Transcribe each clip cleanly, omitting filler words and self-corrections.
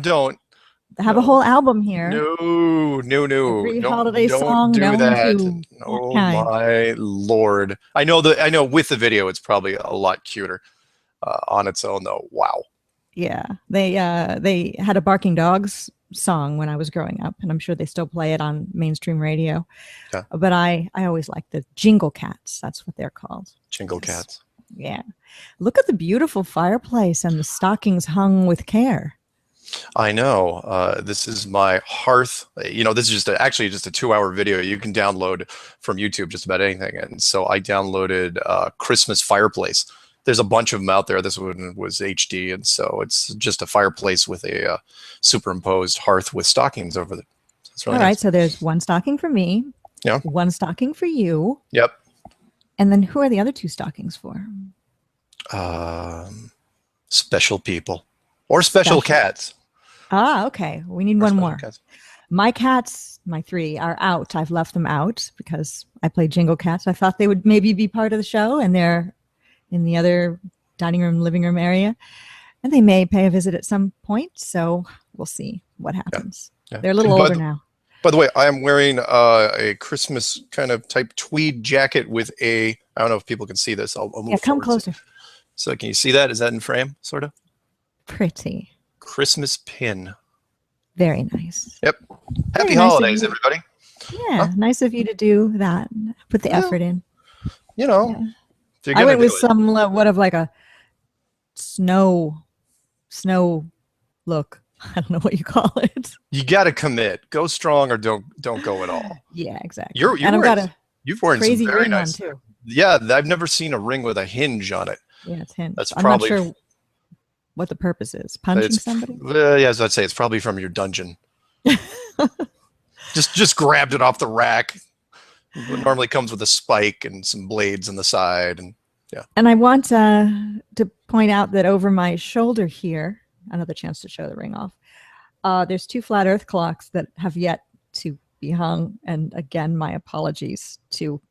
Don't. Have a No. whole album here. No. Every Don't holiday don't song do known that. to Oh mankind. my Lord. I know with the video it's probably a lot cuter. On its own though. Wow. Yeah, they had a barking dogs song when I was growing up, and I'm sure they still play it on mainstream radio. Yeah. But I always like the jingle cats. That's what they're called. Jingle Yes. cats. Yeah. Look at the beautiful fireplace and the stockings hung with care. I know. This is my hearth. This is actually just a 2-hour video you can download from YouTube, just about anything. And so I downloaded Christmas fireplace. There's a bunch of them out there. This one was HD, and so it's just a fireplace with a superimposed hearth with stockings over it. It's really All right, nice. so there's one stocking for me, Yeah. one stocking for you, Yep. and then who are the other two stockings for? Special people or special cats. Ah, okay. We need Or one special more. cats. My cats, my three, are out. I've left them out because I play Jingle Cats. I thought they would maybe be part of the show, and they're in the other dining room, living room area. And they may pay a visit at some point. So we'll see what happens. Yeah. They're a little And older now. by the way, I am wearing a Christmas kind of type tweed jacket with I don't know if people can see this. I'll move Yeah, come forward. closer. So can you see that? Is that in frame, sort of? Pretty. Christmas pin. Very nice. Yep. Happy Very nice of holidays, you. everybody. Yeah, nice of you to do that. Put the effort in. You know, Yeah. if you're I gonna went with do it, some what of like a snow look. I don't know what you call it. you got to commit. Go strong or don't go at all. Yeah, exactly. And I've got a you've worn some crazy very ring nice. on too. Yeah, I've never seen a ring with a hinge on it. Yeah, it's hinged. That's I'm probably not sure what the purpose is. Punching somebody? Yes, I'd say it's probably from your dungeon. just grabbed it off the rack. It normally comes with a spike and some blades on the side, and yeah. And I want to point out that over my shoulder here, another chance to show the ring off. There's two flat Earth clocks that have yet to be hung, and again, my apologies to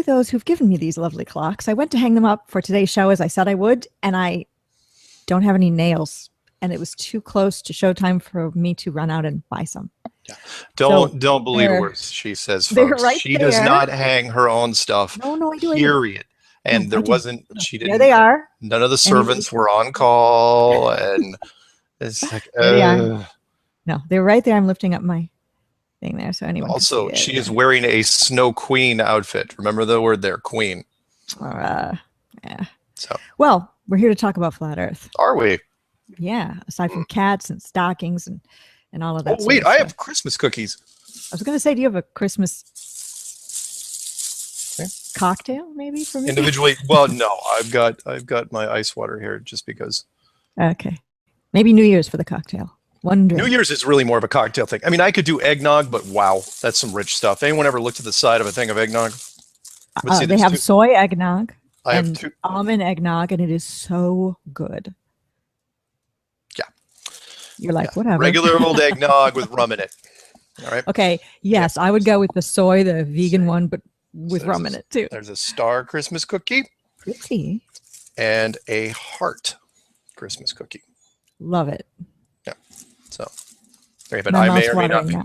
those who've given me these lovely clocks. I went to hang them up for today's show as I said I would, and I don't have any nails, and it was too close to showtime for me to run out and buy some. Yeah. Don't believe a word she says, folks. Right she does not hang her own stuff. No, I do. Period. And No, there wasn't. She didn't. There they are. None of the servants were on call, and it's like. No, they're right there. I'm lifting up my thing there, so anyone. Also, she is wearing a Snow Queen outfit. Remember the word there, Queen. Yeah. So. Well, we're here to talk about flat Earth. Are we? Yeah. Aside from cats and stockings and all of that. Oh wait, I have Christmas cookies. I was going to say, do you have a Christmas cocktail maybe for me? Individually? Well, no. I've got my ice water here just because. Okay. Maybe New Year's for the cocktail. One drink. New Year's is really more of a cocktail thing. I mean, I could do eggnog, but wow, that's some rich stuff. Anyone ever looked at the side of a thing of eggnog? They have soy eggnog and almond eggnog, and it is so good. Yeah. You're like, whatever. Regular old eggnog with rum in it. All right. Okay. Yes, I would go with the soy, the vegan one, but with rum in it too. There's a star Christmas cookie. Pretty. And a heart Christmas cookie. Love it. Yeah. So there you have it. I may or may not be,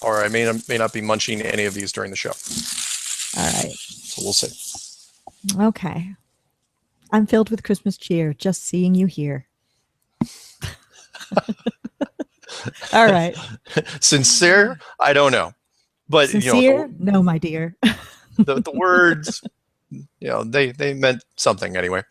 or I may not be munching any of these during the show. All right. So we'll see. Okay. I'm filled with Christmas cheer just seeing you here. All right. Sincere? I don't know. But sincere? No, my dear. the words, they meant something anyway.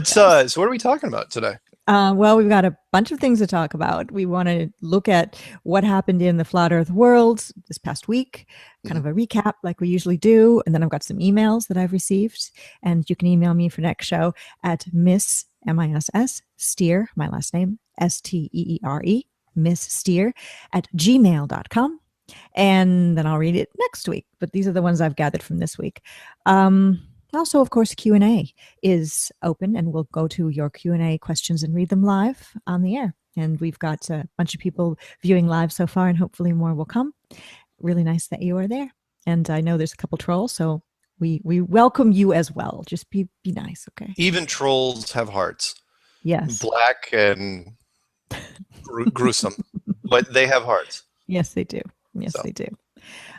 So what are we talking about today? Well, we've got a bunch of things to talk about. We want to look at what happened in the flat Earth world this past week, kind of a recap like we usually do. And then I've got some emails that I've received. And you can email me for next show at Miss, M-I-S-S, Steere, my last name, S-T-E-E-R-E, Miss Steere at gmail.com. And then I'll read it next week. But these are the ones I've gathered from this week. Also, of course, Q&A is open, and we'll go to your Q&A questions and read them live on the air. And we've got a bunch of people viewing live so far, and hopefully more will come. Really nice that you are there. And I know there's a couple trolls, so we welcome you as well. Just be nice, okay? Even trolls have hearts. Yes. Black and gruesome, but they have hearts. Yes, they do. Yes, So they do.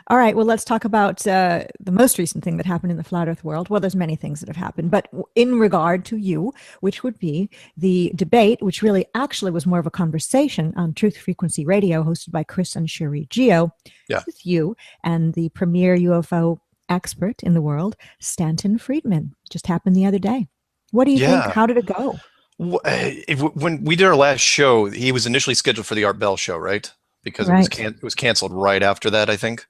All right. Well, let's talk about the most recent thing that happened in the flat Earth world. Well, there's many things that have happened, but in regard to you, which would be the debate, which really actually was more of a conversation on Truth Frequency Radio, hosted by Chris and Cherie Geo, yeah, with you and the premier UFO expert in the world, Stanton Friedman. Just happened the other day. What do you think? yeah. How did it go? When we did our last show, he was initially scheduled for the Art Bell show, right? Because Right. it was canceled right after that, I think.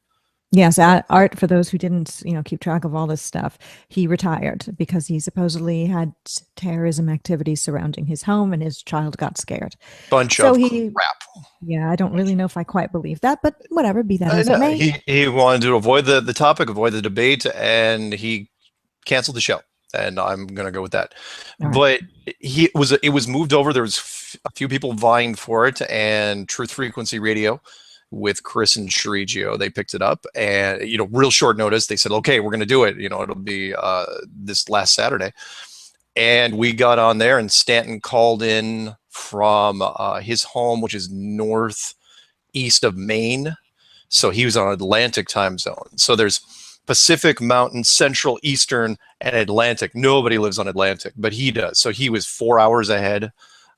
Yes, Art, for those who didn't, keep track of all this stuff, he retired because he supposedly had terrorism activities surrounding his home and his child got scared. Bunch So of he, crap. yeah, I don't really know if I quite believe that, but whatever, be that as it No, may. he wanted to avoid the topic, avoid the debate, and he canceled the show. And I'm gonna go with that. All right. But it was moved over. There was a few people vying for it, and Truth Frequency Radio with Chris and Cherie Geo, they picked it up, and real short notice, they said, okay, we're gonna do it. It'll be this last Saturday. And we got on there, and Stanton called in from his home, which is northeast of Maine. So he was on Atlantic time zone. So there's Pacific, Mountain, Central, Eastern, and Atlantic. Nobody lives on Atlantic, but he does. So he was 4 hours ahead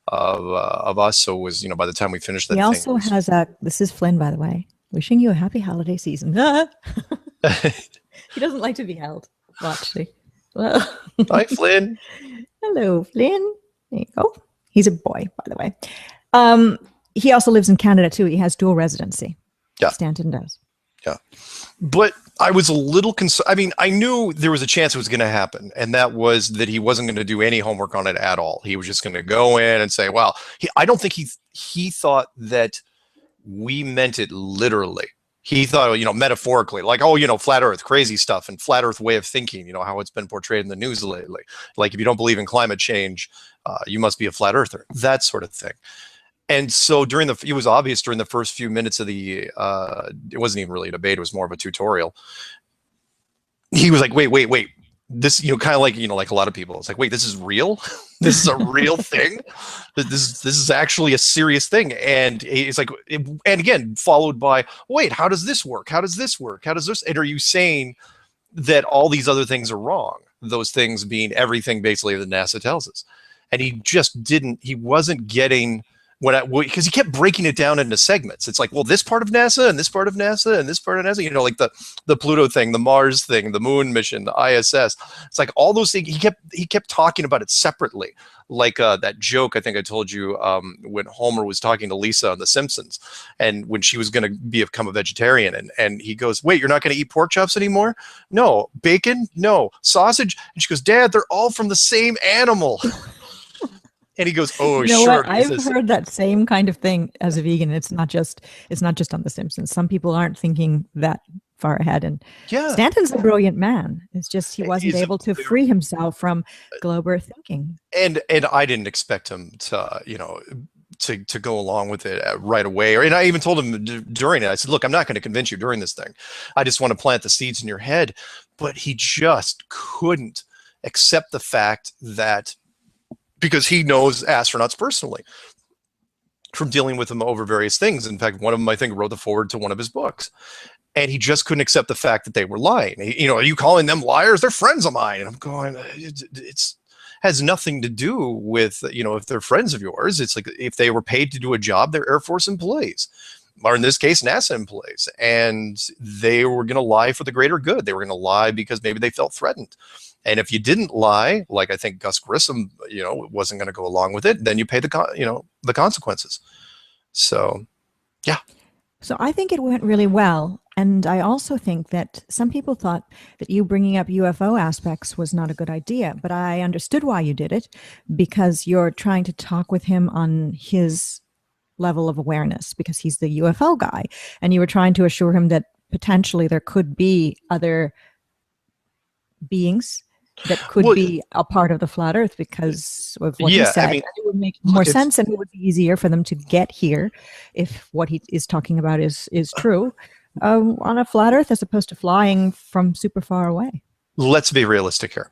of us. So it was, by the time we finished that He thing. also has this is Flynn, by the way, wishing you a happy holiday season. He doesn't like to be held. Watch, see. Well, Hi, Flynn. hello, Flynn. There you go. He's a boy, by the way. He also lives in Canada too. He has dual residency. Yeah. Stanton does. Yeah. But I was a little concerned. I mean, I knew there was a chance it was going to happen, and that was that he wasn't going to do any homework on it at all. He was just going to go in and say, well, I don't think he thought that we meant it literally. He thought, metaphorically, like, oh, flat Earth, crazy stuff, and flat Earth way of thinking, how it's been portrayed in the news lately. Like, if you don't believe in climate change, you must be a flat earther, that sort of thing. And so it was obvious during the first few minutes of it wasn't even really a debate, it was more of a tutorial. He was like, wait, this, kind of like, like a lot of people, it's like, wait, this is real? This is a real thing? This is actually a serious thing. And it's like, and again, followed by, wait, how does this work? How does this work? How does this, and are you saying that all these other things are wrong? Those things being everything basically that NASA tells us. And he wasn't getting because he kept breaking it down into segments. It's like, well, this part of NASA and this part of NASA and this part of NASA, like the Pluto thing, the Mars thing, the moon mission, the ISS. It's like all those things. He kept talking about it separately, like that joke I think I told you when Homer was talking to Lisa on The Simpsons, and when she was going to become a vegetarian, and he goes, wait, you're not going to eat pork chops anymore? No. Bacon? No. Sausage? And she goes, Dad, they're all from the same animal. And he goes, "Oh, you know sure." what? I've heard that same kind of thing as a vegan. It's not just on The Simpsons. Some people aren't thinking that far ahead. And yeah, Stanton's a brilliant man. It's just he wasn't able to free himself from globe Earth thinking. And I didn't expect him to, to go along with it right away. And I even told him during it, I said, "Look, I'm not going to convince you during this thing. I just want to plant the seeds in your head." But he just couldn't accept the fact that, because he knows astronauts personally from dealing with them over various things. In fact, one of them, I think, wrote the foreword to one of his books. And he just couldn't accept the fact that they were lying. Are you calling them liars? They're friends of mine. And I'm going, it's has nothing to do with, if they're friends of yours. It's like if they were paid to do a job, they're Air Force employees, or in this case, NASA employees. And they were going to lie for the greater good. They were going to lie because maybe they felt threatened. And if you didn't lie, like I think Gus Grissom, wasn't going to go along with it, then you pay the consequences. So, yeah. So I think it went really well. And I also think that some people thought that you bringing up UFO aspects was not a good idea, but I understood why you did it, because you're trying to talk with him on his level of awareness, because he's the UFO guy. And you were trying to assure him that potentially there could be other beings that could be a part of the flat Earth because of what he said. I mean, it would make more sense, and it would be easier for them to get here if what he is talking about is true on a flat Earth, as opposed to flying from super far away. Let's be realistic here.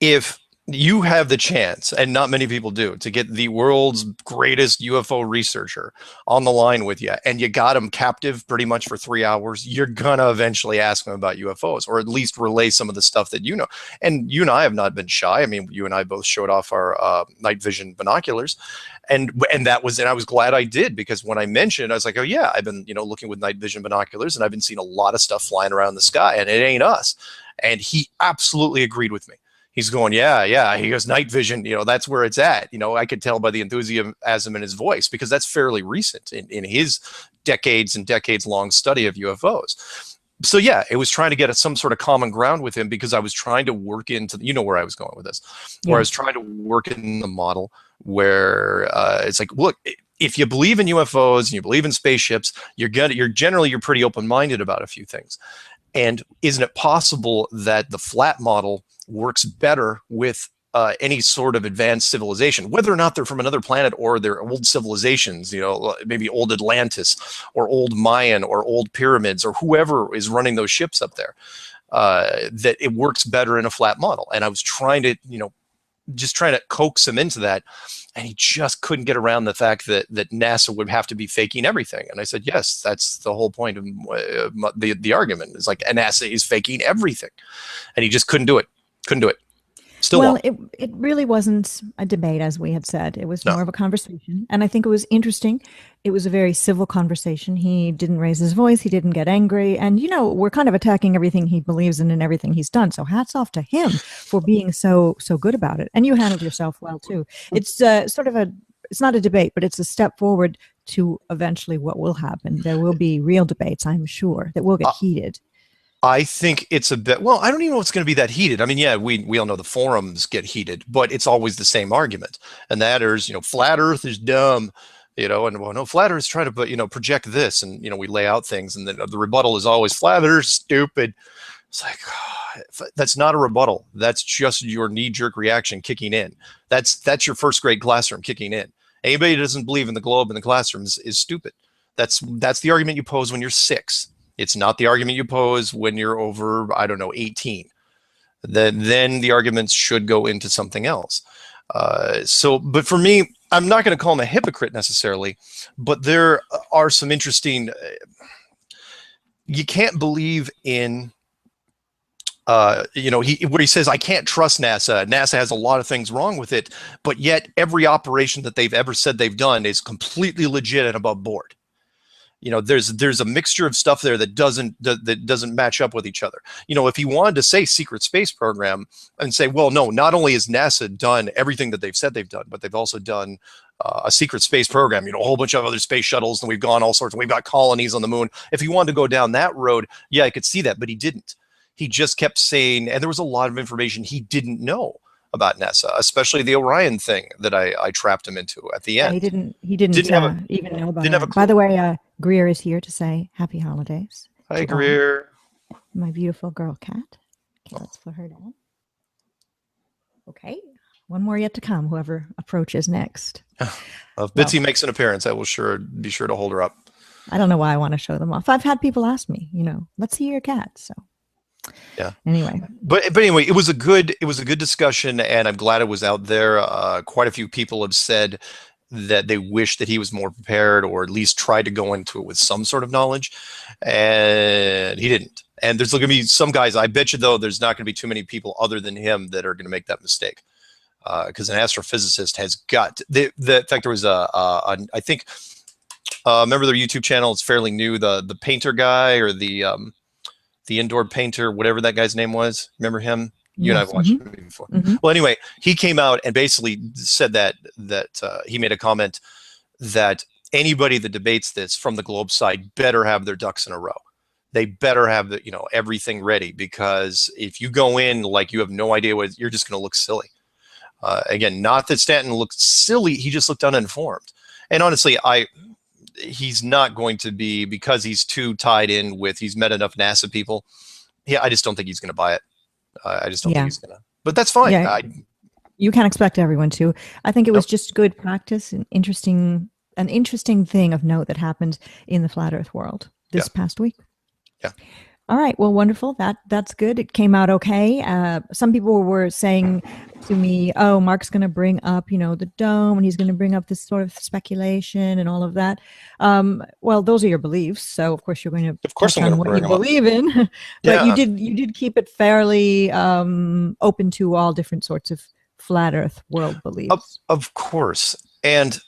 If You have the chance, and not many people do, to get the world's greatest UFO researcher on the line with you, and you got him captive pretty much for 3 hours. You're gonna eventually ask him about UFOs, or at least relay some of the stuff that you know. And you and I have not been shy. I mean, you and I both showed off our night vision binoculars, and I was glad I did, because when I mentioned, I was like, oh yeah, I've been looking with night vision binoculars, and I've been seeing a lot of stuff flying around the sky, and it ain't us. And he absolutely agreed with me. He's going, yeah, yeah. He goes, night vision, that's where it's at. I could tell by the enthusiasm in his voice, because that's fairly recent in his decades and decades long study of UFOs. So yeah, it was trying to get some sort of common ground with him, because I was trying to work into, where I was going with this, where I was trying to work in the model where it's like, look, if you believe in UFOs and you believe in spaceships, you're pretty open-minded about a few things. And isn't it possible that the flat model works better with any sort of advanced civilization, whether or not they're from another planet or they're old civilizations, maybe old Atlantis or old Mayan or old pyramids or whoever is running those ships up there, that it works better in a flat model. And I was trying to, just trying to coax him into that. And he just couldn't get around the fact that NASA would have to be faking everything. And I said, yes, that's the whole point of the argument. It's like, NASA is faking everything. And he just couldn't do it. Couldn't do it. Still well, it really wasn't a debate, as we had said. It was more of a conversation. And I think it was interesting. It was a very civil conversation. He didn't raise his voice. He didn't get angry. And, we're kind of attacking everything he believes in and everything he's done. So hats off to him for being so good about it. And you handled yourself well, too. It's it's not a debate, but it's a step forward to eventually what will happen. There will be real debates, I'm sure, that will get heated. I think it's a bit, well, I don't even know if it's going to be that heated. I mean, yeah, we all know the forums get heated, but it's always the same argument. And that is, flat earth is dumb, and well, no, flat earth is trying to, project this. And, we lay out things, and then the rebuttal is always flat earth stupid. It's like, oh, that's not a rebuttal. That's just your knee-jerk reaction kicking in. That's your first grade classroom kicking in. Anybody who doesn't believe in the globe in the classrooms is stupid. That's the argument you pose when you're 6. It's not the argument you pose when you're over, I don't know, 18. Then the arguments should go into something else. But for me, I'm not going to call him a hypocrite necessarily, but there are some interesting, you can't believe in, where he says, I can't trust NASA. NASA has a lot of things wrong with it, but yet every operation that they've ever said they've done is completely legit and above board. There's a mixture of stuff there that doesn't match up with each other. If he wanted to say secret space program and say, well, no, not only has NASA done everything that they've said they've done, but they've also done a secret space program, a whole bunch of other space shuttles, and we've gone all sorts, and we've got colonies on the moon. If he wanted to go down that road, yeah, I could see that, but he didn't. He just kept saying, and there was a lot of information he didn't know about NASA, especially the Orion thing that I trapped him into at the end. He didn't even know about it. By the way, Greer is here to say happy holidays. Hi, Greer. My beautiful girl cat. Let's put her down. Okay. One more yet to come, whoever approaches next. If Bitsy makes an appearance, I will be sure to hold her up. I don't know why I want to show them off. I've had people ask me, let's see your cat. So yeah. Anyway, but anyway, it was a good discussion, and I'm glad it was out there. Quite a few people have said that they wish that he was more prepared, or at least tried to go into it with some sort of knowledge, and he didn't. And there's going to be some guys, I bet you though, there's not going to be too many people other than him that are going to make that mistake, because an astrophysicist has got in fact, there was I think remember their YouTube channel? It's fairly new. The painter guy, or the indoor painter, whatever that guy's name was. Remember him? You and I have watched him before. Well, anyway, he came out and basically said that he made a comment that anybody that debates this from the globe side better have their ducks in a row. They better have everything ready, because if you go in like you have no idea what, you're just going to look silly. Again, not that Stanton looked silly, he just looked uninformed. And honestly, he's not going to be, because he's too tied in with, he's met enough NASA people. Yeah, I just don't think he's going to buy it. I just don't think he's going to. But that's fine. Yeah, you can't expect everyone to. I think it was just good practice and an interesting thing of note that happened in the flat Earth world this past week. Yeah. All right. Well, wonderful. That's good. It came out okay. Some people were saying to me, "Oh, Mark's going to bring up, the dome, and he's going to bring up this sort of speculation and all of that." Well, those are your beliefs, so of course you're going to Of course, touch I'm going on to what bring you them up. believe in. But Yeah. you did keep it fairly open to all different sorts of flat Earth world beliefs. Of course. And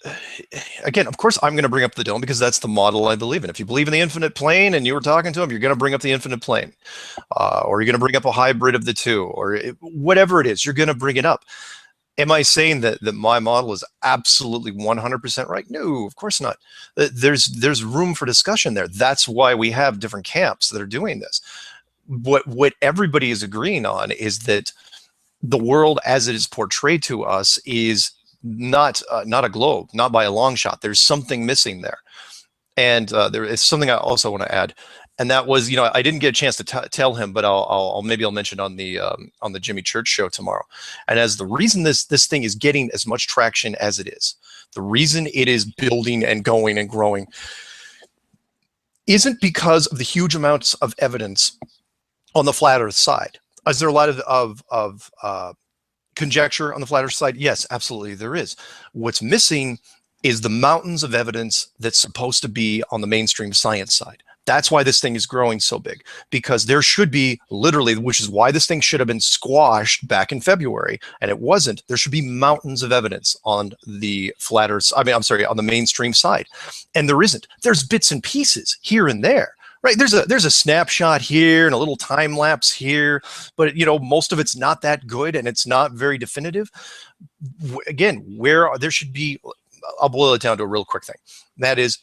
again, of course, I'm going to bring up the dome because that's the model I believe in. If you believe in the infinite plane and you were talking to him, you're going to bring up the infinite plane, or you're going to bring up a hybrid of the two, or whatever it is, you're going to bring it up. Am I saying that my model is absolutely 100% right? No, of course not. There's room for discussion there. That's why we have different camps that are doing this. What everybody is agreeing on is that the world as it is portrayed to us is not a globe, not by a long shot. There's something missing there. And there is something I also want to add, and that was, I didn't get a chance to tell him, but I'll maybe mention on the Jimmy Church show tomorrow. And as the reason this thing is getting as much traction as it is, the reason it is building and going and growing, isn't because of the huge amounts of evidence on the flat Earth side. Is there a lot of conjecture on the flat Earth side? Yes, absolutely there is. What's missing is the mountains of evidence that's supposed to be on the mainstream science side. That's why this thing is growing so big, because there should be literally, which is why this thing should have been squashed back in February, and it wasn't. There should be mountains of evidence on the flat Earth, on the mainstream side. And there isn't. There's bits and pieces here and there. Right, there's a snapshot here and a little time lapse here, but most of it's not that good and it's not very definitive. Again, there should be, I'll boil it down to a real quick thing. That is,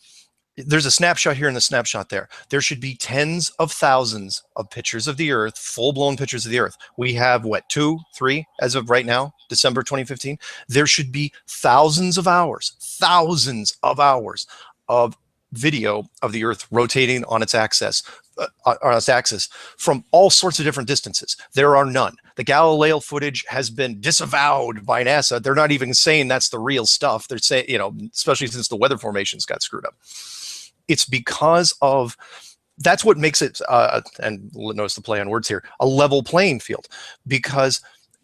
there's a snapshot here and a snapshot there. There should be tens of thousands of pictures of the Earth, full-blown pictures of the Earth. We have, what, 2, 3 as of right now, December 2015? There should be thousands of hours of video of the Earth rotating on its axis, from all sorts of different distances. There are none. The Galileo footage has been disavowed by NASA. They're not even saying that's the real stuff. They're saying, especially since the weather formations got screwed up. It's because of, that's what makes it, and notice the play on words here, a level playing field, because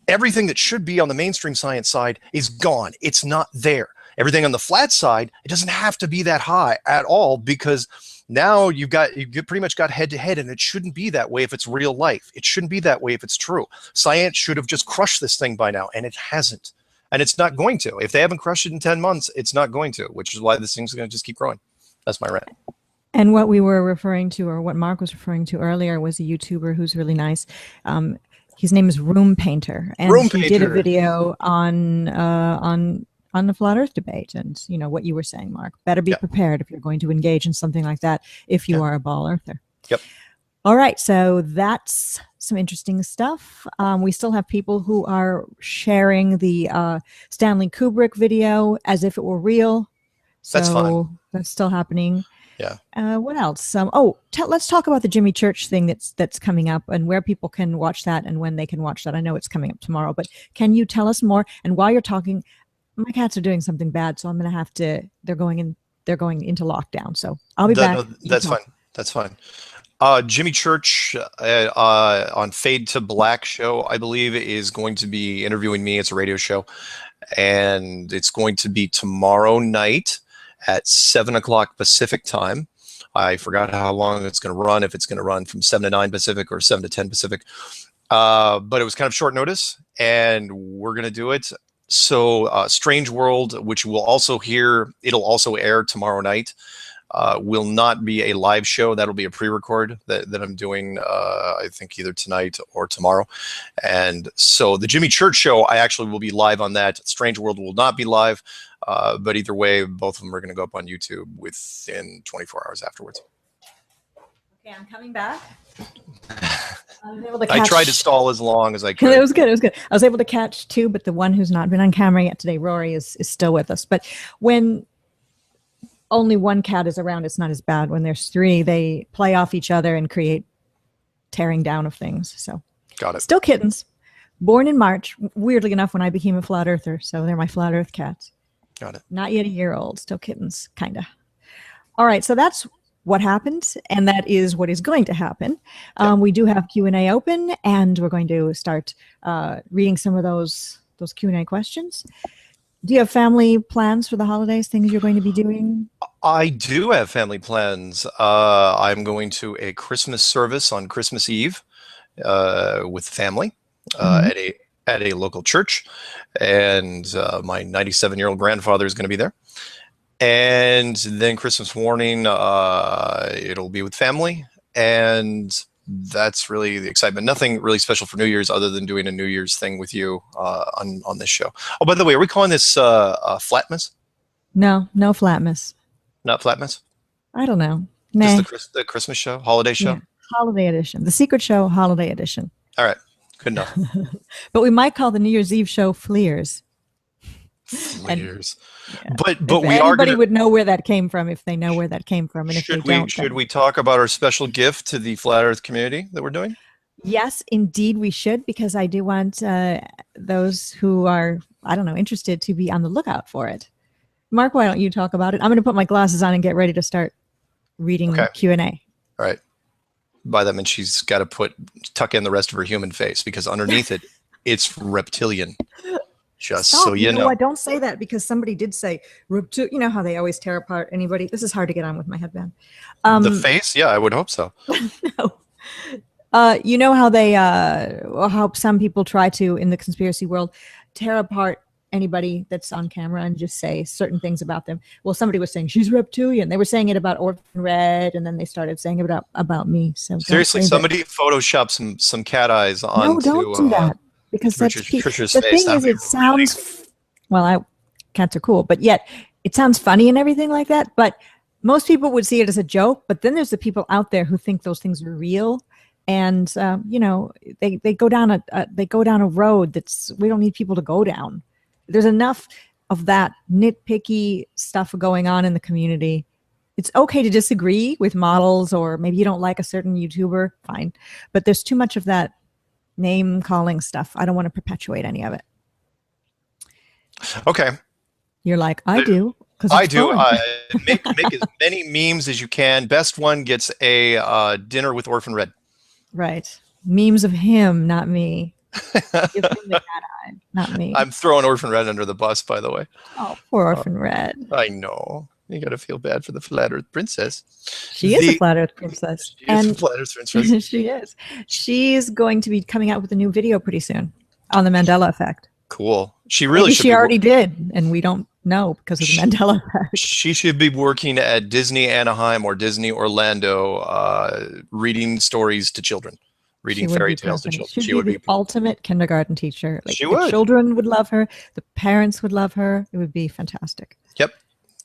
everything that should be on the mainstream science side is gone. It's not there. Everything on the flat side, it doesn't have to be that high at all, because now you pretty much got head to head, and it shouldn't be that way if it's real life. It shouldn't be that way if it's true. Science should have just crushed this thing by now, and it hasn't. And it's not going to. If they haven't crushed it in 10 months, it's not going to, which is why this thing's going to just keep growing. That's my rant. And what we were referring to, or what Mark was referring to earlier, was a YouTuber who's really nice. His name is Room Painter, and he did a video on the flat Earth debate, and what you were saying, Mark. Better be prepared if you're going to engage in something like that if you are a ball earther. Yep. All right, so that's some interesting stuff. We still have people who are sharing the Stanley Kubrick video as if it were real. So that's fun. That's still happening. Yeah. What else? Let's talk about the Jimmy Church thing that's coming up, and where people can watch that and when they can watch that. I know it's coming up tomorrow, but can you tell us more? And while you're talking, my cats are doing something bad, so I'm going to have to. They're going into lockdown, so I'll be back. No, that's fine. That's fine. Jimmy Church on Fade to Black show, I believe, is going to be interviewing me. It's a radio show, and it's going to be tomorrow night at 7 o'clock Pacific time. I forgot how long it's going to run, if it's going to run from 7 to 9 Pacific or 7 to 10 Pacific. But it was kind of short notice, and we're going to do it. So Strange World, which we'll also hear, it'll also air tomorrow night, will not be a live show. That'll be a pre-record that I'm doing, I think either tonight or tomorrow. And so the Jimmy Church show, I actually will be live on that. Strange World will not be live. But either way, both of them are going to go up on YouTube within 24 hours afterwards. Okay, I'm coming back. I tried to stall as long as I could. It was good. It was good. I was able to catch two, but the one who's not been on camera yet today, Rory, is still with us. But when only one cat is around, it's not as bad. When there's three, they play off each other and create tearing down of things. So got it. Still kittens. Born in March, weirdly enough, when I became a flat earther. So they're my flat earth cats. Got it. Not yet a year old. Still kittens, kind of. All right. So that's what happened, and that is what is going to happen. Yep. We do have Q&A open, and we're going to start reading some of those Q&A questions. Do you have family plans for the holidays, things you're going to be doing? I do have family plans. I'm going to a Christmas service on Christmas Eve with family at a local church, and my 97-year-old grandfather is going to be there. And then Christmas morning, it'll be with family, and that's really the excitement. Nothing really special for New Year's other than doing a New Year's thing with you on this show. Oh, by the way, are we calling this Flatmas? No Flatmas. Not Flatmas? I don't know. Just the Christmas show, holiday show? Yeah. Holiday edition. The Secret Show, holiday edition. All right. Good enough. But we might call the New Year's Eve show Fleers. Fleers. Yeah. But we are anybody would know where that came from if they know where that came from. And if they don't, should we talk about our special gift to the Flat Earth community that we're doing? Yes, indeed we should, because I do want those who are, I don't know, interested to be on the lookout for it. Mark, why don't you talk about it? I'm going to put my glasses on and get ready to start reading Q&A. All right. By that means she's got to tuck in the rest of her human face, because underneath it, it's reptilian. Just Stop, so you know. I don't say that, because somebody did say, you know how they always tear apart anybody? This is hard to get on with my headband. The face? Yeah, I would hope so. No. You know how they, how some people try to, in the conspiracy world, tear apart anybody that's on camera and just say certain things about them. Well, somebody was saying she's reptilian. They were saying it about Orphan Red, and then they started saying it about me. So seriously, somebody photoshopped some cat eyes on. No, don't do that, because that's Patricia's the face. thing is, it sounds well. Cats are cool, but yet it sounds funny and everything like that. But most people would see it as a joke. But then there's the people out there who think those things are real. And you know, they go down a road that's we don't need people to go down. There's enough of that nitpicky stuff going on in the community. It's okay to disagree with models, or maybe you don't like a certain YouTuber, fine. But there's too much of that name calling stuff. I don't want to perpetuate any of it. Okay. You're like, I do. I do. Make as many memes as you can. Best one gets a dinner with Orphan Red. Right. Memes of him, not me. Give him the cat eye, not me. I'm throwing Orphan Red under the bus, by the way. Oh, poor Orphan Red. I know. You got to feel bad for the Flat Earth Princess. She is a Flat Earth Princess. She is a Flat Earth Princess. She is. She's going to be coming out with a new video pretty soon on the Mandela effect. Cool. She really Maybe should. She already did, and we don't know because of the Mandela effect. She should be working at Disney Anaheim or Disney Orlando, reading stories to children. Reading fairy tales to children. She would be the ultimate kindergarten teacher. Like, she would. The children would love her. The parents would love her. It would be fantastic. Yep.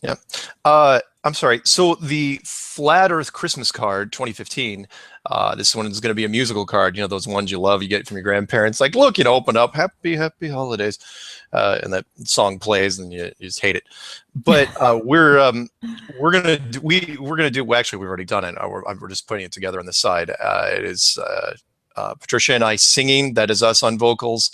Yep. I'm sorry. So the Flat Earth Christmas card 2015, this one is going to be a musical card. You know, those ones you love, you get from your grandparents. Like, look, you know, open up, happy holidays. And that song plays and you just hate it. But we're gonna do. Well, actually, we've already done it. We're just putting it together on the side. It is Patricia and I singing. That is us on vocals.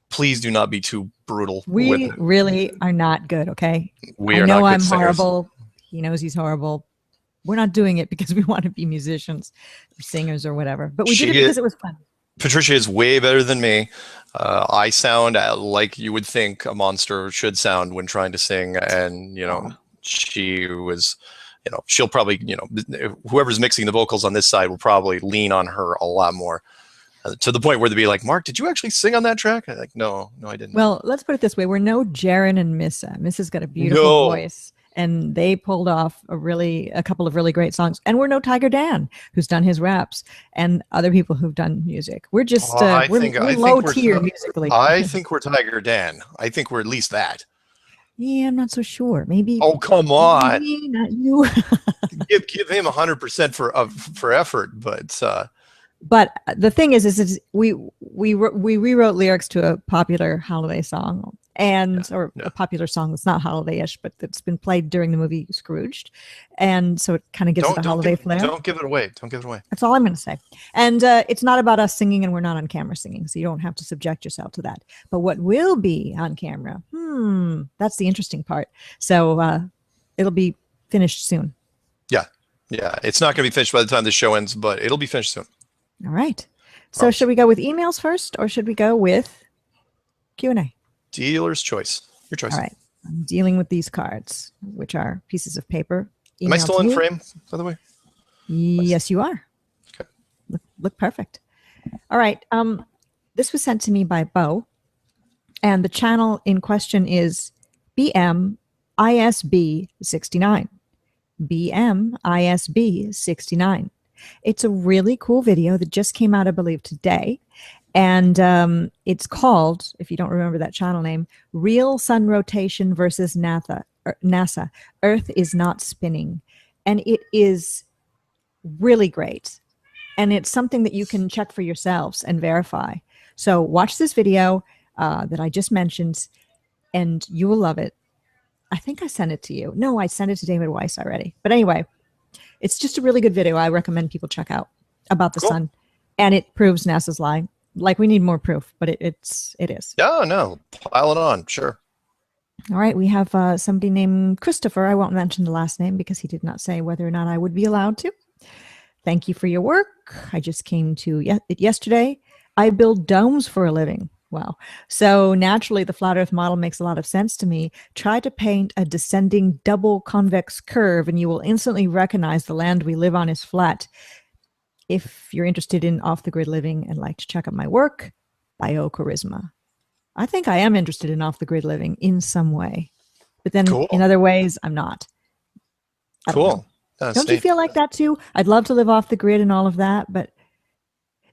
Please do not be too brutal. We really are not good. Okay. I know I'm singers. Horrible. He knows he's horrible. We're not doing it because we want to be musicians or singers or whatever. But we did it because it was fun. Patricia is way better than me. I sound like you would think a monster should sound when trying to sing, and you know, she was, you know, she'll probably, you know, whoever's mixing the vocals on this side will probably lean on her a lot more, to the point where they'd be like, "Mark, did you actually sing on that track?" I'm like, no, I didn't. Well, let's put it this way: we're no Jaron and Missa. Missa's got a beautiful voice. And they pulled off a couple of really great songs. And we're no Tiger Dan, who's done his raps, and other people who've done music. We're just we're low tier musically. I think we're Tiger Dan. I think we're at least that. Yeah, I'm not so sure. Maybe. Oh, come on! Maybe not you. give him 100% for effort, but. But the thing is we rewrote lyrics to a popular holiday song. A popular song that's not holiday-ish, but that's been played during the movie Scrooged, and so it kind of gives it a holiday flair. Don't give it away. Don't give it away. That's all I'm going to say. And it's not about us singing, and we're not on camera singing, so you don't have to subject yourself to that. But what will be on camera? That's the interesting part. So it'll be finished soon. Yeah. Yeah, it's not going to be finished by the time the show ends, but it'll be finished soon. All right. So Promise. should we go with emails first, or should we go with Q&A? Dealer's choice. Your choice. All right. I'm dealing with these cards, which are pieces of paper. Am I still in me. frame, by the way? Yes, you are. Okay. Look perfect. All right. This was sent to me by Bo, and the channel in question is BMISB69. BMISB69. It's a really cool video that just came out, I believe, today. And it's called, if you don't remember that channel name, Real Sun Rotation versus NASA. Earth is not spinning. And it is really great. And it's something that you can check for yourselves and verify. So watch this video that I just mentioned, and you will love it. I think I sent it to you. No, I sent it to David Weiss already. But anyway, it's just a really good video I recommend people check out about the sun. And it proves NASA's lie. Like, we need more proof, but it is. Yeah, no, pile it on, sure. All right, we have somebody named Christopher. I won't mention the last name because he did not say whether or not I would be allowed to. Thank you for your work. I just came to it yesterday. I build domes for a living. Wow. So naturally, the flat Earth model makes a lot of sense to me. Try to paint a descending double convex curve, and you will instantly recognize the land we live on is flat. If you're interested in off-the-grid living and like to check out my work, Biocharisma. I think I am interested in off-the-grid living in some way. But then in other ways, I'm not. Cool. Don't you feel like that too? I'd love to live off the grid and all of that, but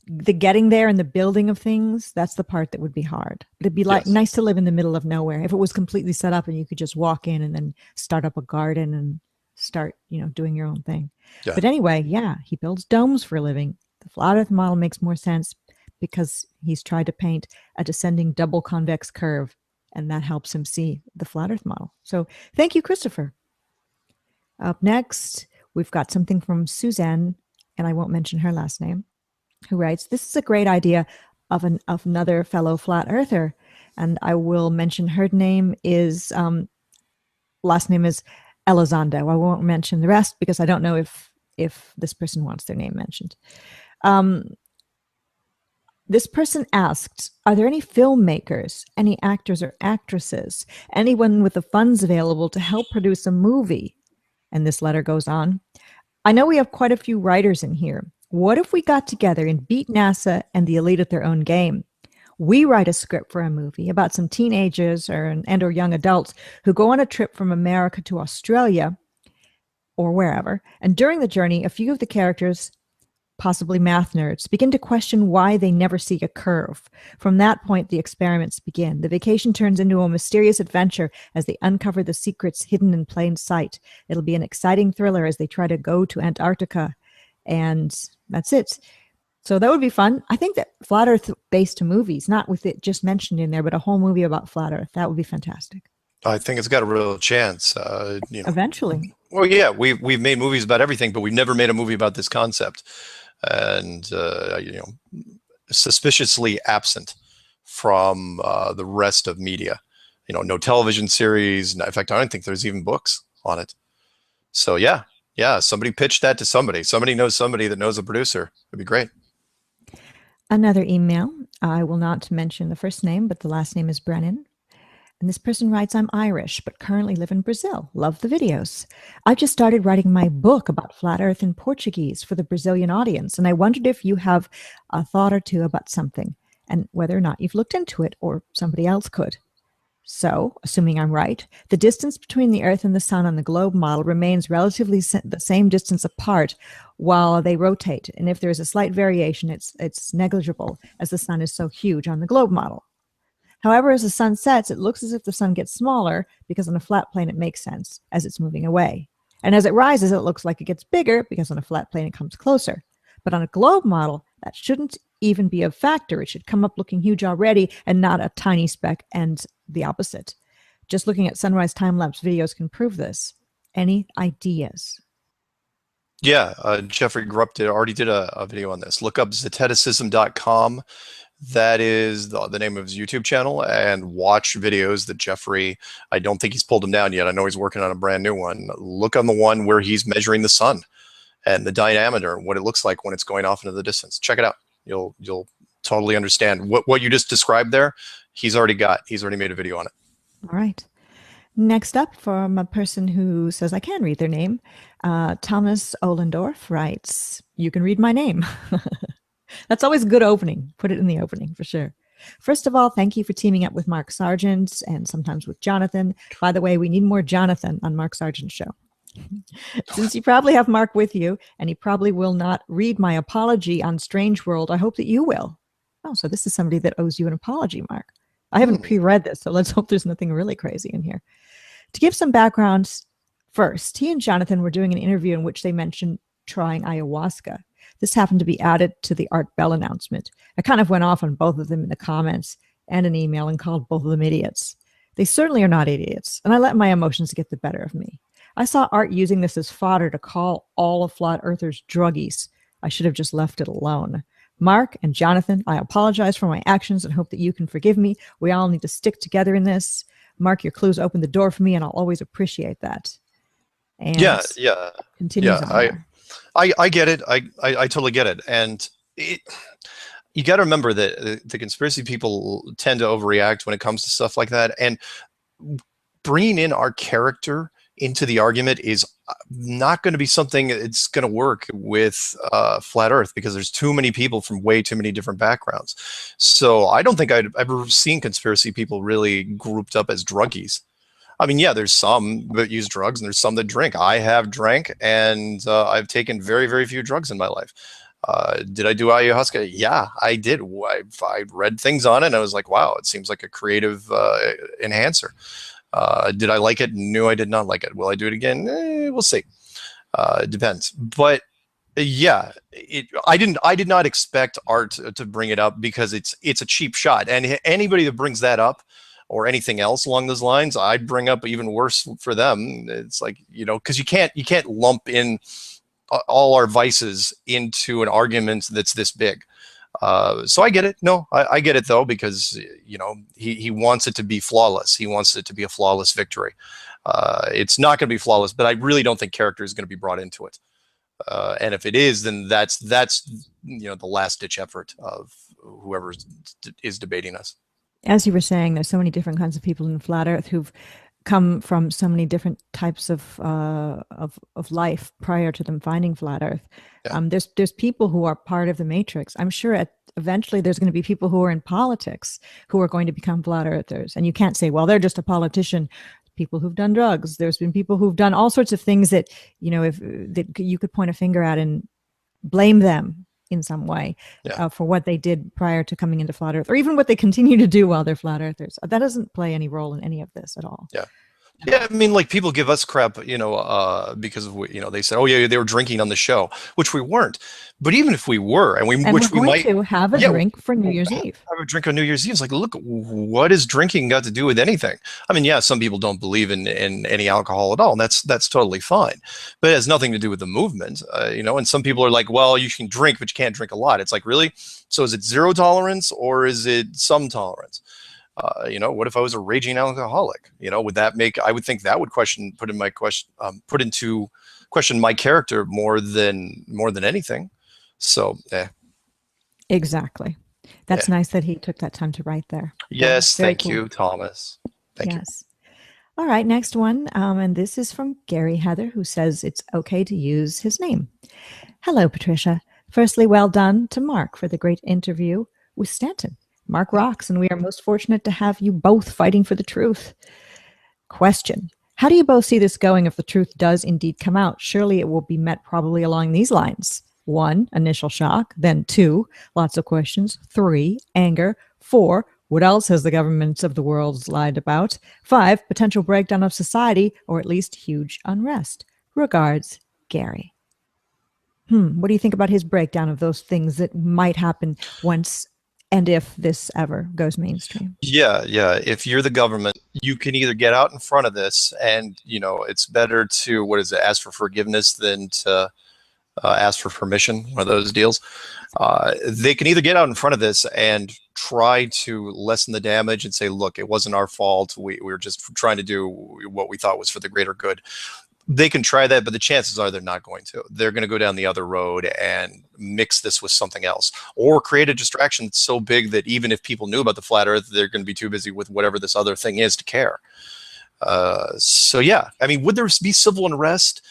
the getting there and the building of things, that's the part that would be hard. It'd be like nice to live in the middle of nowhere. If it was completely set up and you could just walk in and then start up a garden and start, doing your own thing. Yeah. But anyway, he builds domes for a living. The flat Earth model makes more sense because he's tried to paint a descending double convex curve, and that helps him see the flat Earth model. So thank you, Christopher. Up next, we've got something from Suzanne, and I won't mention her last name, who writes, "This is a great idea of another fellow flat earther." And I will mention her name is, last name is Elizondo. I won't mention the rest because I don't know if this person wants their name mentioned. This person asked, are there any filmmakers, any actors or actresses, anyone with the funds available to help produce a movie? And this letter goes on. I know we have quite a few writers in here. What if we got together and beat NASA and the elite at their own game? We write a script for a movie about some teenagers or young adults who go on a trip from America to Australia or wherever. And during the journey, a few of the characters, possibly math nerds, begin to question why they never see a curve. From that point, the experiments begin. The vacation turns into a mysterious adventure as they uncover the secrets hidden in plain sight. It'll be an exciting thriller as they try to go to Antarctica. And that's it. So that would be fun. I think that flat Earth-based movies, not with it just mentioned in there, but a whole movie about flat Earth, that would be fantastic. I think it's got a real chance. Eventually. Well, yeah, we've made movies about everything, but we've never made a movie about this concept. And suspiciously absent from the rest of media. No television series. In fact, I don't think there's even books on it. So yeah, somebody pitched that to somebody. Somebody knows somebody that knows a producer. It'd be great. Another email. I will not mention the first name, but the last name is Brennan. And this person writes, I'm Irish, but currently live in Brazil. Love the videos. I just started writing my book about flat Earth in Portuguese for the Brazilian audience. And I wondered if you have a thought or two about something and whether or not you've looked into it or somebody else could. So, assuming I'm right, the distance between the Earth and the Sun on the globe model remains relatively the same distance apart while they rotate. And if there is a slight variation, it's negligible as the Sun is so huge on the globe model. However, as the sun sets, it looks as if the sun gets smaller because on a flat plane, it makes sense as it's moving away. And as it rises, it looks like it gets bigger because on a flat plane, it comes closer. But on a globe model, that shouldn't even be a factor. It should come up looking huge already and not a tiny speck and the opposite. Just looking at sunrise time-lapse videos can prove this. Any ideas? Yeah, Jeffrey Grupp already did a video on this. Look up zeteticism.com. That is the name of his YouTube channel, and watch videos that Jeffrey, I don't think he's pulled them down yet. I know he's working on a brand new one. Look on the one where he's measuring the sun and the diameter and what it looks like when it's going off into the distance. Check it out. You'll totally understand what you just described there. He's already made a video on it. All right. Next up, from a person who says I can read their name, Thomas Ohlendorf writes, "You can read my name." That's always a good opening. Put it in the opening for sure. First of all, thank you for teaming up with Mark Sargent and sometimes with Jonathan. By the way, we need more Jonathan on Mark Sargent's show. Since you probably have Mark with you, and he probably will not read my apology on Strange World, I hope that you will. Oh, so this is somebody that owes you an apology, Mark. I haven't pre-read this, so let's hope there's nothing really crazy in here. To give some background first, he and Jonathan were doing an interview in which they mentioned trying ayahuasca. This happened to be added to the Art Bell announcement. I kind of went off on both of them in the comments and an email and called both of them idiots. They certainly are not idiots, and I let my emotions get the better of me. I saw Art using this as fodder to call all of Flat Earthers druggies. I should have just left it alone. Mark and Jonathan, I apologize for my actions and hope that you can forgive me. We all need to stick together in this. Mark, your clues opened the door for me, and I'll always appreciate that. And Yeah. continues on. I get it. I totally get it. And you got to remember that the conspiracy people tend to overreact when it comes to stuff like that. And bringing in our character into the argument is not going to be something that's going to work with Flat Earth, because there's too many people from way too many different backgrounds. So I don't think I'd ever seen conspiracy people really grouped up as druggies. I mean, yeah, there's some that use drugs and there's some that drink. I have drank, and I've taken very, very few drugs in my life. Did I do ayahuasca? Yeah, I did. I read things on it and I was like, wow, it seems like a creative enhancer. Did I like it? No, I did not like it. Will I do it again? We'll see. It depends. But yeah, I did not expect Art to bring it up, because it's a cheap shot. And anybody that brings that up or anything else along those lines, I'd bring up even worse for them. It's like, because you can't lump in all our vices into an argument that's this big. So I get it. No, I get it though, because he wants it to be flawless. He wants it to be a flawless victory. It's not going to be flawless, but I really don't think character is going to be brought into it. And if it is, then that's the last ditch effort of whoever is debating us. As you were saying, there's so many different kinds of people in Flat Earth who've come from so many different types of life prior to them finding Flat Earth. Yeah. There's people who are part of the Matrix. I'm sure eventually there's going to be people who are in politics who are going to become Flat Earthers. And you can't say, well, they're just a politician. People who've done drugs. There's been people who've done all sorts of things that, that you could point a finger at and blame them in some way for what they did prior to coming into Flat Earth, or even what they continue to do while they're Flat Earthers. That doesn't play any role in any of this at all. Yeah. Yeah, I mean, like, people give us crap, because of, they said, oh yeah, they were drinking on the show, which we weren't. But even if we were, and we might have a drink for New Year's Eve. Have a drink on New Year's Eve. It's like, look, what has drinking got to do with anything? I mean, yeah, some people don't believe in any alcohol at all, and that's totally fine. But it has nothing to do with the movement, and some people are like, well, you can drink, but you can't drink a lot. It's like, really? So is it zero tolerance, or is it some tolerance? What if I was a raging alcoholic? Would that I would think that would put into question my character more than anything. So, exactly. That's nice that he took that time to write there. Yes. Thank you, Thomas. Thank you. All right. Next one. And this is from Gary Heather, who says it's okay to use his name. Hello, Patricia. Firstly, well done to Mark for the great interview with Stanton. Mark rocks, and we are most fortunate to have you both fighting for the truth. Question: how do you both see this going if the truth does indeed come out? Surely it will be met probably along these lines. 1, initial shock. Then 2, lots of questions. 3, anger. 4, what else has the governments of the world lied about? 5, potential breakdown of society, or at least huge unrest. Regards, Gary. What do you think about his breakdown of those things that might happen once and if this ever goes mainstream? Yeah. If you're the government, you can either get out in front of this, and it's better to ask for forgiveness than to ask for permission. One of those deals. They can either get out in front of this and try to lessen the damage and say, look, it wasn't our fault. We were just trying to do what we thought was for the greater good. they can try that, but the chances are they're not going to. They're going to go down the other road and mix this with something else, or create a distraction that's so big that even if people knew about the flat Earth, they're going to be too busy with whatever this other thing is to care. So yeah, I mean, would there be civil unrest?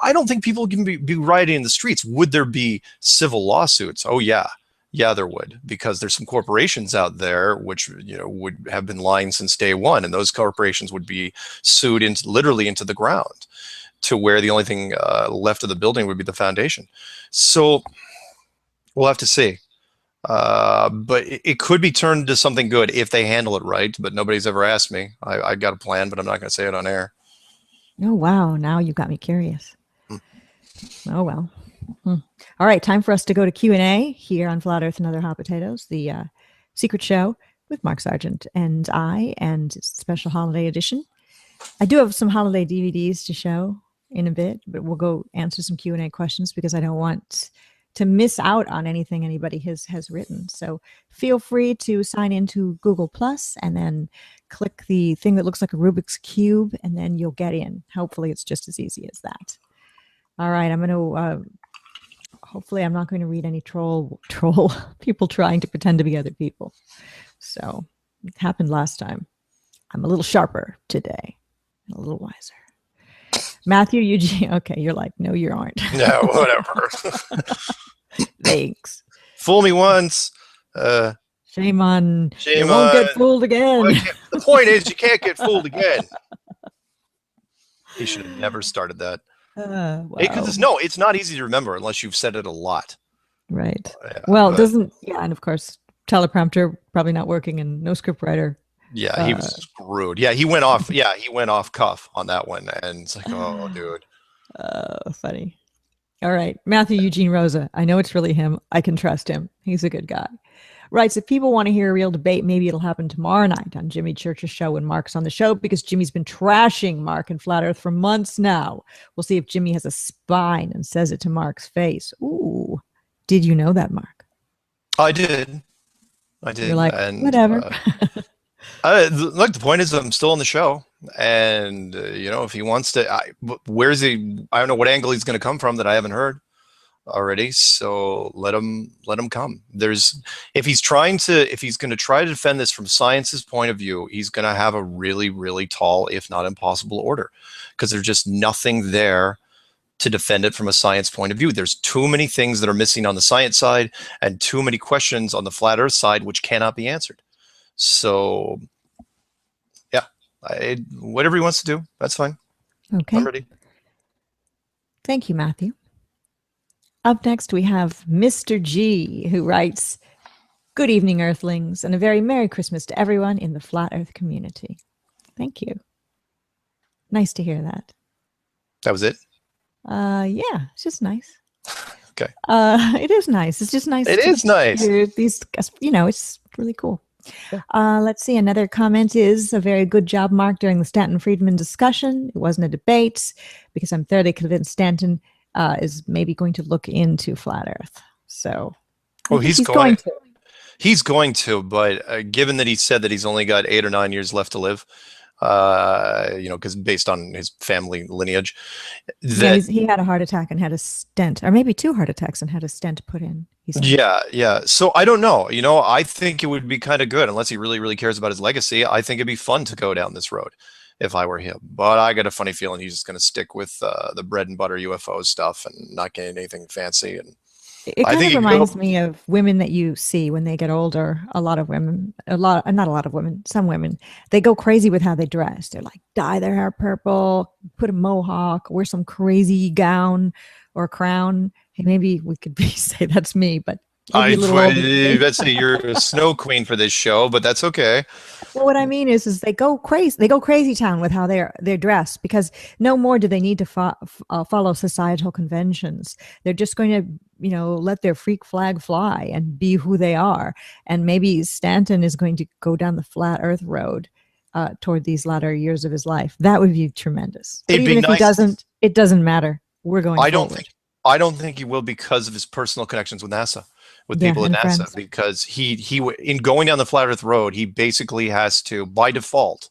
I don't think people can be rioting in the streets. Would there be civil lawsuits? Oh yeah. Yeah, there would, because there's some corporations out there which, you know, would have been lying since day one, and those corporations would be sued literally into the ground, to where the only thing left of the building would be the foundation. So we'll have to see. But it could be turned into something good if they handle it right. But nobody's ever asked me. I got a plan, but I'm not going to say it on air. Oh wow! Now you got me curious. Oh well. All right, time for us to go to Q&A here on Flat Earth and Other Hot Potatoes, the secret show with Mark Sargent and I, and special holiday edition. I do have some holiday DVDs to show in a bit, but we'll go answer some Q&A questions because I don't want to miss out on anything anybody has written. So feel free to sign into Google Plus and then click the thing that looks like a Rubik's Cube, and then you'll get in. Hopefully it's just as easy as that. All right, I'm going to... hopefully I'm not going to read any troll people trying to pretend to be other people. So it happened last time. I'm a little sharper today, a little wiser. Matthew Eugene. Okay, you're like, no, you aren't. No, whatever. Thanks. Fool me once. Shame on. Shame you won't on, get fooled again. Well, the point is, you can't get fooled again. He should have never started that. Wow. Because no, it's not easy to remember unless you've said it a lot. Right. Yeah, well, it doesn't. Yeah, and of course, teleprompter probably not working, and no script writer. Yeah, he was screwed. Yeah, he went off. Yeah, he went off cuff on that one, and it's like, oh, dude. Funny. All right, Matthew Eugene Rosa. I know it's really him. I can trust him. He's a good guy. Writes, if people want to hear a real debate, maybe it'll happen tomorrow night on Jimmy Church's show when Mark's on the show, because Jimmy's been trashing Mark and Flat Earth for months now. We'll see if Jimmy has a spine and says it to Mark's face. Ooh, did you know that, Mark? I did. You're like, and, whatever. Look, the point is, I'm still on the show, and you know, if he wants to, where's he? I don't know what angle he's going to come from that I haven't heard already. So let him come. If he's going to try to defend this from science's point of view, he's going to have a really, really tall, if not impossible, order, because there's just nothing there to defend it from a science point of view. There's too many things that are missing on the science side, and too many questions on the flat Earth side which cannot be answered. So yeah, whatever he wants to do, that's fine. Okay, I'm ready. Thank you, Matthew. Up next, we have Mr. G, who writes, good evening, Earthlings, and a very Merry Christmas to everyone in the Flat Earth community. Thank you. Nice to hear that. That was it? Yeah, it's just nice. Okay. It is nice. It's just nice. It is nice. These, you know, it's really cool. Let's see. Another comment is, a very good job, Mark, during the Stanton-Friedman discussion. It wasn't a debate, because I'm thoroughly convinced Stanton is maybe going to look into Flat Earth. So, well, he's going to. He's going to, but given that he said that he's only got 8 or 9 years left to live, you know, because based on his family lineage, he had a heart attack and had a stent, or maybe 2 heart attacks and had a stent put in. Yeah. So I don't know. You know, I think it would be kind of good, unless he really, really cares about his legacy. I think it'd be fun to go down this road if I were him. But I got a funny feeling he's just going to stick with the bread and butter UFO stuff and not get anything fancy. And it kind of reminds me of women that you see when they get older. Not a lot of women, some women, they go crazy with how they dress. They're like, dye their hair purple, put a mohawk, wear some crazy gown or crown. Hey, maybe we could say that's me, but let's say you're a snow queen for this show, but that's okay. Well, what I mean is they go crazy. They go crazy town with how they're dressed, because no more do they need to follow societal conventions. They're just going to, you know, let their freak flag fly and be who they are. And maybe Stanton is going to go down the flat Earth road toward these latter years of his life. That would be tremendous. But even if he doesn't, it doesn't matter. We're going. I don't think he will, because of his personal connections with NASA. With people at NASA, friends. Because he in going down the flat Earth road, he basically has to, by default,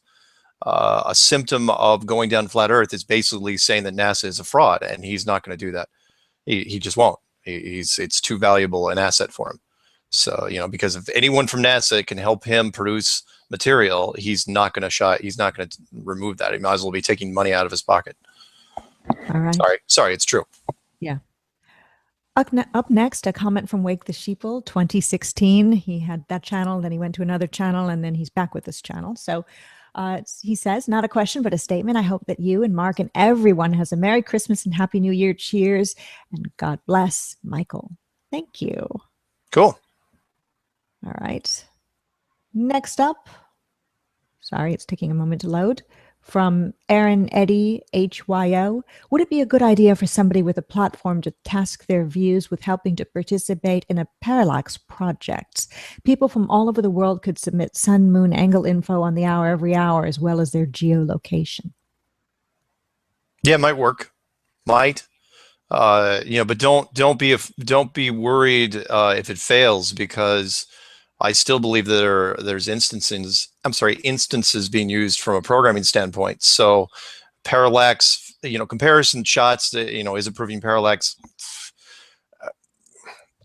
a symptom of going down flat Earth is basically saying that NASA is a fraud, and he's not going to do that. He just won't. It's too valuable an asset for him. So, you know, because if anyone from NASA can help him produce material, he's not going to remove that. He might as well be taking money out of his pocket. All right. Sorry, it's true. Yeah. Up next, a comment from Wake the Sheeple, 2016. He had that channel, then he went to another channel, and then he's back with this channel. So he says, not a question, but a statement. I hope that you and Mark and everyone has a Merry Christmas and Happy New Year. Cheers. And God bless, Michael. Thank you. Cool. All right. Next up, sorry, it's taking a moment to load. From Aaron Eddy, HYO, would it be a good idea for somebody with a platform to task their views with helping to participate in a parallax project? People from all over the world could submit sun, moon, angle info on the hour every hour, as well as their geolocation. Yeah, it might work. Might. You know, but don't be worried if it fails, because I still believe that there's instances being used from a programming standpoint. So parallax, you know, comparison shots, you know, is it proving parallax?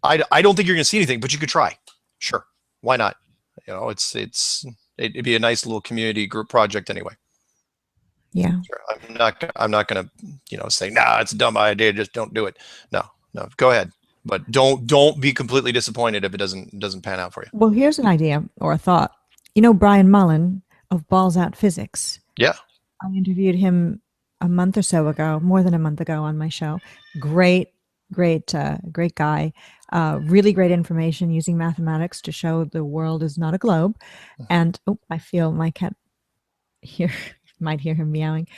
I don't think you're going to see anything, but you could try. Sure, why not? You know, it'd be a nice little community group project anyway. Yeah. Sure. I'm not going to, you know, say, nah, it's a dumb idea, just don't do it. No, go ahead. But don't be completely disappointed if it doesn't pan out for you. Well, here's an idea or a thought. You know, Brian Mullen of Balls Out Physics. Yeah. I interviewed him a month or so ago, more than a month ago on my show. Great guy. Really great information using mathematics to show the world is not a globe. And I feel my cat here, might hear him meowing.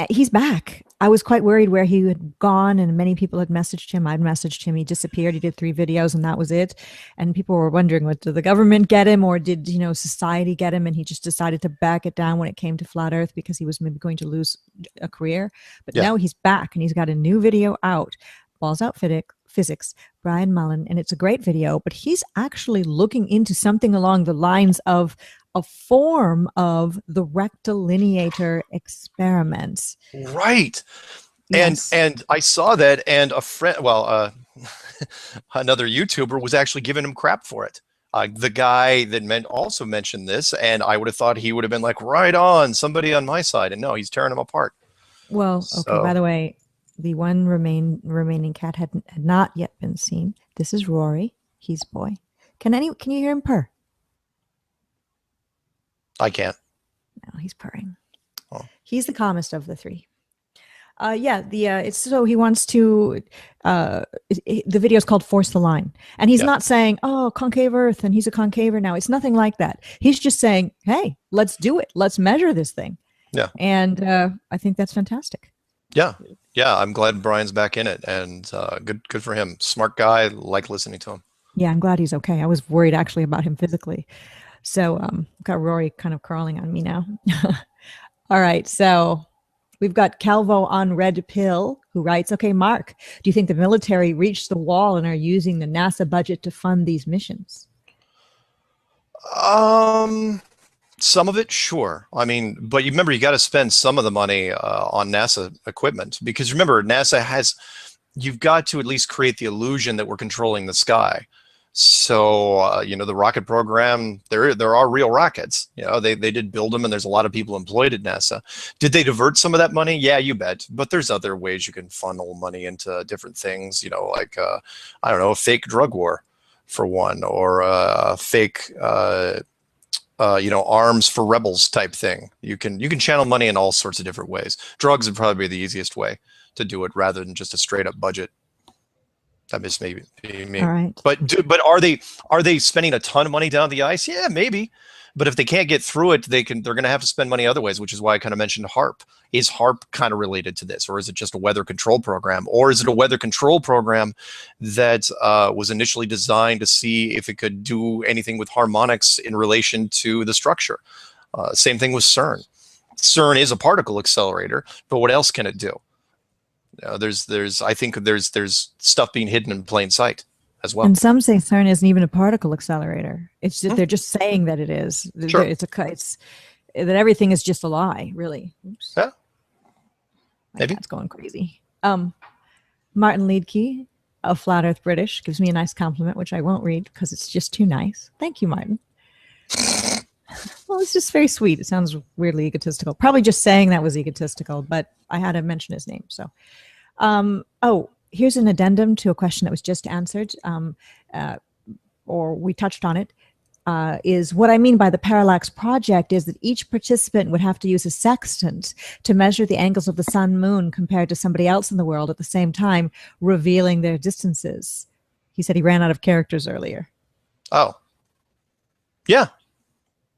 He's back. I was quite worried where he had gone, and many people had messaged him. I'd messaged him. He disappeared. He did 3 videos, and that was it. And people were wondering, did the government get him, or did, you know, society get him? And he just decided to back it down when it came to flat Earth because he was maybe going to lose a career. But now he's back, and he's got a new video out, Balls Out Physics, Brian Mullen, and it's a great video. But he's actually looking into something along the lines of a form of the rectilineator experiments. Right. Yes. And I saw that, and a friend, another YouTuber was actually giving him crap for it. The guy that also mentioned this, and I would have thought he would have been like, right on, somebody on my side. And no, he's tearing them apart. Well, okay, by the way, the one remaining cat had not yet been seen. This is Rory. He's boy. Can you hear him purr? I can't. No, he's purring. Oh. He's the calmest of the 3. It's so he wants to. The video is called "Force the Line," and he's not saying, "Oh, concave Earth," and he's a concaver now. It's nothing like that. He's just saying, "Hey, let's do it. Let's measure this thing." Yeah. And I think that's fantastic. Yeah. I'm glad Brian's back in it, and good for him. Smart guy. Like listening to him. Yeah, I'm glad he's okay. I was worried actually about him physically. So got Rory kind of crawling on me now. All right. So we've got Calvo on Red Pill who writes, okay, Mark, do you think the military reached the wall and are using the NASA budget to fund these missions? Some of it, sure. I mean, but you remember, you got to spend some of the money on NASA equipment, because remember, you've got to at least create the illusion that we're controlling the sky. So, you know, the rocket program, there are real rockets. You know, they did build them, and there's a lot of people employed at NASA. Did they divert some of that money? Yeah, you bet. But there's other ways you can funnel money into different things, you know, like, I don't know, a fake drug war for one, or a fake, you know, arms for rebels type thing. You can channel money in all sorts of different ways. Drugs would probably be the easiest way to do it, rather than just a straight up budget. That just maybe me. All right. But are they spending a ton of money down the ice? Yeah, maybe. But if they can't get through it, they're going to have to spend money other ways, which is why I kind of mentioned HARP. Is HARP kind of related to this, or is it just a weather control program, or is it a weather control program that was initially designed to see if it could do anything with harmonics in relation to the structure? Same thing with CERN. CERN is a particle accelerator, but what else can it do? I think there's stuff being hidden in plain sight as well. And some say CERN isn't even a particle accelerator. It's just, they're just saying that it is. Sure. that everything is just a lie, really. Oops. Yeah, My maybe. cat's going crazy. Martin Liedtke of Flat Earth British gives me a nice compliment, which I won't read because it's just too nice. Thank you, Martin. Well, it's just very sweet. It sounds weirdly egotistical. Probably just saying that was egotistical, but I had to mention his name. So, oh, here's an addendum to a question that was just answered, or we touched on it. Is what I mean by the parallax project is that each participant would have to use a sextant to measure the angles of the sun moon compared to somebody else in the world at the same time, revealing their distances. He said he ran out of characters earlier. Oh, yeah.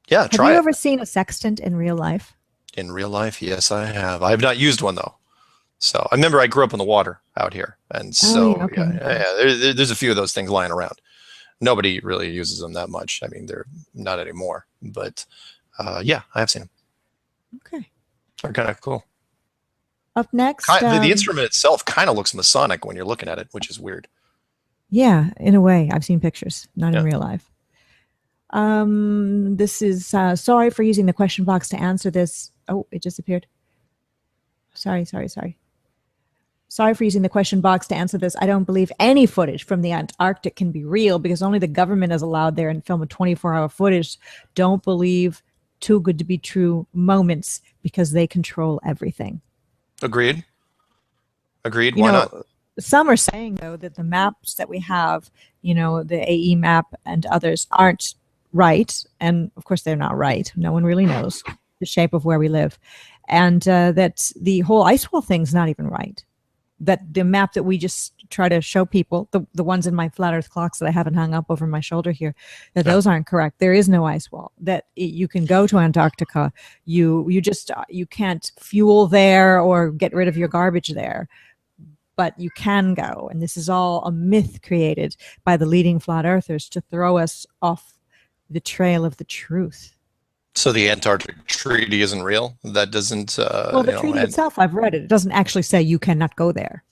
Yeah, Have try you it. ever seen a sextant in real life? In real life, yes, I have. I have not used one, though. So I remember I grew up in the water out here. And so, yeah, okay. there's a few of those things lying around. Nobody really uses them that much. I mean, they're not anymore. But yeah, I have seen them. Okay. They're kind of cool. Up next, The instrument itself kind of looks Masonic when you're looking at it, which is weird. Yeah, in a way. I've seen pictures, not in real life. This is sorry for using the question box to answer this. Oh, it disappeared. Sorry. Sorry for using the question box to answer this. I don't believe any footage from the Antarctic can be real because only the government is allowed there and film a 24-hour footage. Don't believe too good to be true moments because they control everything. Agreed. Why not? Some are saying, though, that the maps that we have, the AE map and others aren't right. And of course, they're not right. No one really knows the shape of where we live. And that the whole ice wall thing's not even right. That the map that we just try to show people, the ones in my flat earth clocks that I haven't hung up over my shoulder here, that those aren't correct. There is no ice wall. That you can go to Antarctica. You can't fuel there or get rid of your garbage there. But you can go. And this is all a myth created by the leading flat earthers to throw us off the trail of the truth. So the Antarctic Treaty isn't real? That doesn't... well, the treaty itself, I've read it. It doesn't actually say you cannot go there.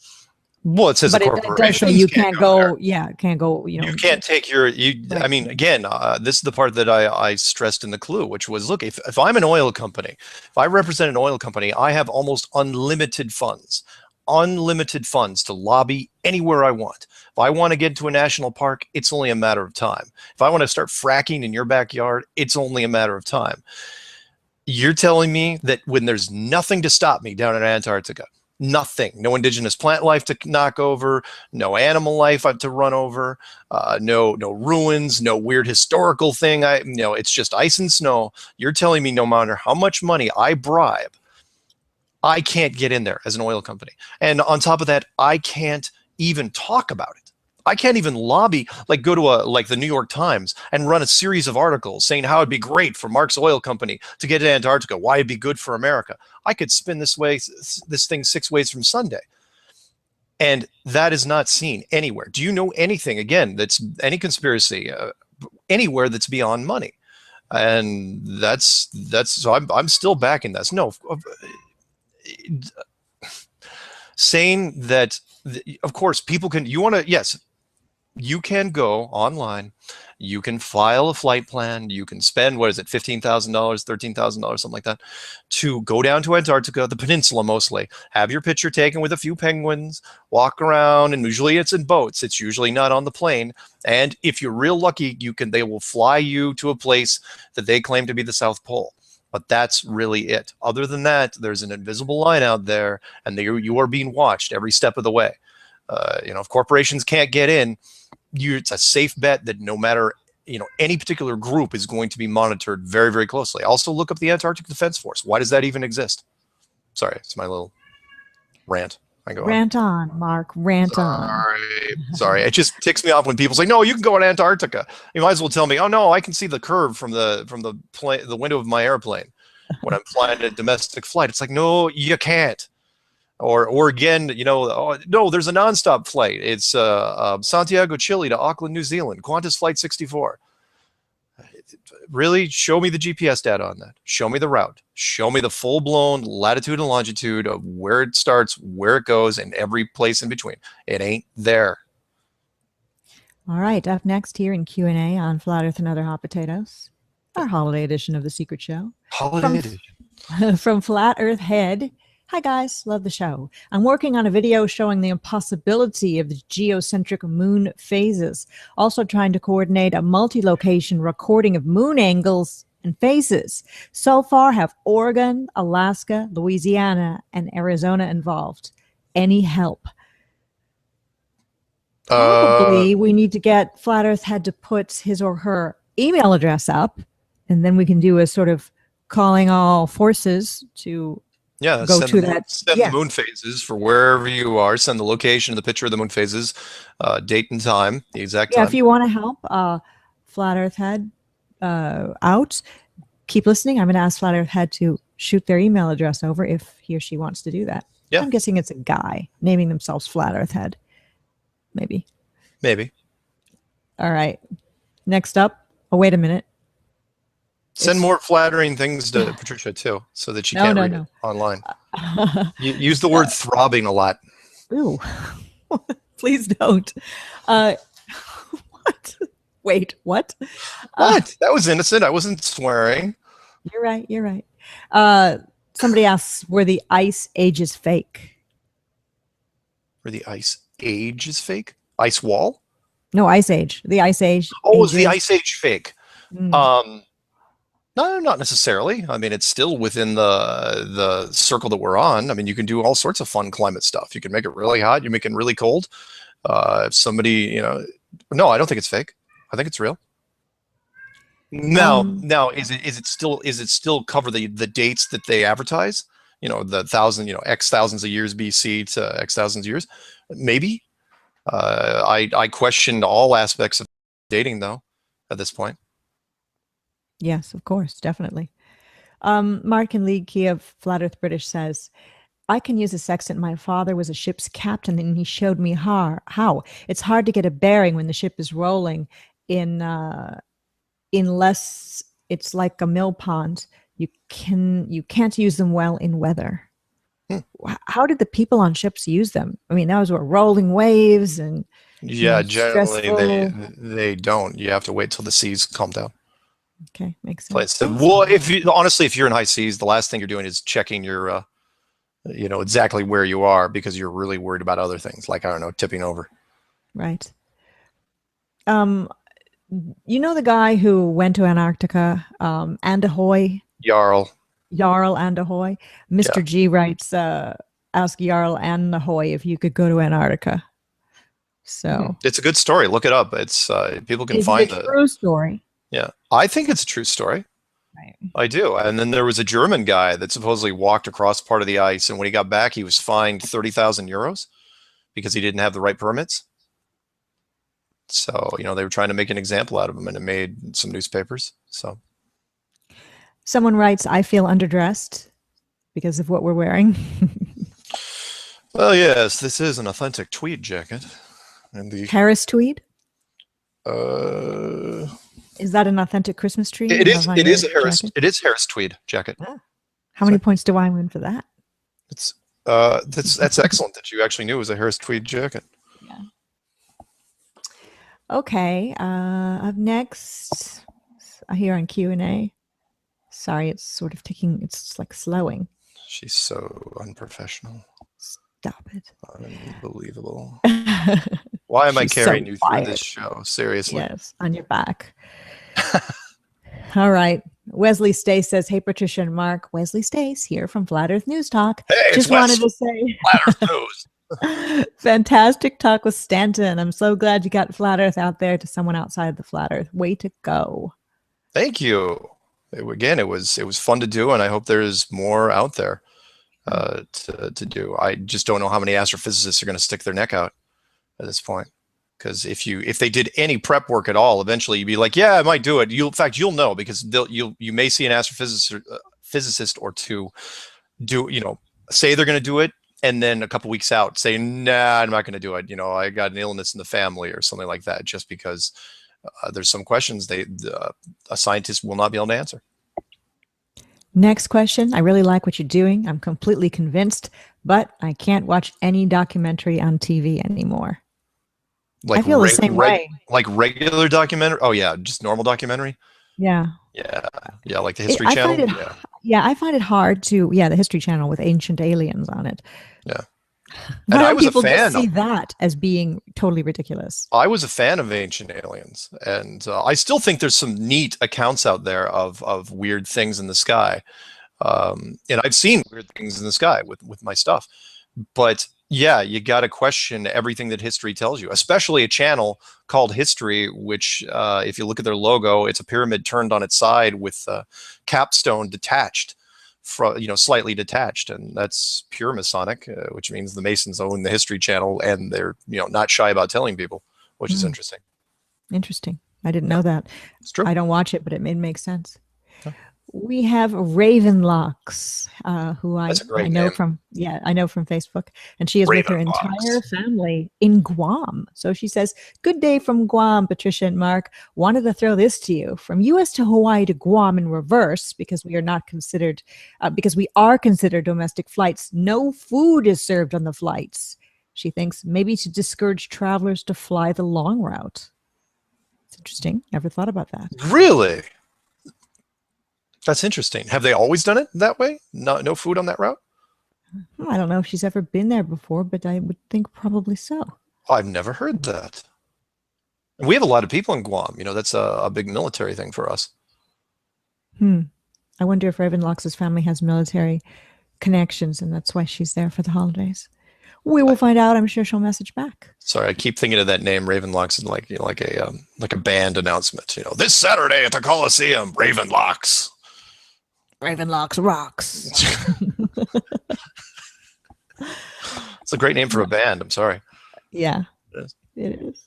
Well, it says but the it does say you can't go. Yeah, can't go. You can't take your... Right. I mean, again, this is the part that I stressed in the clue, which was, look, if I'm an oil company, if I represent an oil company, I have almost unlimited funds to lobby anywhere I want. If I want to get to a national park, it's only a matter of time. If I want to start fracking in your backyard, it's only a matter of time. You're telling me that when there's nothing to stop me down in Antarctica, nothing, no indigenous plant life to knock over, no animal life to run over, no ruins, no weird historical thing. It's just ice and snow. You're telling me no matter how much money I bribe, I can't get in there as an oil company. And on top of that, I can't even talk about it. I can't even lobby, like go to like the New York Times and run a series of articles saying how it'd be great for Mark's Oil Company to get to Antarctica, why it'd be good for America. I could spin this thing 6 ways from Sunday. And that is not seen anywhere. Do you know anything, again, that's any conspiracy anywhere that's beyond money? And that's so I'm still backing this. No, saying that, of course, people can, yes, you can go online, you can file a flight plan, you can spend, what is it, $15,000, $13,000, something like that, to go down to Antarctica, the peninsula mostly, have your picture taken with a few penguins, walk around, and usually it's in boats, it's usually not on the plane, and if you're real lucky, they will fly you to a place that they claim to be the South Pole. But that's really it. Other than that, there's an invisible line out there, and you are being watched every step of the way. If corporations can't get in, it's a safe bet that no matter any particular group is going to be monitored very, very closely. Also, look up the Antarctic Defense Force. Why does that even exist? Sorry, it's my little rant. Rant on, Mark. Rant on. Sorry. It just ticks me off when people say, "No, you can go to Antarctica." You might as well tell me, "Oh no, I can see the curve from the window of my airplane when I'm flying a domestic flight." It's like, no, you can't. Or again, oh, no, there's a nonstop flight. It's Santiago, Chile to Auckland, New Zealand. Qantas Flight 64. Really, show me the GPS data on that. Show me the route. Show me the full-blown latitude and longitude of where it starts, where it goes, and every place in between. It ain't there. All right, up next here in Q&A on Flat Earth and Other Hot Potatoes. our holiday edition of The Secret Show. Holiday edition. From Flat Earth Head. Hi guys, love the show. I'm working on a video showing the impossibility of the geocentric moon phases. Also trying to coordinate a multi-location recording of moon angles and phases. So far have Oregon, Alaska, Louisiana, and Arizona involved. Any help? Probably we need to get Flat Earth Head to put his or her email address up, and then we can do a sort of calling all forces to go to that. Send the moon phases for wherever you are. Send the location, the picture of the moon phases, date and time, the exact time. If you want to help Flat Earth Head out, keep listening. I'm going to ask Flat Earth Head to shoot their email address over if he or she wants to do that. Yeah. I'm guessing it's a guy naming themselves Flat Earth Head. Maybe. All right. Next up. Oh, wait a minute. Send more flattering things to Patricia too, so that she can't read it online. Use the word throbbing a lot. Ooh, please don't. What? Wait, what? What? That was innocent. I wasn't swearing. You're right. Somebody asks, were the ice ages fake? Were the ice age is fake? Ice wall? No, ice age. The ice age. Oh, is the ice age fake? No, not necessarily. I mean, it's still within the circle that we're on. I mean, you can do all sorts of fun climate stuff. You can make it really hot. You make it really cold. If somebody, no, I don't think it's fake. I think it's real. Now, is it still cover the dates that they advertise? The 1,000, X thousands of years BC to X thousands of years. Maybe. I questioned all aspects of dating though at this point. Yes, of course, definitely. Mark in League Key of Flat Earth British says, I can use a sextant. My father was a ship's captain and he showed me how. It's hard to get a bearing when the ship is rolling unless it's like a mill pond. You can't use them well in weather. How did the people on ships use them? I mean, those were rolling waves and generally they don't. You have to wait till the seas calm down. Okay, makes sense. Well, if you're in high seas, the last thing you're doing is checking your exactly where you are, because you're really worried about other things, like, I don't know, tipping over. Right. The guy who went to Antarctica, Andahoy? Jarl Andahoy. Mr. G writes, ask Jarl Andahoy if you could go to Antarctica. So it's a good story. Look it up. It's people can find a true story. Yeah, I think it's a true story. Right. I do. And then there was a German guy that supposedly walked across part of the ice, and when he got back, he was fined 30,000 euros because he didn't have the right permits. So, they were trying to make an example out of him, and it made some newspapers. So someone writes, I feel underdressed because of what we're wearing. Well, yes, this is an authentic tweed jacket. And the Harris tweed? Is that an authentic Christmas tree? It is a Harris. It is Harris tweed jacket. How many points do I win for that? It's that's excellent that you actually knew it was a Harris tweed jacket. Yeah. Okay. Up next, here on Q&A. Sorry, it's sort of ticking. It's like slowing. She's so unprofessional. Stop it. Unbelievable. Why am I carrying you through this show? Seriously. Yes, on your back. All right. Wesley Stace says, hey, Patricia and Mark. Wesley Stace here from Flat Earth News Talk. Hey, just wanted to say, Flat Earth News. Fantastic talk with Stanton. I'm so glad you got Flat Earth out there to someone outside the Flat Earth. Way to go. Thank you. Again, it was fun to do, and I hope there's more out there to do. I just don't know how many astrophysicists are going to stick their neck out at this point. Because if they did any prep work at all, eventually you'd be like, yeah, I might do it. In fact, you'll know, because you may see an astrophysicist or two say they're going to do it, and then a couple weeks out say, nah, I'm not going to do it. I got an illness in the family or something like that, just because there's some questions a scientist will not be able to answer. Next question. I really like what you're doing. I'm completely convinced, but I can't watch any documentary on TV anymore. I feel the same way. Like regular documentary? Oh, yeah, just normal documentary? Yeah. Yeah, yeah, like the History I Channel. find it, Yeah, yeah, I find it hard to, yeah, the History Channel with ancient aliens on it. yeah. And Why I don't was a people just fan. see that as being totally ridiculous? I was a fan of Ancient Aliens, and I still think there's some neat accounts out there of weird things in the sky. And I've seen weird things in the sky with my stuff. But yeah, you got to question everything that history tells you, especially a channel called History, which, if you look at their logo, it's a pyramid turned on its side with capstone detached, from, slightly detached, and that's pure Masonic, which means the Masons own the History Channel, and they're not shy about telling people, which is Hmm, interesting. interesting. I didn't Yeah, know that. it's true. I don't watch it, but it make sense. Yeah. We have Ravenlocks, who That's a I great know name, from, yeah, I know from Facebook, and she is with her entire Ravenlocks. family in Guam. So she says, "Good day from Guam, Patricia and Mark. Wanted to throw this to you: from U.S. to Hawaii to Guam in reverse, because we are not considered, because we are considered domestic flights. No food is served on the flights." She thinks maybe to discourage travelers to fly the long route. It's interesting. Never thought about that. Really? That's interesting. Have they always done it that way? No food on that route? I don't know if she's ever been there before, but I would think probably so. I've never heard that. We have a lot of people in Guam. That's a big military thing for us. Hmm. I wonder if Ravenlock's family has military connections and that's why she's there for the holidays. We will find out. I'm sure she'll message back. Sorry, I keep thinking of that name, Ravenlocks, and like a band announcement. This Saturday at the Coliseum, Ravenlocks. Ravenlock's rocks. It's a great name for a band. I'm sorry. Yeah, It is. it is.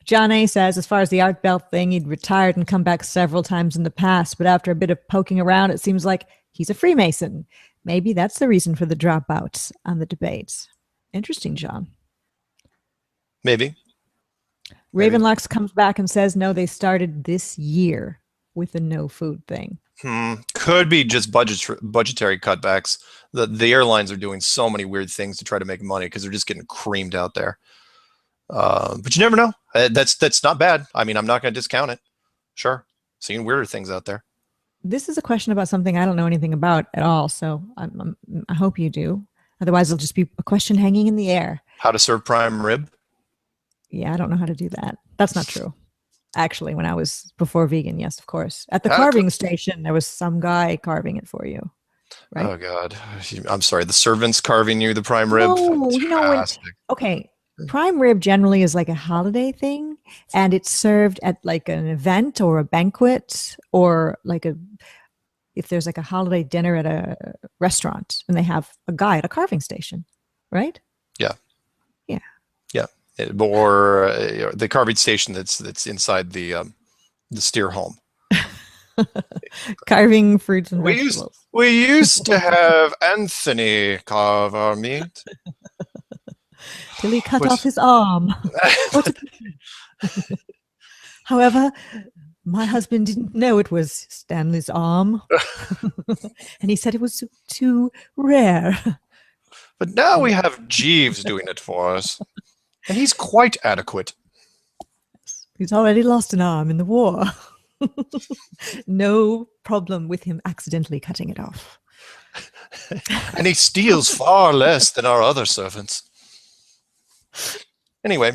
John A says, as far as the art belt thing, he'd retired and come back several times in the past, but after a bit of poking around, it seems like he's a Freemason. Maybe that's the reason for the dropouts on the debates. Interesting, John. Maybe. Maybe. Ravenlocks comes back and says, no, they started this year with the no food thing. Could be just budgetary cutbacks. The airlines are doing so many weird things to try to make money because they're just getting creamed out there. But you never know. That's not bad. I mean, I'm not going to discount it. Sure, seeing weirder things out there. This is a question about something I don't know anything about at all, so I hope you do. Otherwise, it'll just be a question hanging in the air. How to serve prime rib? Yeah, I don't know how to do that. That's not true. Actually, when I was before vegan, yes, of course. At the How to carving cook? station, there was some guy carving it for you, right? Oh God, I'm sorry. The servants carving you the prime rib. No, when, Fantastic. okay, prime rib generally is like a holiday thing, and it's served at like an event or a banquet, or like if there's like a holiday dinner at a restaurant and they have a guy at a carving station, right? Yeah. Yeah. Yeah. Or the carving station that's inside the steer home. Carving fruits and vegetables. We used to have Anthony carve our meat. Till he cut off his arm. However, my husband didn't know it was Stanley's arm. And he said it was too rare. But now we have Jeeves doing it for us. And he's quite adequate. He's already lost an arm in the war. No problem with him accidentally cutting it off. And he steals far less than our other servants. Anyway,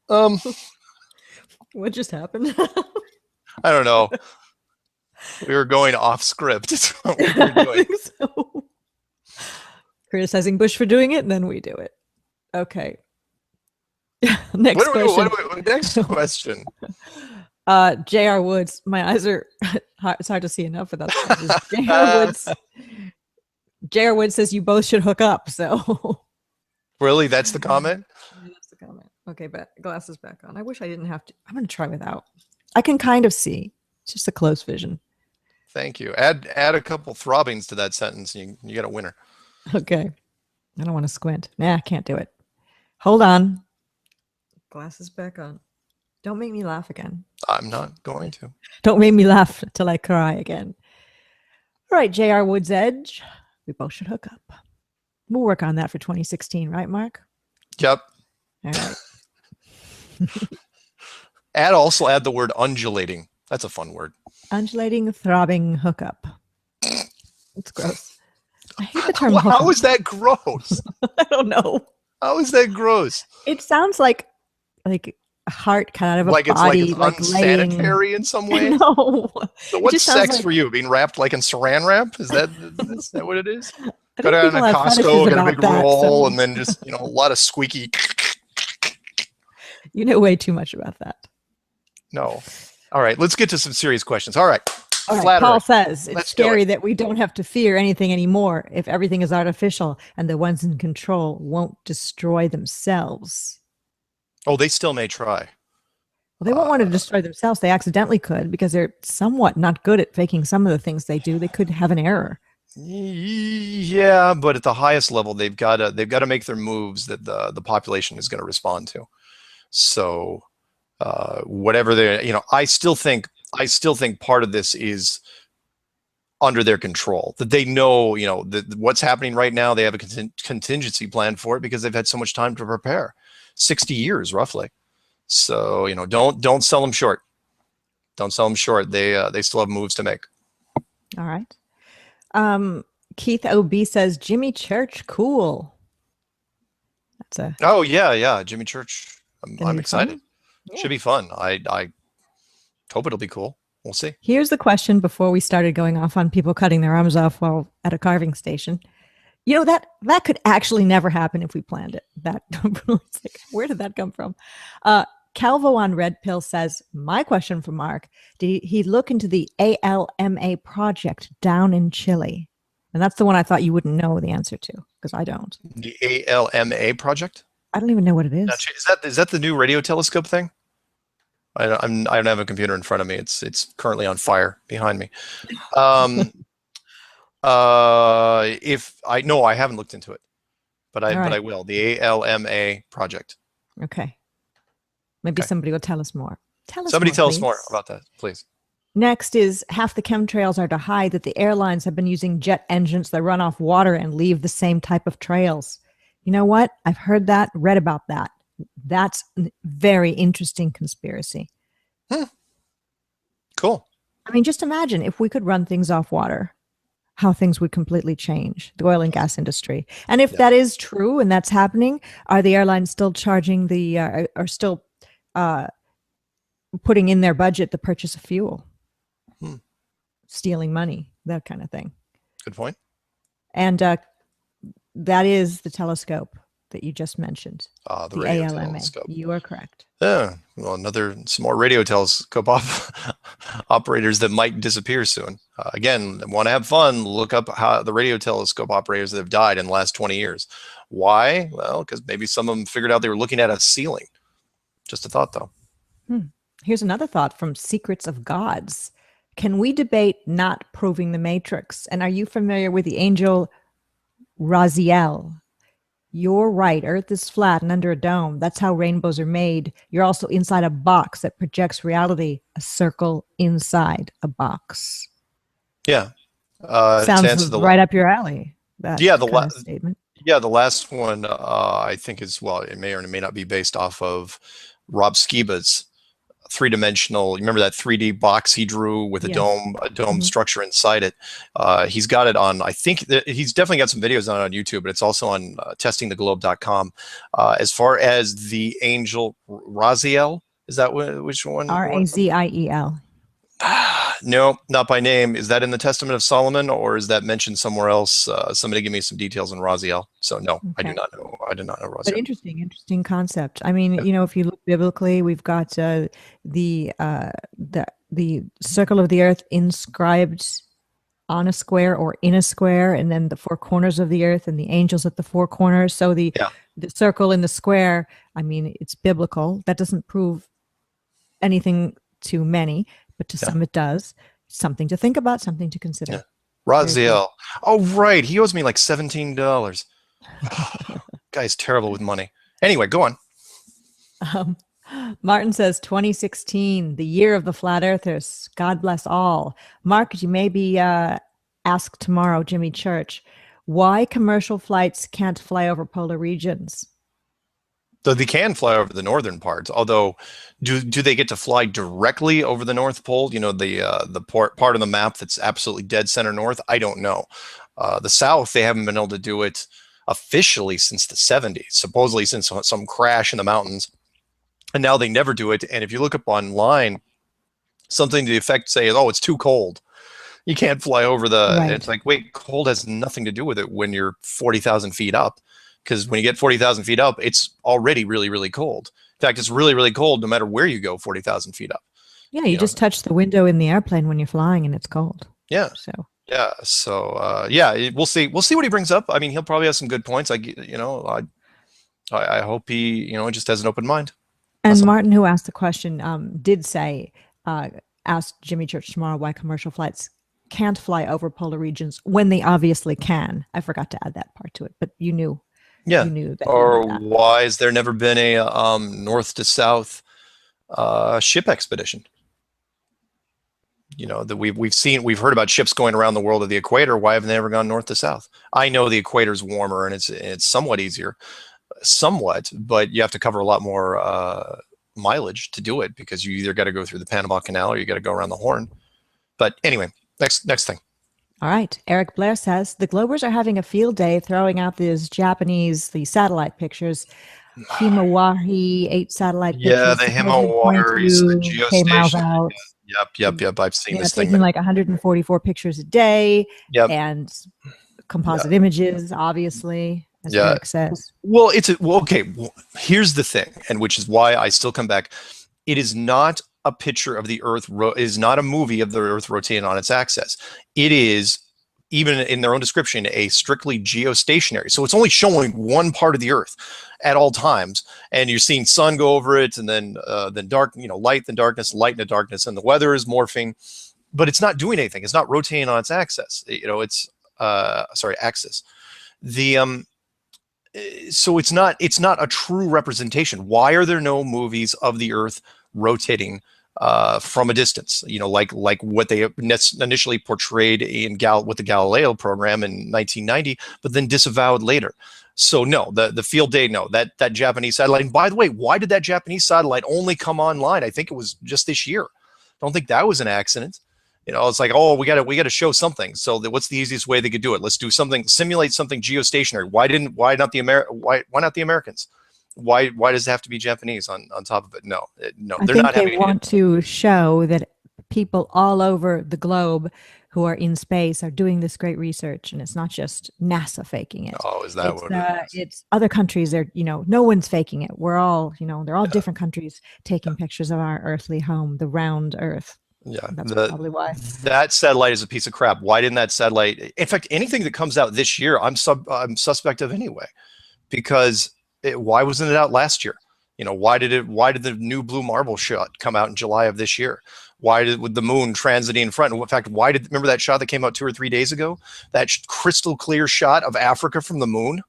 What just happened? I don't know. We were going off script. That's what we were I doing. think so. Criticizing Bush for doing it, and then we do it. Okay. Next question. Next question. J.R. Woods. My eyes are. It's hard to see enough of that. J.R. Woods. J.R. Woods says you both should hook up. So. Really, that's the comment? That's the comment. Okay, but glasses back on. I wish I didn't have to. I'm going to try without. I can kind of see. It's just a close vision. Thank you. Add a couple throbbings to that sentence, and you got a winner. Okay. I don't want to squint. Nah, I can't do it. Hold on. Glasses back on. Don't make me laugh again. I'm not going to. Don't make me laugh till I cry again. All right, J.R. Woods Edge. We both should hook up. We'll work on that for 2016, right, Mark? Yep. All right. Also add the word undulating That's a fun word. Undulating, throbbing hookup. It's gross. I hate the term hookup. How is that gross? I don't know. How is that gross? It sounds like a heart cut out of a body, like it's unsanitary laying... in some way. No. So what's sex for you? Being wrapped like in saran wrap? Is that what it is? Got it on a Costco, get a big roll, and then just a lot of squeaky. You know way too much about that. No. All right, let's get to some serious questions. All right. Paul says it's scary that we don't have to fear anything anymore if everything is artificial and the ones in control won't destroy themselves. Oh, they still may try. Well, they won't want to destroy themselves. They accidentally could, because they're somewhat not good at faking some of the things they do. They could have an error. Yeah, but at the highest level, they've got to make their moves that the population is going to respond to. So whatever they, I still think part of this is under their control, that they know, that what's happening right now, they have a contingency plan for it because they've had so much time to prepare, 60 years roughly. So, don't sell them short. Don't sell them short. They still have moves to make. All right. Keith OB says Jimmy Church, cool. Oh yeah, Jimmy Church. I'm excited. Yeah. Should be fun. I hope it'll be cool. We'll see. Here's the question before we started going off on people cutting their arms off while at a carving station. That could actually never happen if we planned it. Where did that come from? Calvo on Red Pill says, my question for Mark, did he look into the ALMA project down in Chile? And that's the one I thought you wouldn't know the answer to, because I don't. The ALMA project? I don't even know what it is. Is that the new radio telescope thing? I don't have a computer in front of me. It's currently on fire behind me. I haven't looked into it, but I will. The ALMA project. Okay. Maybe somebody will tell us more. Tell us more about that, please. Next is half the chemtrails are to hide that the airlines have been using jet engines that run off water and leave the same type of trails. You know what? I've heard that, read about that. That's a very interesting conspiracy. Cool. I mean, just imagine if we could run things off water, how things would completely change, the oil and gas industry. And if that is true and that's happening, are the airlines still charging are still putting in their budget the purchase of fuel? Stealing money, that kind of thing. Good point. And that is the telescope that you just mentioned. The radio ALMA. telescope. You are correct. Yeah. Well, some more radio telescope operators that might disappear soon. Again, want to have fun, look up how the radio telescope operators that have died in the last 20 years. Why? Well, because maybe some of them figured out they were looking at a ceiling. Just a thought, though. Here's another thought from Secrets of Gods. Can we debate not proving the Matrix? And are you familiar with the angel Raziel? You're right. Earth is flat and under a dome. That's how rainbows are made. You're also inside a box that projects reality, a circle inside a box. Yeah. Sounds right up your alley. The statement. Yeah, the last one I think is, it may or may not be based off of Rob Skiba's three-dimensional. You remember that 3D box he drew with a dome structure inside it? He's got it on, I think he's definitely got some videos on YouTube, but it's also on testingtheglobe.com. As far as the angel Raziel, is that which one? Raziel. No, not by name. Is that in the Testament of Solomon, or is that mentioned somewhere else? Somebody give me some details on Raziel. So no, okay. I do not know Raziel. But interesting concept. I mean, if you look biblically, we've got the circle of the earth inscribed on a square or in a square, and then the four corners of the earth and the angels at the four corners. So the circle in the square, I mean, it's biblical. That doesn't prove anything to many, but to some it does. Something to think about, something to consider. Yeah. Raziel. Oh, right. He owes me like $17. Guy's terrible with money. Anyway, go on. Martin says 2016, the year of the flat earthers. God bless all. Mark, you may be asked tomorrow, Jimmy Church, why commercial flights can't fly over polar regions? So they can fly over the northern parts, although do they get to fly directly over the North Pole? You know, the part of the map that's absolutely dead center north? I don't know. The South, they haven't been able to do it officially since the 70s, supposedly since some crash in the mountains. And now they never do it. And if you look up online, something to the effect say, oh, it's too cold. You can't fly over the, Right. it's like, wait, cold has nothing to do with it when you're 40,000 feet up. Because when you get 40,000 feet up, it's already really, really cold. In fact, it's really, really cold no matter where you go 40,000 feet up. Yeah, You you know, just touch the window in the airplane when you're flying and it's cold. yeah. So Yeah. So, yeah, we'll see. We'll see what he brings up. I mean, he'll probably have some good points. I hope he, just has an open mind. That's and all. Martin, who asked the question, did say, ask Jimmy Church tomorrow why commercial flights can't fly over polar regions when they obviously can. I forgot to add that part to it, but Yeah. you knew that he Or meant that. why has there never been a north to south ship expedition? That we've heard about ships going around the world of the equator. Why haven't they ever gone north to south? I know the equator's warmer and it's somewhat easier, somewhat, but you have to cover a lot more mileage to do it because you either got to go through the Panama Canal or you got to go around the Horn. But anyway, next thing. All right. Eric Blair says the Globers are having a field day throwing out these satellite pictures. Himawari 8 satellite Yeah, pictures the supposedly point Himawaris, the to K miles geostationary. out. Yep. I've seen Yeah, this thing taking many. like 144 pictures a day Yep. and Yeah. composite images, obviously, as Yeah. Eric says. Well, okay. Well, here's the thing, and which is why I still come back. It is not a picture of the Earth. It is not a movie of the Earth rotating on its axis. It is, even in their own description, a strictly geostationary. So it's only showing one part of the Earth at all times, and you're seeing sun go over it, and then dark, light, then darkness, light, and darkness, and the weather is morphing, but it's not doing anything. It's not rotating on its axis. It's axis. The So it's not a true representation. Why are there no movies of the Earth rotating from a distance? Like what they initially portrayed with the Galileo program in 1990, but then disavowed later. So no, the field day, no, that Japanese satellite. And by the way, why did that Japanese satellite only come online? I think it was just this year. I don't think that was an accident. It's like, oh, we got to show something. So what's the easiest way they could do it? Let's do something, simulate something geostationary. Why not the Americans? Why does it have to be Japanese on top of it? No, I they're think not they having want to show that people all over the globe who are in space are doing this great research, and it's not just NASA faking it. Oh, is that what it is? It's other countries. No one's faking it. We're all, they're all different countries taking pictures of our earthly home, the round Earth. Yeah, That's probably why. that satellite is a piece of crap. Why didn't that satellite? In fact, anything that comes out this year, I'm suspect of anyway, because why wasn't it out last year? Why did the new blue marble shot come out in July of this year? With the moon transiting in front? In fact, remember that shot that came out 2 or 3 days ago? That crystal clear shot of Africa from the moon.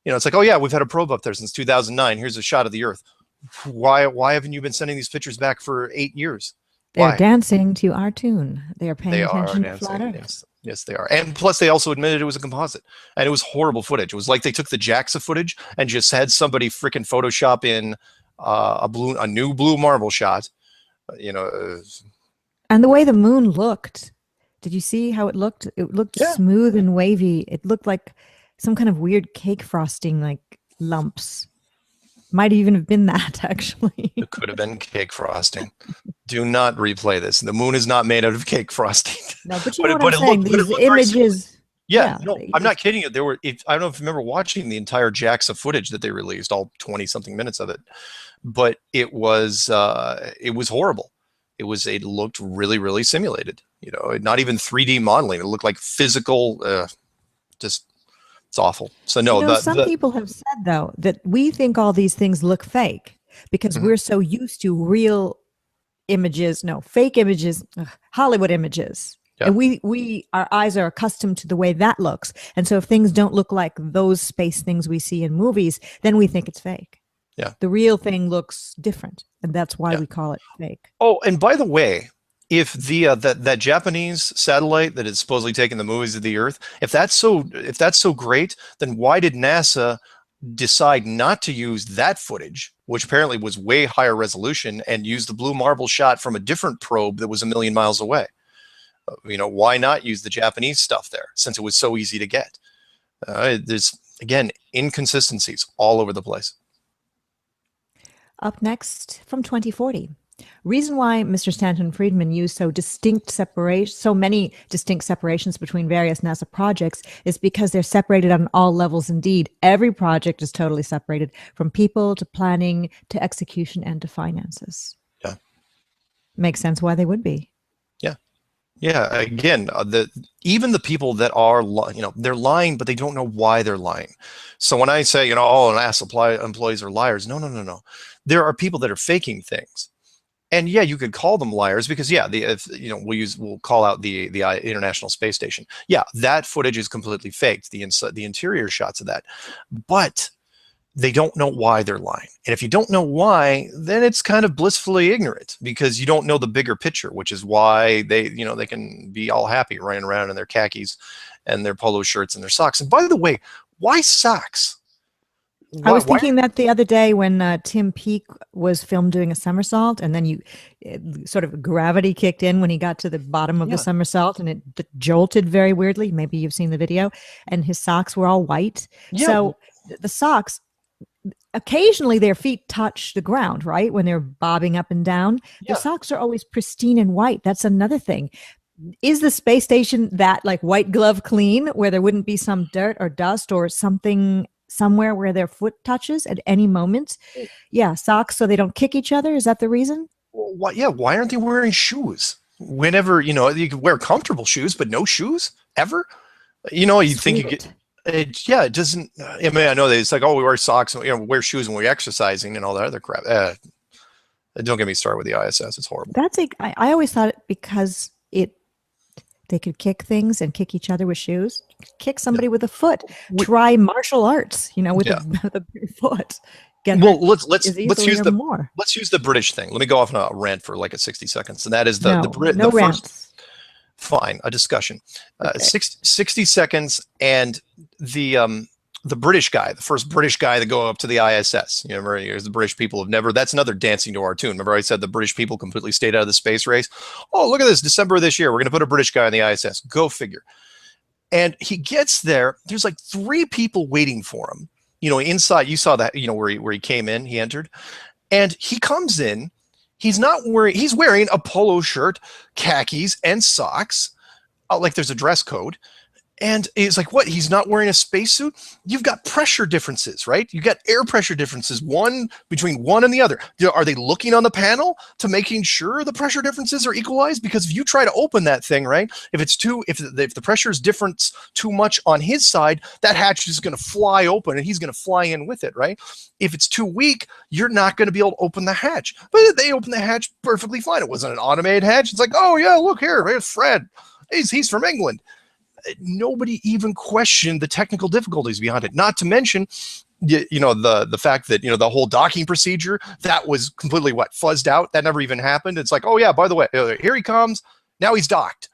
It's like, oh yeah, we've had a probe up there since 2009. Here's a shot of the Earth. Why haven't you been sending these pictures back for 8 years? They're Why? dancing to our tune. They are paying They are attention to dancing. flat Earth. Yes, they are. And plus, they also admitted it was a composite, and it was horrible footage. It was like they took the JAXA footage and just had somebody freaking Photoshop in a new blue marble shot. And the way the moon looked, did you see how it looked? It looked Yeah. smooth and wavy. It looked like some kind of weird cake frosting, like lumps. Might even have been that, actually. It could have been cake frosting. Do not replay this. The moon is not made out of cake frosting. No, but you But know it- what but I'm it saying? looked- but it These looked very similar. images. Yeah, no, they I'm not just- kidding you. I don't know if you remember watching the entire JAXA footage that they released, all 20 something minutes of it, but it was horrible. It looked really, really simulated. Not even 3D modeling. It looked like physical. Just it's awful. So no, some people have said, though, that we think all these things look fake because Mhm. we're so used to real images, no, fake images, Hollywood images. Yeah. And our eyes are accustomed to the way that looks. And so if things don't look like those space things we see in movies, then we think it's fake. Yeah. The real thing looks different. And that's why Yeah. we call it fake. Oh, and by the way, if that Japanese satellite that is supposedly taking the movies of the Earth, if that's so great, then why did NASA decide not to use that footage, which apparently was way higher resolution, and use the blue marble shot from a different probe that was a million miles away? Why not use the Japanese stuff there since it was so easy to get? There's, again, inconsistencies all over the place. Up next from 2040. Reason why Mr. Stanton Friedman used so many distinct separations between various NASA projects is because they're separated on all levels. Indeed, every project is totally separated, from people to planning to execution and to finances. Yeah. Makes sense why they would be. Yeah, again, even the people that are, they're lying, but they don't know why they're lying. So when I say, all NASA employees are liars, no. There are people that are faking things. And yeah, you could call them liars because we'll call out the International Space Station. Yeah, that footage is completely faked, the interior shots of that. But they don't know why they're lying. And if you don't know why, then it's kind of blissfully ignorant, because you don't know the bigger picture, which is why they can be all happy running around in their khakis and their polo shirts and their socks. And by the way, why socks? I was thinking that the other day when Tim Peake was filmed doing a somersault, and then sort of gravity kicked in when he got to the bottom of the somersault, and it jolted very weirdly. Maybe you've seen the video, and his socks were all white. Yeah. So the socks, occasionally their feet touch the ground, right? When they're bobbing up and down. Yeah. The socks are always pristine and white. That's another thing. Is the space station that like white glove clean, where there wouldn't be some dirt or dust or something somewhere where their foot touches at any moment? Yeah, socks so they don't kick each other. Is that the reason? Well, why aren't they wearing shoes? Whenever, you could wear comfortable shoes, but no shoes ever? You think you get... it doesn't. I mean, I know that it's like, we wear socks, wear shoes when we're exercising and all that other crap. Don't get me started with the ISS. It's horrible. I always thought it because they could kick things and kick each other with shoes. Kick somebody with a foot. Try martial arts, with a foot. Let's use the British thing. Let me go off on a rant for like 60 seconds, and that is the rants. Fine, a discussion. Okay. 60 seconds, and the British guy, the first British guy to go up to the ISS. Remember, the British people have never. That's another dancing to our tune. Remember, I said the British people completely stayed out of the space race. Oh, look at this! December of this year, we're going to put a British guy on the ISS. Go figure. And he gets there. There's like 3 people waiting for him. Inside. You saw that. Where he came in. He entered, and he comes in. He's wearing a polo shirt, khakis, and socks. Like there's a dress code. And it's like, what? He's not wearing a spacesuit? You've got pressure differences, right? You got air pressure differences, between one and the other. Are they looking on the panel to making sure the pressure differences are equalized? Because if you try to open that thing, right? If the pressure is different too much on his side, that hatch is going to fly open and he's going to fly in with it, right? If it's too weak, you're not going to be able to open the hatch. But they opened the hatch perfectly fine. It wasn't an automated hatch. It's like, oh yeah, look here, there's Fred. He's from England. Nobody even questioned the technical difficulties behind it. Not to mention, the fact that the whole docking procedure that was completely fuzzed out. That never even happened. It's like, oh yeah, by the way, here he comes. Now he's docked.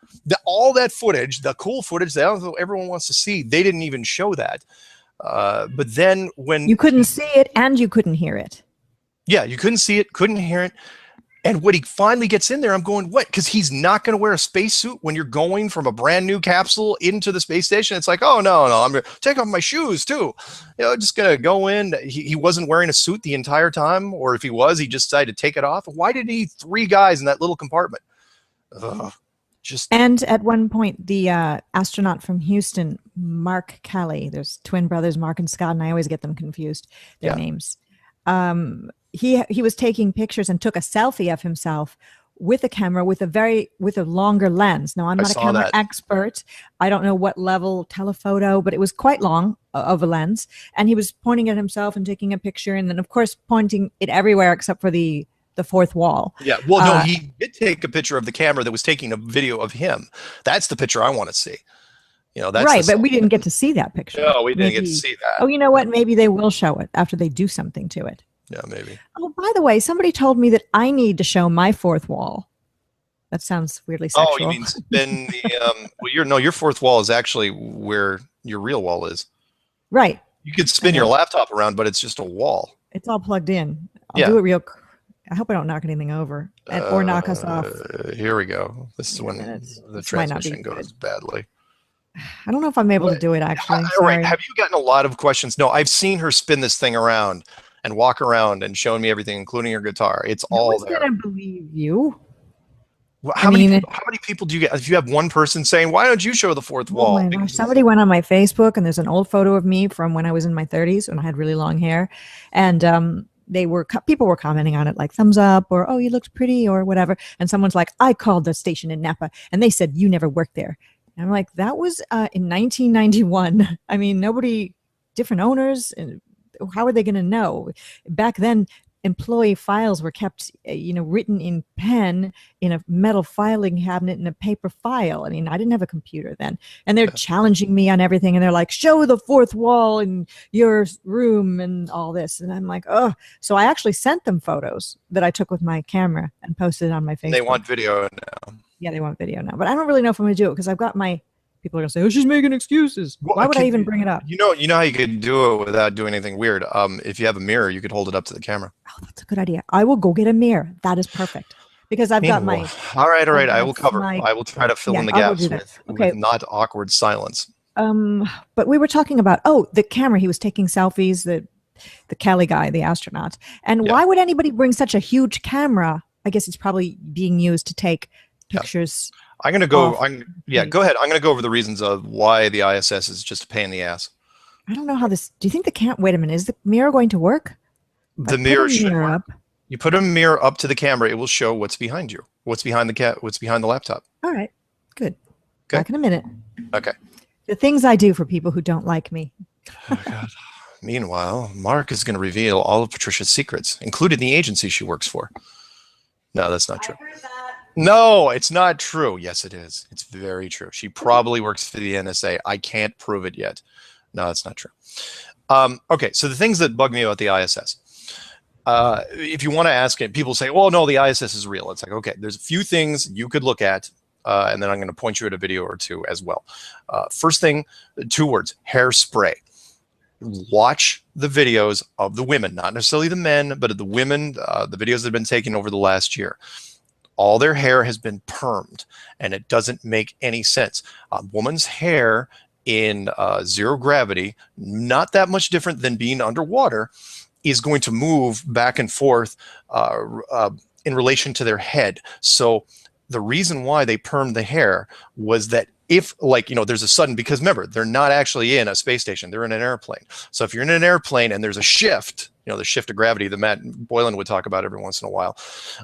All that footage, the cool footage that everyone wants to see, they didn't even show that. But then when you couldn't see it and you couldn't hear it. Yeah, you couldn't see it, couldn't hear it. And when he finally gets in there, I'm going, what? Because he's not going to wear a spacesuit when you're going from a brand new capsule into the space station. It's like, oh, no, I'm going to take off my shoes, too. Just going to go in. He wasn't wearing a suit the entire time. Or if he was, he just decided to take it off. Why did he need 3 guys in that little compartment? And at one point, the astronaut from Houston, Mark Kelly, there's twin brothers, Mark and Scott, and I always get them confused, their names. He was taking pictures and took a selfie of himself with a camera with a longer lens. Now, I'm not a camera expert. I don't know what level telephoto, but it was quite long of a lens. And he was pointing at himself and taking a picture, and then of course pointing it everywhere except for the fourth wall. Yeah. Well, no, he did take a picture of the camera that was taking a video of him. That's the picture I want to see. That's right, but we didn't get to see that picture. No, we didn't get to see that. Oh, you know what? Maybe they will show it after they do something to it. Yeah, maybe. Oh, by the way, somebody told me that I need to show my fourth wall. That sounds weirdly sexual. Oh, you mean spin the well, your fourth wall is actually where your real wall is. Right. You could spin your laptop around, but it's just a wall. It's all plugged in. I'll do it real. I hope I don't knock anything over or knock us off. Here we go. This is when the transmission goes badly. I don't know if I'm able to do it, actually. All right. Have you gotten a lot of questions? No, I've seen her spin this thing around and walk around and showing me everything, including her guitar. It's all there. I believe you. Well, how many people do you get? If you have one person saying, why don't you show the fourth wall? My gosh. Somebody went on my Facebook, and there's an old photo of me from when I was in my 30s when I had really long hair. And people were commenting on it like thumbs up or, oh, you looked pretty or whatever. And someone's like, I called the station in Napa and they said, you never worked there. And I'm like, that was in 1991. I mean, different owners, and how are they going to know? Back then, employee files were kept, written in pen in a metal filing cabinet in a paper file. I mean, I didn't have a computer then. And they're challenging me on everything. And they're like, show the fourth wall in your room and all this. And I'm like, oh. So I actually sent them photos that I took with my camera and posted it on my Facebook. They want video now. Yeah, they want video now. But I don't really know if I'm going to do it because I've got people are going to say, oh, she's making excuses. Why would I even bring it up? You know how you could do it without doing anything weird? If you have a mirror, you could hold it up to the camera. Oh, that's a good idea. I will go get a mirror. That is perfect. Because I've got my... All right. I will cover. I will try to fill in the gaps with not awkward silence. But we were talking about, the camera. He was taking selfies, the Cali guy, the astronaut. And why would anybody bring such a huge camera? I guess it's probably being used to take pictures... I'm going to go. Go ahead. I'm going to go over the reasons of why the ISS is just a pain in the ass. I don't know how this. Do you think wait a minute. Is the mirror going to work? The mirror should work. You put a mirror up to the camera, it will show what's behind you, what's behind the laptop. All right. Good. Okay. Back in a minute. Okay. The things I do for people who don't like me. Oh, God. Meanwhile, Mark is going to reveal all of Patricia's secrets, including the agency she works for. No, that's not true. I heard that. No, it's not true. Yes, it is. It's very true. She probably works for the NSA. I can't prove it yet. No, that's not true. Okay, so the things that bug me about the ISS. If you want to ask it, people say, well, no, the ISS is real. It's like, okay, there's a few things you could look at, and then I'm going to point you at a video or two as well. First thing, 2 words, hairspray. Watch the videos of the women, not necessarily the men, but of the women, the videos that have been taken over the last year. All their hair has been permed, and it doesn't make any sense. A woman's hair in zero gravity, not that much different than being underwater, is going to move back and forth in relation to their head. So the reason why they permed the hair was that if, there's a sudden, because remember, they're not actually in a space station, they're in an airplane. So if you're in an airplane and there's a shift, the shift of gravity that Matt Boylan would talk about every once in a while,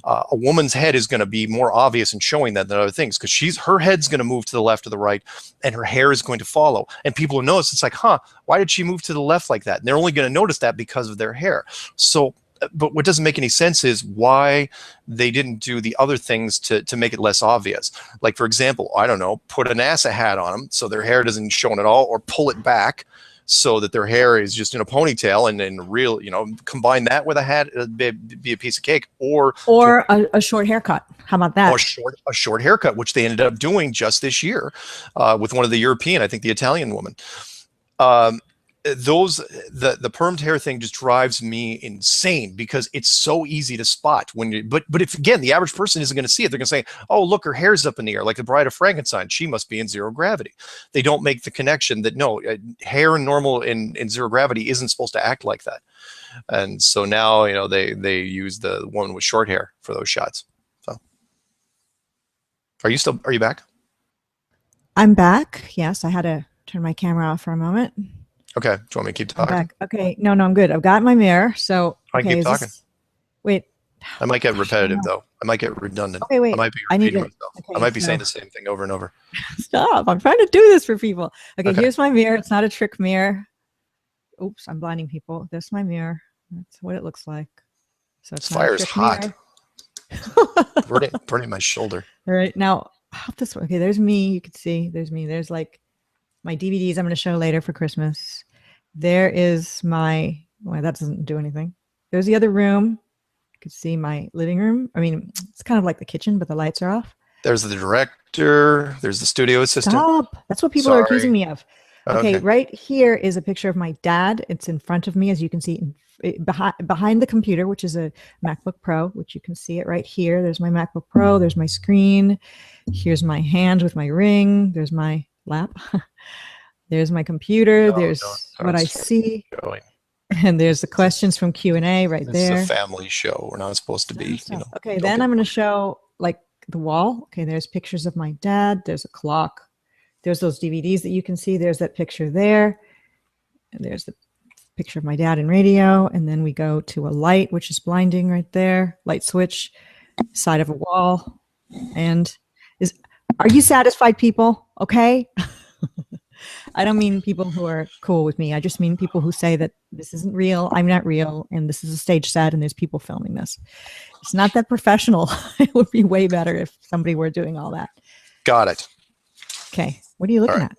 a woman's head is going to be more obvious in showing that than other things, because her head's going to move to the left or the right, and her hair is going to follow. And people will notice, it's like, why did she move to the left like that? And they're only going to notice that because of their hair. So, but what doesn't make any sense is why they didn't do the other things to make it less obvious. Like, for example, I don't know, put a NASA hat on them so their hair doesn't show at all, or pull it back so that their hair is just in a ponytail, and then combine that with a hat, it'd be a piece of cake. Or a short haircut. How about that? Or a short haircut, which they ended up doing just this year with one of the European, I think the Italian woman. The permed hair thing just drives me insane, because it's so easy to spot but if, again, the average person isn't going to see it, they're going to say, oh, look, her hair's up in the air, like the Bride of Frankenstein, she must be in zero gravity. They don't make the connection that no, hair normal in zero gravity isn't supposed to act like that. And so now, they use the woman with short hair for those shots. So are you back? I'm back. Yes, I had to turn my camera off for a moment. Okay. Do you want me to keep talking? Okay. No, I'm good. I've got my mirror. So I keep talking. Wait. I might get repetitive though. I might get redundant. Okay, wait. I might be repeating myself. I might be saying the same thing over and over. Stop. I'm trying to do this for people. Okay, here's my mirror. It's not a trick mirror. Oops, I'm blinding people. This is my mirror. That's what it looks like. So it's fire is hot. burning my shoulder. All right. Now, this way. Okay, there's me. You can see there's me. There's like my DVDs I'm going to show later for Christmas. There is that doesn't do anything. There's the other room. You can see my living room. I mean, it's kind of like the kitchen, but the lights are off. There's the director. There's the studio assistant. Stop. That's what people are accusing me of. Okay, Okay. right here is a picture of my dad. It's in front of me, as you can see, behind the computer, which is a MacBook Pro, which you can see it right here. There's my MacBook Pro. There's my screen. Here's my hand with my ring. There's my lap. There's my computer. No, There's what I see. Going. And there's the questions from Q&A right This is there. a family show. We're not supposed to be, you know. Okay, then I'm going to show like the wall. Okay, there's pictures of my dad. There's a clock. There's those DVDs that you can see. There's that picture there. And there's the picture of my dad in radio. And then we go to a light, which is blinding right there. Light switch, side of a wall. And are you satisfied, people? Okay. I don't mean people who are cool with me. I just mean people who say that this isn't real, I'm not real, and this is a stage set, and there's people filming this. It's not that professional. It would be way better if somebody were doing all that. Got it. Okay. What are you looking at?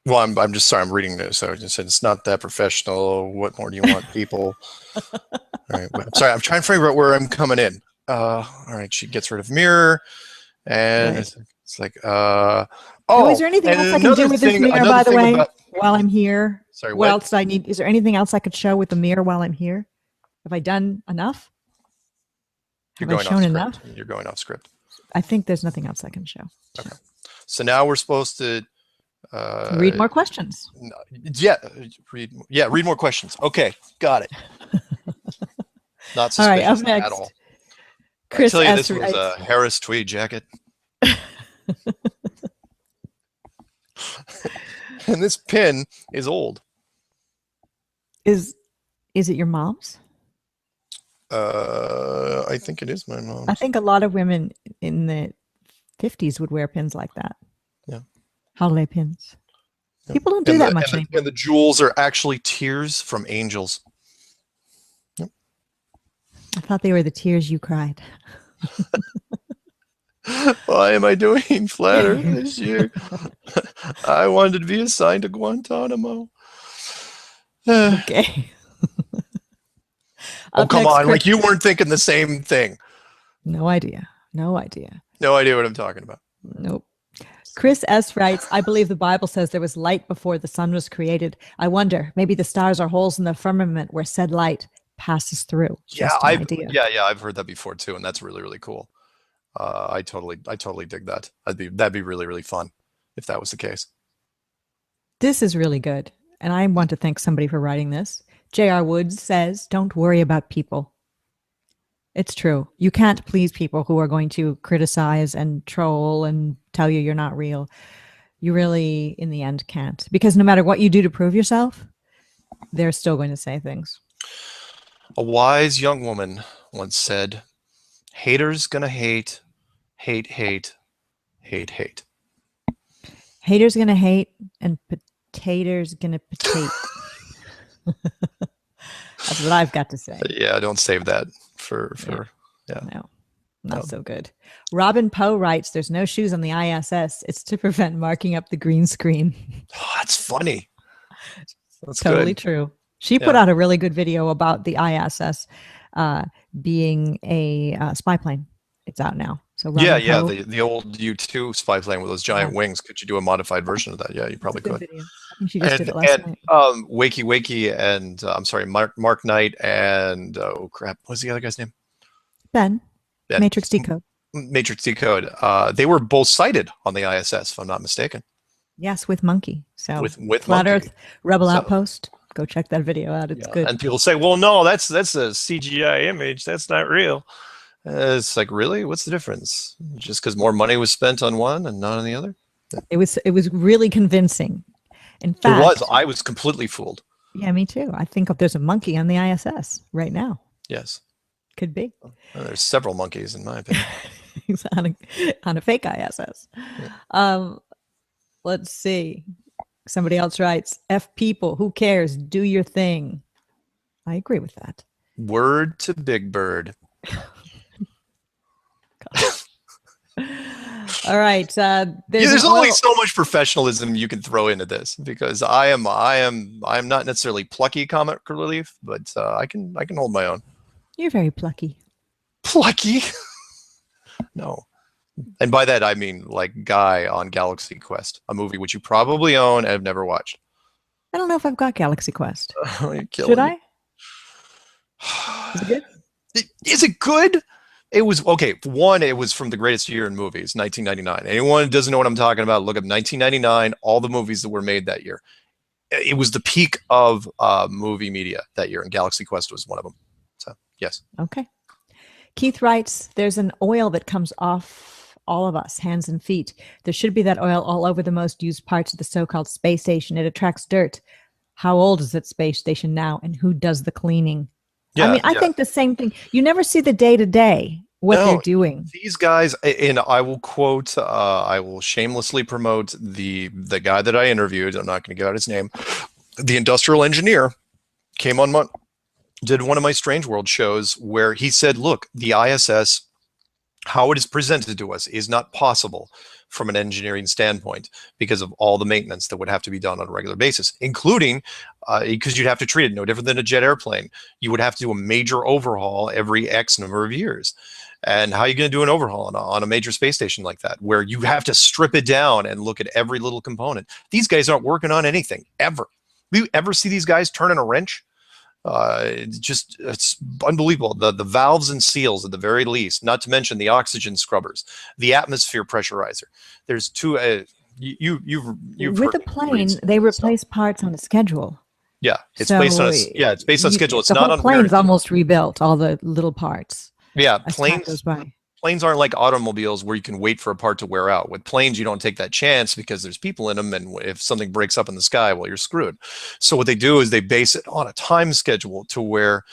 Well, I'm just sorry. I'm reading this. So I just said it's not that professional. What more do you want, people? All right. I'm sorry. I'm trying to figure out where I'm coming in. All right. She gets rid of mirror, and Right. it's like, is there anything else I can do with this mirror, by the way, while I'm here? Sorry, what else do I need? Is there anything else I could show with the mirror while I'm here? Have I done enough? You're Have I shown enough? You're going off script. I think there's nothing else I can show. Okay. So now we're supposed to read more questions. Read more questions. Okay, got it. Not suspicious all right, up next, at all. Chris I tell you, S. this was a Harris tweed jacket. And this pin is old. Is it your mom's? I think it is my mom's. I think a lot of women in the 50s would wear pins like that. Yeah. Holiday pins. Yeah. People don't do that much anymore. And the jewels are actually tears from angels. Yep. I thought they were the tears you cried. Why am I doing flat Earth this year? I wanted to be assigned to Guantanamo. Okay. Oh, come on. Like you weren't thinking the same thing. No idea. No idea. No idea what I'm talking about. Nope. Chris S. writes, I believe the Bible says there was light before the sun was created. I wonder, maybe the stars are holes in the firmament where said light passes through. Yeah, I've heard that before too, and that's really, really cool. I totally dig that. That'd be really, really fun if that was the case. This is really good. And I want to thank somebody for writing this. J.R. Woods says, don't worry about people. It's true. You can't please people who are going to criticize and troll and tell you you're not real. You really, in the end, can't. Because no matter what you do to prove yourself, they're still going to say things. A wise young woman once said, haters gonna hate, hate, hate, hate, hate. Haters gonna hate and potatoes gonna potate. That's what I've got to say. Yeah, don't save that for No, not so good. Robin Poe writes, there's no shoes on the ISS. It's to prevent marking up the green screen. Oh, that's funny. That's totally good. True. She put out a really good video about the ISS being a spy plane. It's out now. So Robin Poe, the old U-2 spy plane with those giant wings. Could you do a modified version of that? Yeah, you probably could. Video. I think she just did it last night. Wakey Wakey and I'm sorry, Mark Knight and oh crap, what's the other guy's name? Ben. Matrix Decode. Matrix Decode. They were both sighted on the ISS, if I'm not mistaken. Yes, with Monkey. So with Flat Monkey. Earth Rebel Outpost. Go check that video out. It's good. And people say, well, no, that's a CGI image. That's not real. It's like, really? What's the difference? Just because more money was spent on one and not on the other? It was really convincing. In fact, it was. I was completely fooled. Yeah, me too. I think there's a monkey on the ISS right now. Yes. Could be. Well, there's several monkeys, in my opinion. He's on a fake ISS. Yeah. Let's see. Somebody else writes, F people, who cares? Do your thing. I agree with that. Word to Big Bird. All right. There's only so much professionalism you can throw into this because I am not necessarily plucky comic relief, but I can hold my own. You're very plucky. Plucky? No. And by that, I mean like Guy on Galaxy Quest, a movie which you probably own and have never watched. I don't know if I've got Galaxy Quest. You're Should killing me. I? Is it good? Is it good? It was okay. One, it was from the greatest year in movies, 1999. Anyone who doesn't know what I'm talking about, look up 1999, all the movies that were made that year. It was the peak of movie media that year, and Galaxy Quest was one of them. So, yes. Okay. Keith writes, there's an oil that comes off all of us, hands and feet. There should be that oil all over the most used parts of the so-called space station. It attracts dirt. How old is that space station now, and who does the cleaning? Yeah, I mean, I think the same thing. You never see the day-to-day, what they're doing. These guys, and I will quote, I will shamelessly promote the guy that I interviewed. I'm not going to give out his name. The industrial engineer came on did one of my Strange World shows where he said, look, the ISS, how it is presented to us is not possible from an engineering standpoint because of all the maintenance that would have to be done on a regular basis, including because you'd have to treat it no different than a jet airplane. You would have to do a major overhaul every X number of years. And how are you going to do an overhaul on a major space station like that, where you have to strip it down and look at every little component? These guys aren't working on anything, ever. Do you ever see these guys turning a wrench? It's unbelievable. The valves and seals at the very least, not to mention the oxygen scrubbers, the atmosphere pressurizer. There's two. You've with a plane, they replace parts on a schedule. Yeah, it's based on it's based on schedule. It's not on plane's almost rebuilt, all the little parts. Yeah, planes aren't like automobiles where you can wait for a part to wear out. With planes, you don't take that chance because there's people in them, and if something breaks up in the sky, well, you're screwed. So what they do is they base it on a time schedule to where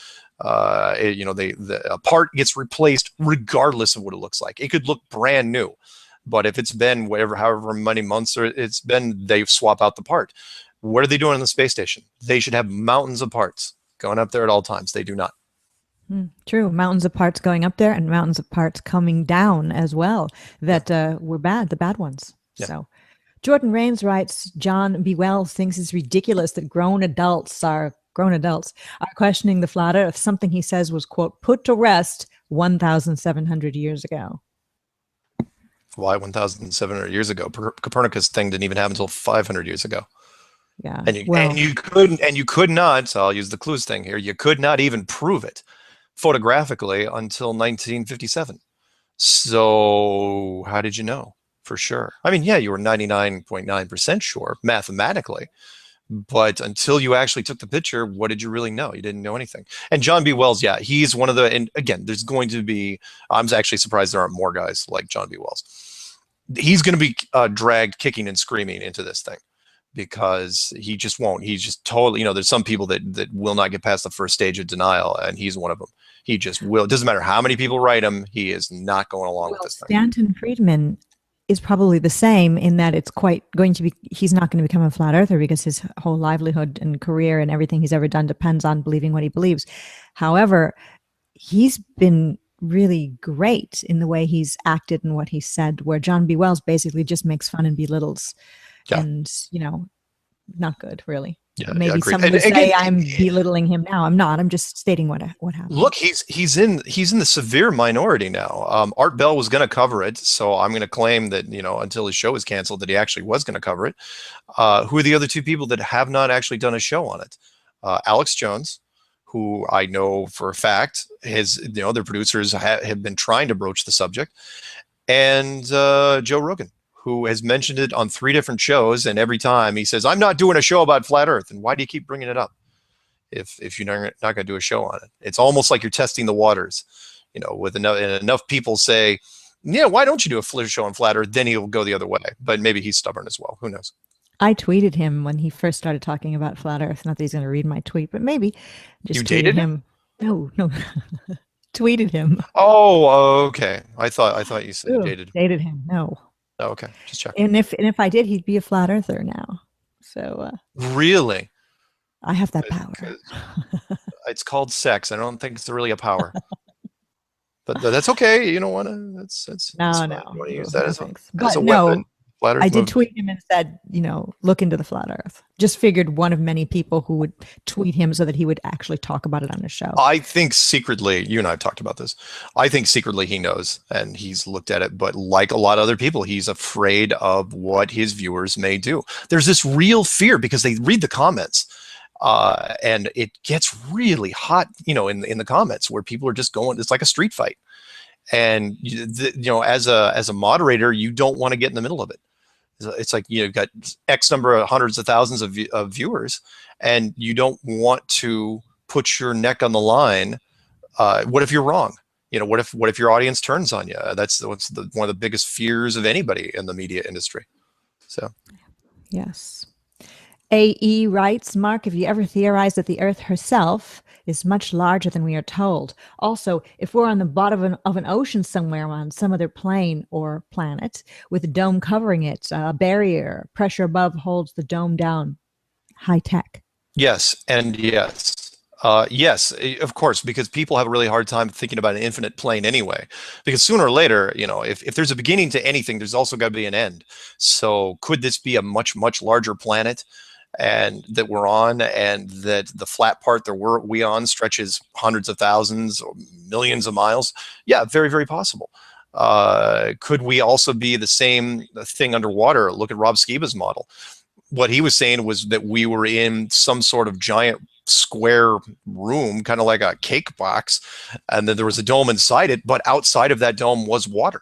a part gets replaced regardless of what it looks like. It could look brand new, but if it's been however many months it's been, they swap out the part. What are they doing on the space station? They should have mountains of parts going up there at all times. They do not. True. Mountains of parts going up there and mountains of parts coming down as well that were bad, the bad ones. Yeah. So Jordan Rains writes, John B. Wells thinks it's ridiculous that grown adults are questioning the flat earth, something he says was, quote, put to rest 1,700 years ago. Why 1,700 years ago? Copernicus thing didn't even happen until 500 years ago. Yeah. And you could not, so I'll use the clues thing here, you could not even prove it photographically until 1957. So how did you know for sure? I mean, yeah, you were 99.9% sure mathematically, but until you actually took the picture, what did you really know? You didn't know anything. And John B. Wells, yeah, he's one of the, and again, there's going to be, I'm actually surprised there aren't more guys like John B. Wells. He's going to be dragged kicking and screaming into this thing, because he just won't. He's just totally, there's some people that will not get past the first stage of denial, and he's one of them. He just will. It doesn't matter how many people write him, he is not going along with this thing. Stanton Friedman is probably the same in that it's he's not going to become a flat earther because his whole livelihood and career and everything he's ever done depends on believing what he believes. However, he's been really great in the way he's acted and what he said, where John B. Wells basically just makes fun and belittles. Yeah. And, not good, really. Yeah, maybe someone would say I'm belittling him now. I'm not. I'm just stating what happened. Look, he's in the severe minority now. Art Bell was going to cover it, so I'm going to claim that until his show is canceled, that he actually was going to cover it. Who are the other two people that have not actually done a show on it? Alex Jones, who I know for a fact their producers have been trying to broach the subject, and Joe Rogan, who has mentioned it on 3 different shows, and every time he says, I'm not doing a show about flat earth. And why do you keep bringing it up if you're not going to do a show on it? It's almost like you're testing the waters, with enough people say, yeah, why don't you do a show on flat earth? Then he'll go the other way. But maybe he's stubborn as well. Who knows? I tweeted him when he first started talking about flat earth. Not that he's going to read my tweet, but maybe just dated him? No. Tweeted him. Oh, okay. I thought you said dated him. No. Oh, okay. Just checking. And if I did, he'd be a flat earther now. So really, I have that power. It's called sex. I don't think it's really a power, but that's okay. You don't want to. That's no. You want to use that as a weapon. Flat I Earth did movement. tweet him and said, look into the flat Earth. Just figured one of many people who would tweet him so that he would actually talk about it on his show. I think secretly, you and I have talked about this. I think secretly he knows and he's looked at it, but like a lot of other people, he's afraid of what his viewers may do. There's this real fear because they read the comments. And it gets really hot, in the comments where people are just going. It's like a street fight, and as a moderator, you don't want to get in the middle of it. It's like you've got X number of hundreds of thousands of viewers, and you don't want to put your neck on the line. What if you're wrong? What if your audience turns on you? That's one of the biggest fears of anybody in the media industry. So, yes. AE writes, Mark, have you ever theorized that the Earth herself is much larger than we are told? Also, if we're on the bottom of an ocean somewhere on some other plane or planet with a dome covering it, a barrier, pressure above holds the dome down, high tech. Yes, and yes. Yes, of course, because people have a really hard time thinking about an infinite plane anyway. Because sooner or later, if there's a beginning to anything, there's also got to be an end. So could this be a much, much larger planet and that we're on, and that the flat part that we on stretches hundreds of thousands or millions of miles? Yeah, very, very possible. Could we also be the same thing underwater? Look at Rob Skiba's model. What he was saying was that we were in some sort of giant square room, kind of like a cake box, and then there was a dome inside it, but outside of that dome was water.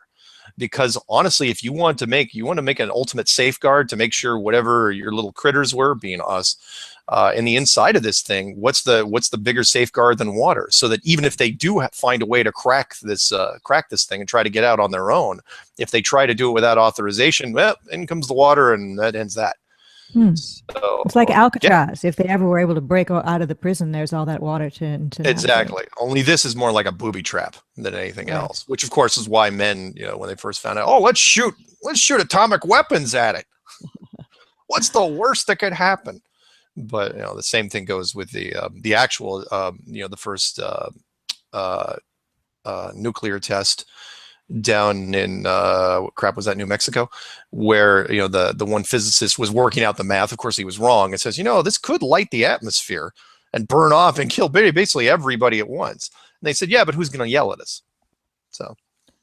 Because honestly, if you want to make an ultimate safeguard to make sure whatever your little critters were, being us, in the inside of this thing, what's the bigger safeguard than water? So that even if they do find a way to crack this thing and try to get out on their own, if they try to do it without authorization, well, in comes the water, and that ends that. So, it's like Alcatraz. Yeah. If they ever were able to break out of the prison, there's all that water to exactly navigate. Only this is more like a booby trap than anything else, which of course is why men, when they first found out, oh, let's shoot atomic weapons at it. What's the worst that could happen? But the same thing goes with the actual the first nuclear test down in what crap was that, New Mexico, where the one physicist was working out the math. Of course he was wrong. It says this could light the atmosphere and burn off and kill basically everybody at once. And they said, yeah, but who's going to yell at us? So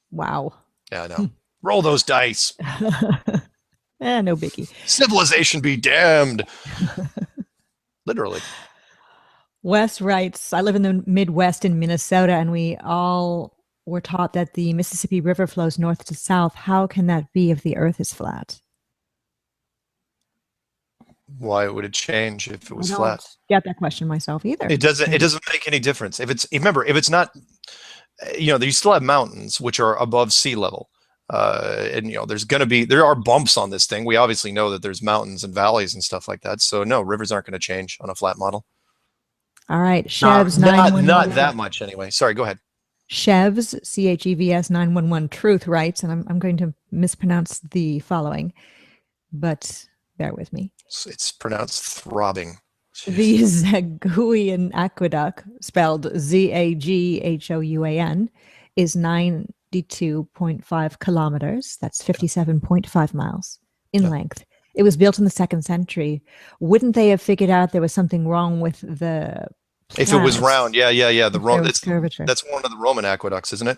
wow. Yeah, I know. Roll those dice. No biggie. Civilization be damned. Literally. Wes writes, I live in the Midwest in Minnesota, and we all were taught that the Mississippi River flows north to south. How can that be if the Earth is flat? Why would it change if it was I don't flat? get that question myself either. It doesn't make any difference. If it's not, you still have mountains which are above sea level. And there are bumps on this thing. We obviously know that there's mountains and valleys and stuff like that. So no, rivers aren't going to change on a flat model. All right. Chevs not that much anyway. Sorry, go ahead. Chevs, CHEVS 911 Truth writes, and I'm going to mispronounce the following, but bear with me. It's pronounced throbbing. Jeez. The Zaguian Aqueduct, spelled Zaghouan, is 92.5 kilometers. That's 57.5 miles in length. It was built in the 2nd century. Wouldn't they have figured out there was something wrong with the if it was round? Yeah. Curvature. That's one of the Roman aqueducts, isn't it?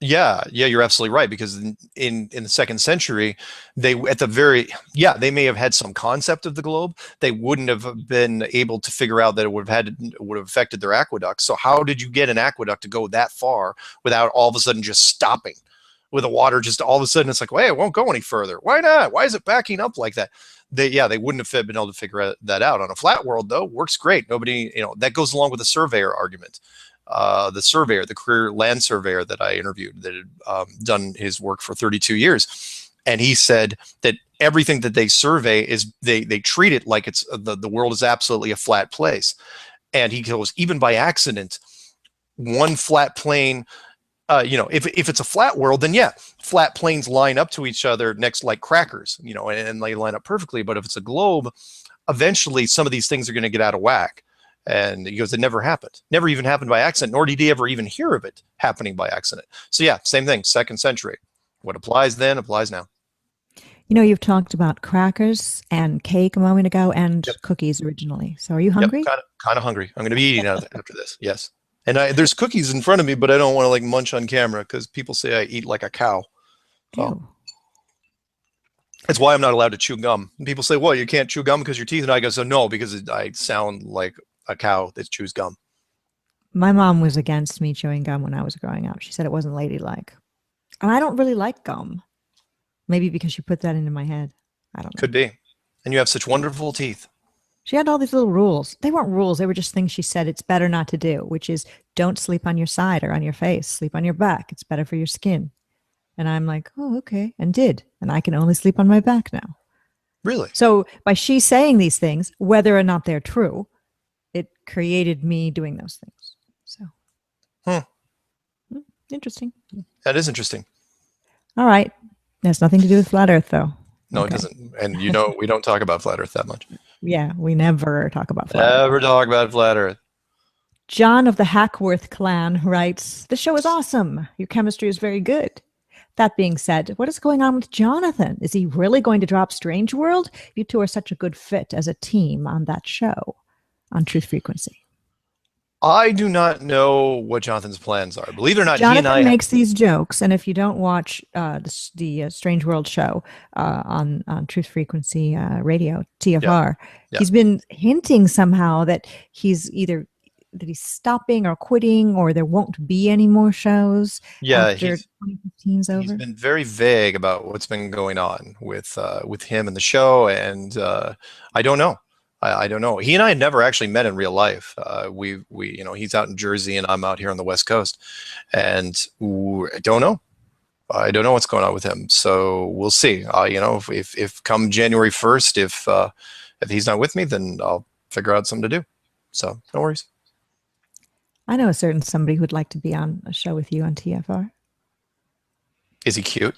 Yeah, you're absolutely right, because in the 2nd century, they may have had some concept of the globe. They wouldn't have been able to figure out that it would have affected their aqueduct. So how did you get an aqueduct to go that far without all of a sudden just stopping? With the water, just all of a sudden, it's like, well, hey, it won't go any further. Why not? Why is it backing up like that? They wouldn't have been able to figure that out. On a flat world, though, works great. Nobody, that goes along with the surveyor argument. The career land surveyor that I interviewed, that had done his work for 32 years, and he said that everything that they survey is they treat it like it's the world is absolutely a flat place. And he goes, even by accident, one flat plane. If it's a flat world, then yeah, flat planes line up to each other next like crackers, and they line up perfectly. But if it's a globe, eventually some of these things are going to get out of whack. And he goes, it never happened. Never even happened by accident, nor did he ever even hear of it happening by accident. So yeah, same thing, 2nd century. What applies then applies now. You know, you've talked about crackers and cake a moment ago and Yep. cookies originally. So are you Yep. hungry? Kind of hungry. I'm going to be eating after this. Yes. And there's cookies in front of me, but I don't want to like munch on camera because people say I eat like a cow. Oh. Ew. That's why I'm not allowed to chew gum. And people say, well, you can't chew gum because your teeth. And I go, so no, because I sound like a cow that chews gum. My mom was against me chewing gum when I was growing up. She said it wasn't ladylike. And I don't really like gum. Maybe because she put that into my head. I don't know. Could be. And you have such wonderful teeth. She had all these little rules. They weren't rules. They were just things she said it's better not to do, which is don't sleep on your side or on your face. Sleep on your back. It's better for your skin. And I'm like, oh, okay. And did. And I can only sleep on my back now. Really? So by she saying these things, whether or not they're true, it created me doing those things. So, interesting. That is interesting. All right. Has nothing to do with flat Earth, though. No, Okay. it doesn't. And you know, we don't talk about flat Earth that much. Yeah, we never talk about flat Earth. Never talk about flat Earth. John of the Hackworth clan writes, the show is awesome. Your chemistry is very good. That being said, what is going on with Jonathan? Is he really going to drop Strange World? You two are such a good fit as a team on that show, on Truth Frequency. I do not know what Jonathan's plans are. Believe it or not, Jonathan he and I makes these jokes, and if you don't watch the Strange World show on Truth Frequency Radio, TFR, he's been hinting somehow that he's either that he's stopping or quitting, or there won't be any more shows after 2015's over. He's been very vague about what's been going on with him and the show, and I don't know. I don't know. He and I had never actually met in real life. We you know, he's out in Jersey and I'm out here on the West Coast, and I don't know. I don't know what's going on with him. So we'll see. You know, if come January 1st, if he's not with me, then I'll figure out something to do. So no worries. I know a certain somebody who'd like to be on a show with you on TFR. Is he cute?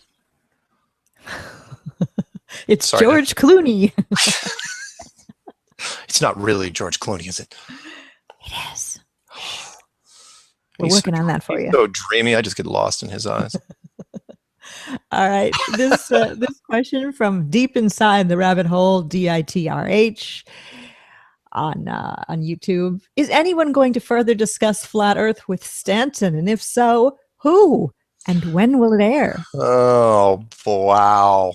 It's George Clooney. It's not really George Clooney, is it? It is. We're working on that for you. So dreamy, I just get lost in his eyes. All right, this question from deep inside the rabbit hole, DITRH on YouTube: is anyone going to further discuss flat Earth with Stanton, and if so, who and when will it air? Oh wow.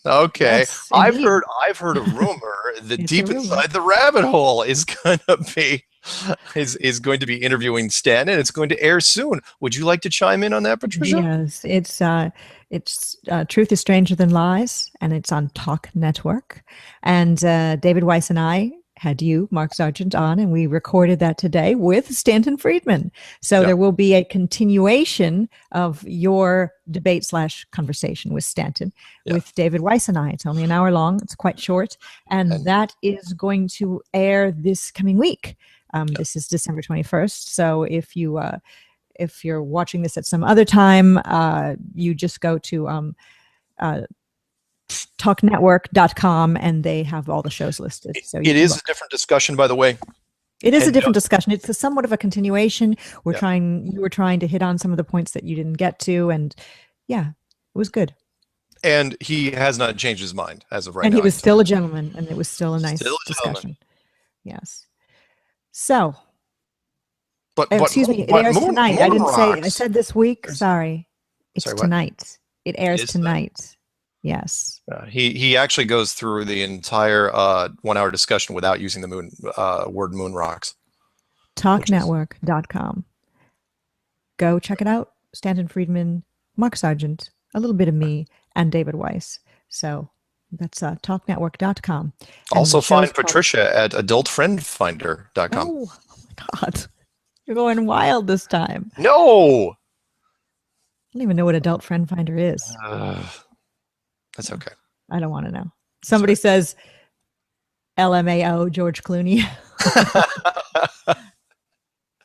Okay, yes, I've heard a rumor that deep inside the rabbit hole is going to be interviewing Stan, and it's going to air soon. Would you like to chime in on that, Patricia? Yes, it's Truth is Stranger Than Lies, and it's on Talk Network. And David Weiss and I had you, Mark Sargent, on, and we recorded that today with Stanton Friedman. So there will be a continuation of your debate / conversation with Stanton with David Weiss and I. It's only an hour long. It's quite short. And that is going to air this coming week. This is December 21st. So if you're watching this at some other time, you just go to talknetwork.com and they have all the shows listed. So it is a different discussion, by the way. It is a different discussion. It's somewhat of a continuation. You were trying to hit on some of the points that you didn't get to, and it was good. And he has not changed his mind as of right now. And he was still a gentleman, and it was still a nice discussion. Yes. So, but excuse me, it airs tonight. I didn't say. I said this week. Sorry, it's tonight. It airs tonight. Yes. He actually goes through the entire 1 hour discussion without using the word moon rocks. Talknetwork.com. Go check it out. Stanton Friedman, Mark Sargent, a little bit of me, and David Weiss. So that's talknetwork.com. Also find Patricia at adultfriendfinder.com. Oh my God. You're going wild this time. No. I don't even know what Adult Friend Finder is. That's okay. I don't want to know. Somebody says LMAO George Clooney.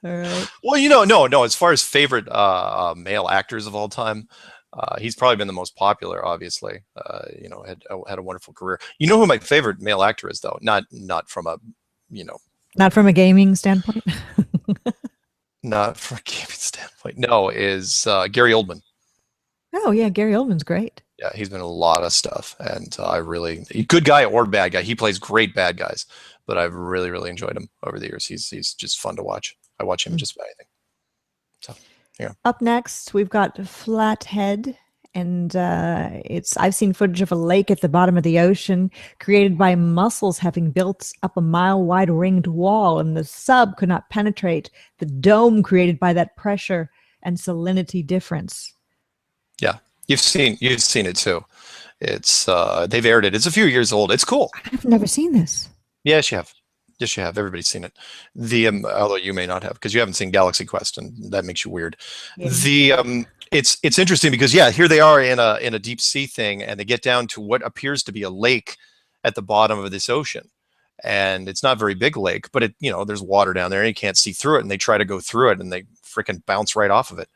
All right. Well, no. As far as favorite male actors of all time, he's probably been the most popular. Obviously, had a wonderful career. You know who my favorite male actor is, though? Not from a, not from a gaming standpoint. Not from a gaming standpoint. No, is Gary Oldman. Oh yeah, Gary Oldman's great. Yeah, he's been in a lot of stuff, and I really good guy or bad guy. He plays great bad guys, but I've really enjoyed him over the years. He's just fun to watch. I watch him in just about anything. So yeah. Up next, we've got Flathead, and I've seen footage of a lake at the bottom of the ocean created by mussels having built up a mile-wide ringed wall, and the sub could not penetrate the dome created by that pressure and salinity difference. Yeah, you've seen it too. It's they've aired it. It's a few years old. It's cool. I've never seen this. Yes, you have. Yes, you have. Everybody's seen it. Although you may not have, because you haven't seen Galaxy Quest, and that makes you weird. Yeah. It's interesting because here they are in a deep sea thing, and they get down to what appears to be a lake at the bottom of this ocean, and it's not a very big lake, but there's water down there, and you can't see through it, and they try to go through it, and they freaking bounce right off of it.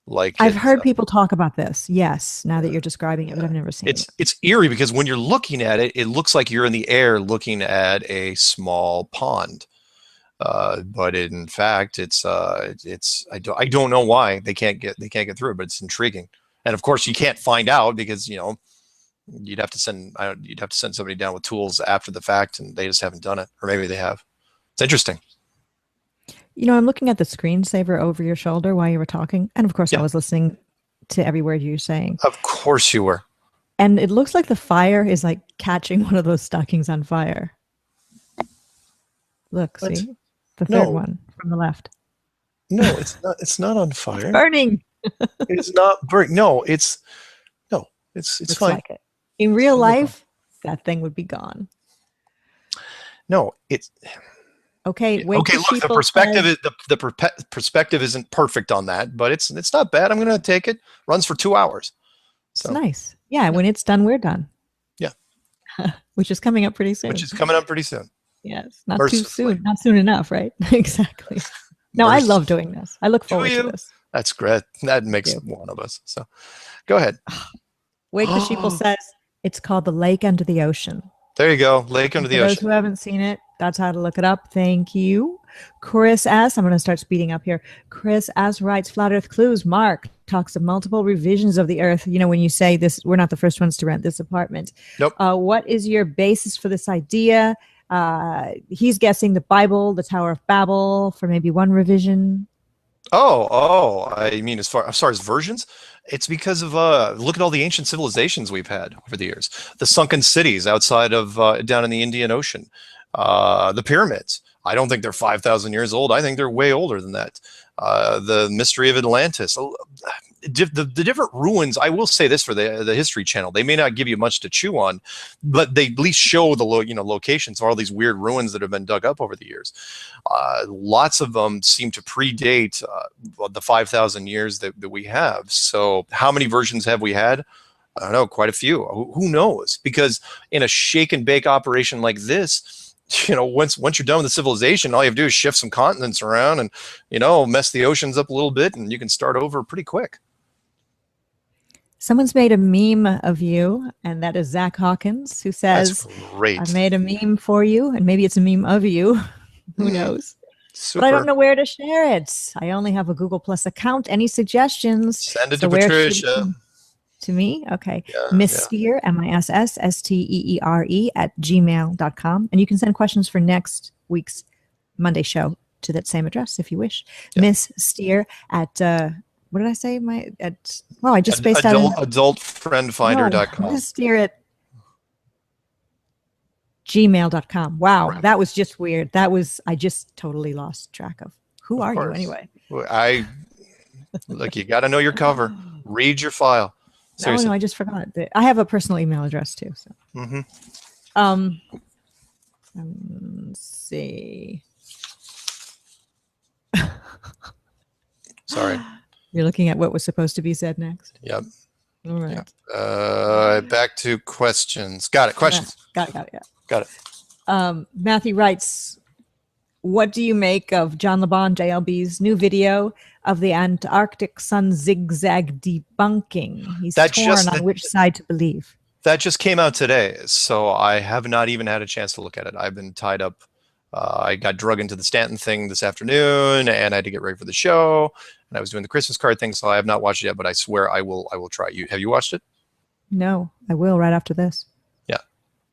Like I've heard people talk about this. Yes, now that you're describing it, but I've never seen it. It's eerie because when you're looking at it, it looks like you're in the air looking at a small pond. But in fact, I don't know why they can't get through it, but it's intriguing. And of course, you can't find out because you'd have to send somebody down with tools after the fact, and they just haven't done it, or maybe they have. It's interesting. I'm looking at the screensaver over your shoulder while you were talking. And of course, I was listening to every word you were saying. Of course you were. And it looks like the fire is like catching one of those stockings on fire. Look, see? The third one from the left. No, it's not. It's not on fire. It's burning. It's not burning. No, it's fine. Like it. In real life, that thing would be gone. No, it's... Okay. Look, the perspective isn't perfect on that, but it's not bad. I'm going to take it. Runs for 2 hours. So. It's nice. Yeah. When it's done, we're done. Yeah. Which is coming up pretty soon. Yes. Not too soon. Not soon enough, right? Exactly. No, I love doing this. I look forward to this. That's great. That makes one of us. So go ahead. Wake the Sheeple says it's called The Lake Under the Ocean. There you go. Lake Under the Ocean. For those who haven't seen it, that's how to look it up. Thank you. Chris S. I'm going to start speeding up here. Chris S. writes, Flat Earth Clues. Mark talks of multiple revisions of the Earth. When you say this, we're not the first ones to rent this apartment. Nope. What is your basis for this idea? He's guessing the Bible, the Tower of Babel for maybe one revision. I mean, as far as versions, it's because of look at all the ancient civilizations we've had over the years. The sunken cities outside of down in the Indian Ocean, the pyramids. I don't think they're 5,000 years old. I think they're way older than that. The mystery of Atlantis. The different ruins. I will say this for the History Channel: they may not give you much to chew on, but they at least show the locations of all these weird ruins that have been dug up over the years. Lots of them seem to predate the 5,000 years that we have. So how many versions have we had? I don't know, quite a few. Who knows? Because in a shake and bake operation like this, once you're done with the civilization, all you have to do is shift some continents around and mess the oceans up a little bit, and you can start over pretty quick. Someone's made a meme of you, and that is Zach Hawkins, who says, "That's great. I made a meme for you," and maybe it's a meme of you. Who knows? Super. But I don't know where to share it. I only have a Google Plus account. Any suggestions? Send it to Patricia. To me? Okay. Miss Steere, MISSSTEERE @gmail.com. And you can send questions for next week's Monday show to that same address if you wish. Miss Steere at what did I say? I just spaced out. Adultfriendfinder.com. Miss Steere at gmail.com. Wow. Right. That was just weird. I just totally lost track of. Who are you anyway? Look, you got to know your cover. Read your file. Seriously. No, I just forgot. I have a personal email address too. So. Let's see. Sorry. You're looking at what was supposed to be said next. Yep. All right. Yep. Back to questions. Got it. Questions. Got it. Yeah. Got it. Matthew writes, what do you make of John LeBon, JLB's new video of the Antarctic sun zigzag debunking? He's torn on which side to believe. That just came out today, so I have not even had a chance to look at it. I've been tied up. I got drug into the Stanton thing this afternoon, and I had to get ready for the show, and I was doing the Christmas card thing, so I have not watched it yet, but I swear I will try. Have you watched it? No, I will right after this. Yeah.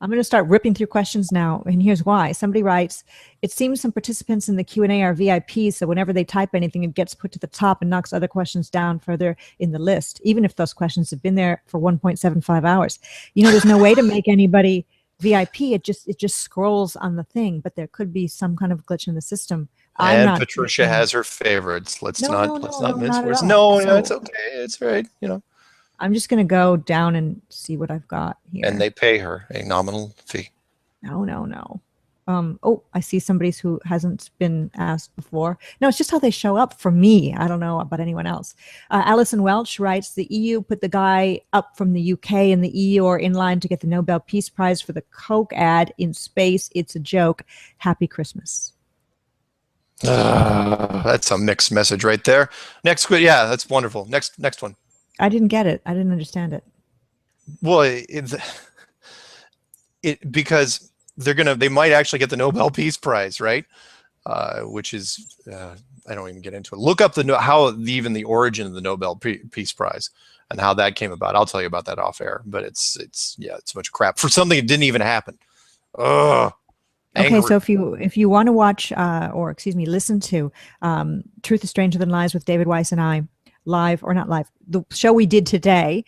I'm going to start ripping through questions now, and here's why. Somebody writes, it seems some participants in the Q&A are VIPs, so whenever they type anything, it gets put to the top and knocks other questions down further in the list, even if those questions have been there for 1.75 hours. You know, there's no way to make anybody VIP. It just scrolls on the thing, but there could be some kind of glitch in the system. I'm And not Patricia has her favorites. Let's no, not no, let's no, not no, mince not at words. all. No, So it's okay. It's right. You know. I'm just going to go down and see what I've got here. And they pay her a nominal fee. No. Oh, I see somebody who hasn't been asked before. No, it's just how they show up for me. I don't know about anyone else. Alison Welch writes, the EU put the guy up from the UK, and the EU are in line to get the Nobel Peace Prize for the Coke ad in space. It's a joke. Happy Christmas. That's a mixed message right there. Next, yeah, that's wonderful. Next one. I didn't get it. I didn't understand it. Well, because they might actually get the Nobel Peace Prize, right? Which is I don't even get into it. Look up even the origin of the Nobel Peace Prize and how that came about. I'll tell you about that off air. But it's a bunch of crap for something that didn't even happen. Ugh. Okay, so if you want to watch or listen to Truth is Stranger Than Lies with David Weiss and I, live or not live, the show we did today,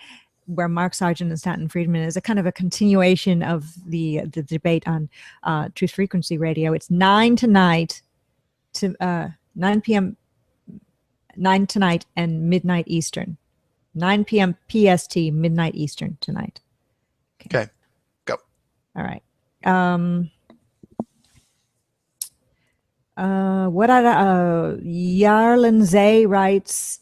where Mark Sargent and Stanton Friedman is a kind of a continuation of the debate on Truth Frequency Radio. It's 9 tonight to 9 p.m. 9 tonight and midnight Eastern. 9 p.m. PST, midnight Eastern tonight. Okay. Go. All right. Yarlin Zay writes,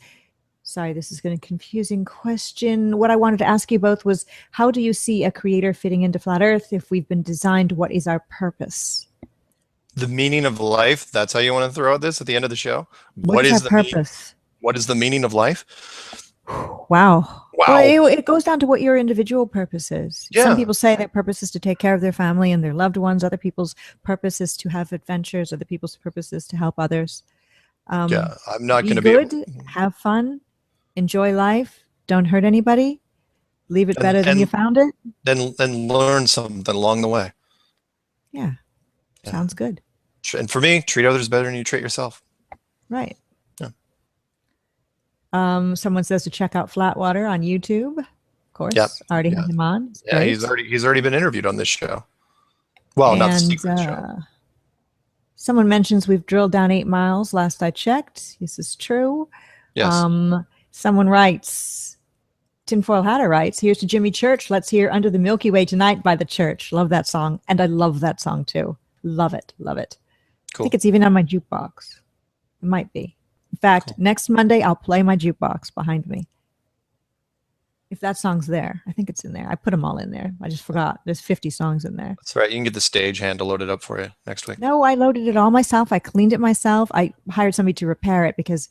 sorry, this is going to confusing question. What I wanted to ask you both was, how do you see a creator fitting into Flat Earth? If we've been designed, what is our purpose? The meaning of life. That's how you want to throw out this at the end of the show. What is our purpose? What is the meaning of life? Wow. Well, it goes down to what your individual purpose is. Yeah. Some people say their purpose is to take care of their family and their loved ones. Other people's purpose is to have adventures. Other people's purpose is to help others. Yeah, I'm not going to be good. Have fun. Enjoy life. Don't hurt anybody. Leave it better than you found it. Then learn something along the way. Yeah. Sounds good. And for me, treat others better than you treat yourself. Right. Yeah. Someone says to check out Flatwater on YouTube. Of course. Yep. Already had him on. Yeah, he's already been interviewed on this show. Well, not the secret show. Someone mentions we've drilled down 8 miles. Last I checked. This is true. Yes. Someone writes, Tinfoil Hatter writes, here's to Jimmy Church. Let's hear Under the Milky Way Tonight by The Church. Love that song. And I love that song too. Love it. Love it. Cool. I think it's even on my jukebox. It might be. In fact, next Monday, I'll play my jukebox behind me. If that song's there. I think it's in there. I put them all in there. I just forgot. There's 50 songs in there. That's right. You can get the stage hand to load it up for you next week. No, I loaded it all myself. I cleaned it myself. I hired somebody to repair it because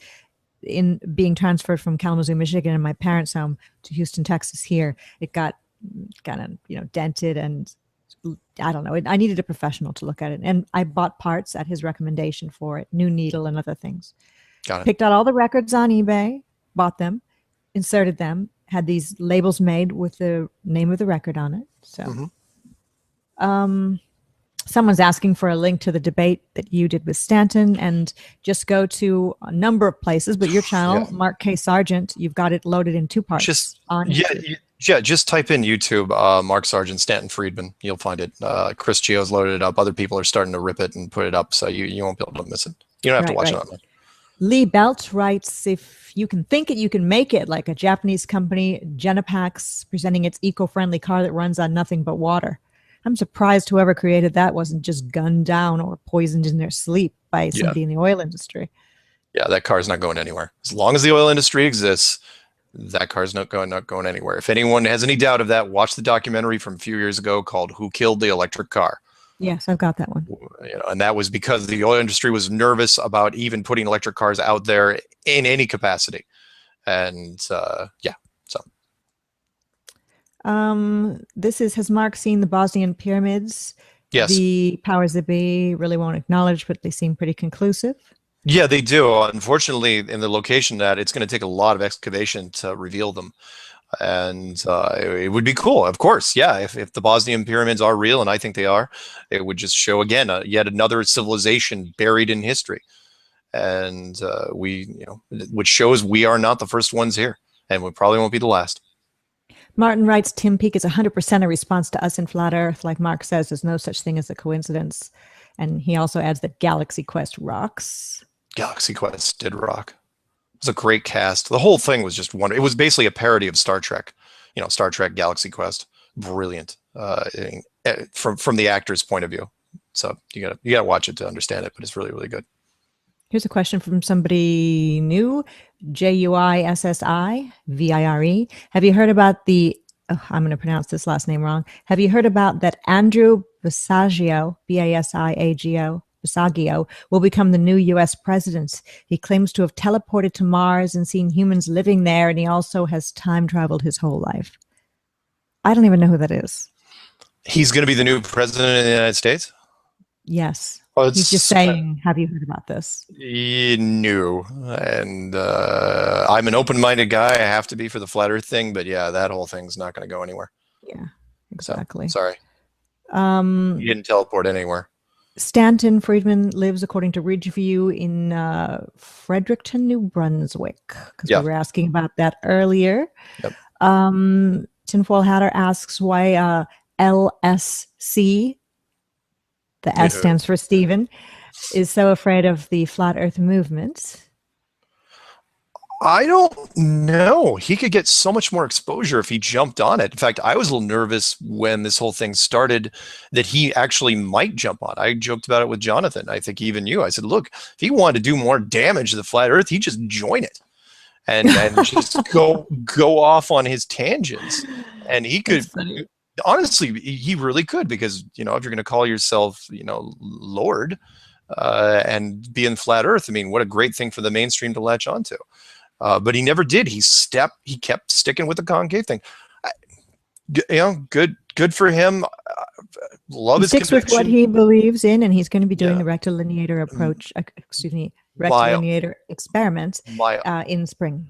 in being transferred from Kalamazoo, Michigan, and my parents' home to Houston, Texas here, it got kind of, dented, and I don't know. I needed a professional to look at it. And I bought parts at his recommendation for it, new needle and other things. Got it. Picked out all the records on eBay, bought them, inserted them, had these labels made with the name of the record on it. So, someone's asking for a link to the debate that you did with Stanton, and just go to a number of places, but your channel, Mark K. Sargent, you've got it loaded in 2 parts. Just type in YouTube, Mark Sargent, Stanton Friedman. You'll find it. Chris Geo's loaded it up. Other people are starting to rip it and put it up, so you won't be able to miss it. You don't have to watch it on there. Lee Belt writes, if you can think it, you can make it, like a Japanese company, Genapax, presenting its eco-friendly car that runs on nothing but water. I'm surprised whoever created that wasn't just gunned down or poisoned in their sleep by somebody in the oil industry. Yeah, that car's not going anywhere. As long as the oil industry exists, that car's not going anywhere. If anyone has any doubt of that, watch the documentary from a few years ago called Who Killed the Electric Car? Yes, I've got that one. And that was because the oil industry was nervous about even putting electric cars out there in any capacity. And this is, has Mark seen the Bosnian pyramids? Yes. The powers that be really won't acknowledge, but they seem pretty conclusive. Yeah, they do. Unfortunately, in the location that it's going to take a lot of excavation to reveal them. And it would be cool, of course. Yeah, if the Bosnian pyramids are real, and I think they are, it would just show again yet another civilization buried in history. And which shows we are not the first ones here, and we probably won't be the last. Martin writes, Tim Peake is 100% a response to us in Flat Earth. Like Mark says, there's no such thing as a coincidence. And he also adds that Galaxy Quest rocks. Galaxy Quest did rock. It was a great cast. The whole thing was just wonderful. It was basically a parody of Star Trek. Star Trek Galaxy Quest. Brilliant. From the actor's point of view. So you gotta watch it to understand it, but it's really, really good. Here's a question from somebody new, JUISSIVIRE. Have you heard about I'm going to pronounce this last name wrong. Have you heard about that Andrew Basiago, Basiago, will become the new U.S. president? He claims to have teleported to Mars and seen humans living there, and he also has time traveled his whole life. I don't even know who that is. He's going to be the new president of the United States? Yes. He's just saying, have you heard about this? No. And I'm an open-minded guy. I have to be for the flat earth thing. But yeah, that whole thing's not going to go anywhere. Yeah, exactly. So, sorry. He didn't teleport anywhere. Stanton Friedman lives, according to Ridgeview, in Fredericton, New Brunswick. Because we were asking about that earlier. Yep. Tinfoil Hatter asks why LSC, the S stands for Stephen, is so afraid of the flat earth movement. I don't know. He could get so much more exposure if he jumped on it. In fact, I was a little nervous when this whole thing started that he actually might jump on. I joked about it with Jonathan. I think even you. I said, look, if he wanted to do more damage to the flat earth, he'd just join it and just go off on his tangents. And he could... Honestly, he really could, because if you're going to call yourself Lord and be in flat earth, I mean, what a great thing for the mainstream to latch onto. But he never did. He kept sticking with the concave thing. Good for him. Love his conviction. Sticks with what he believes in, and he's going to be doing the rectilinear approach. Rectilinear experiments in spring.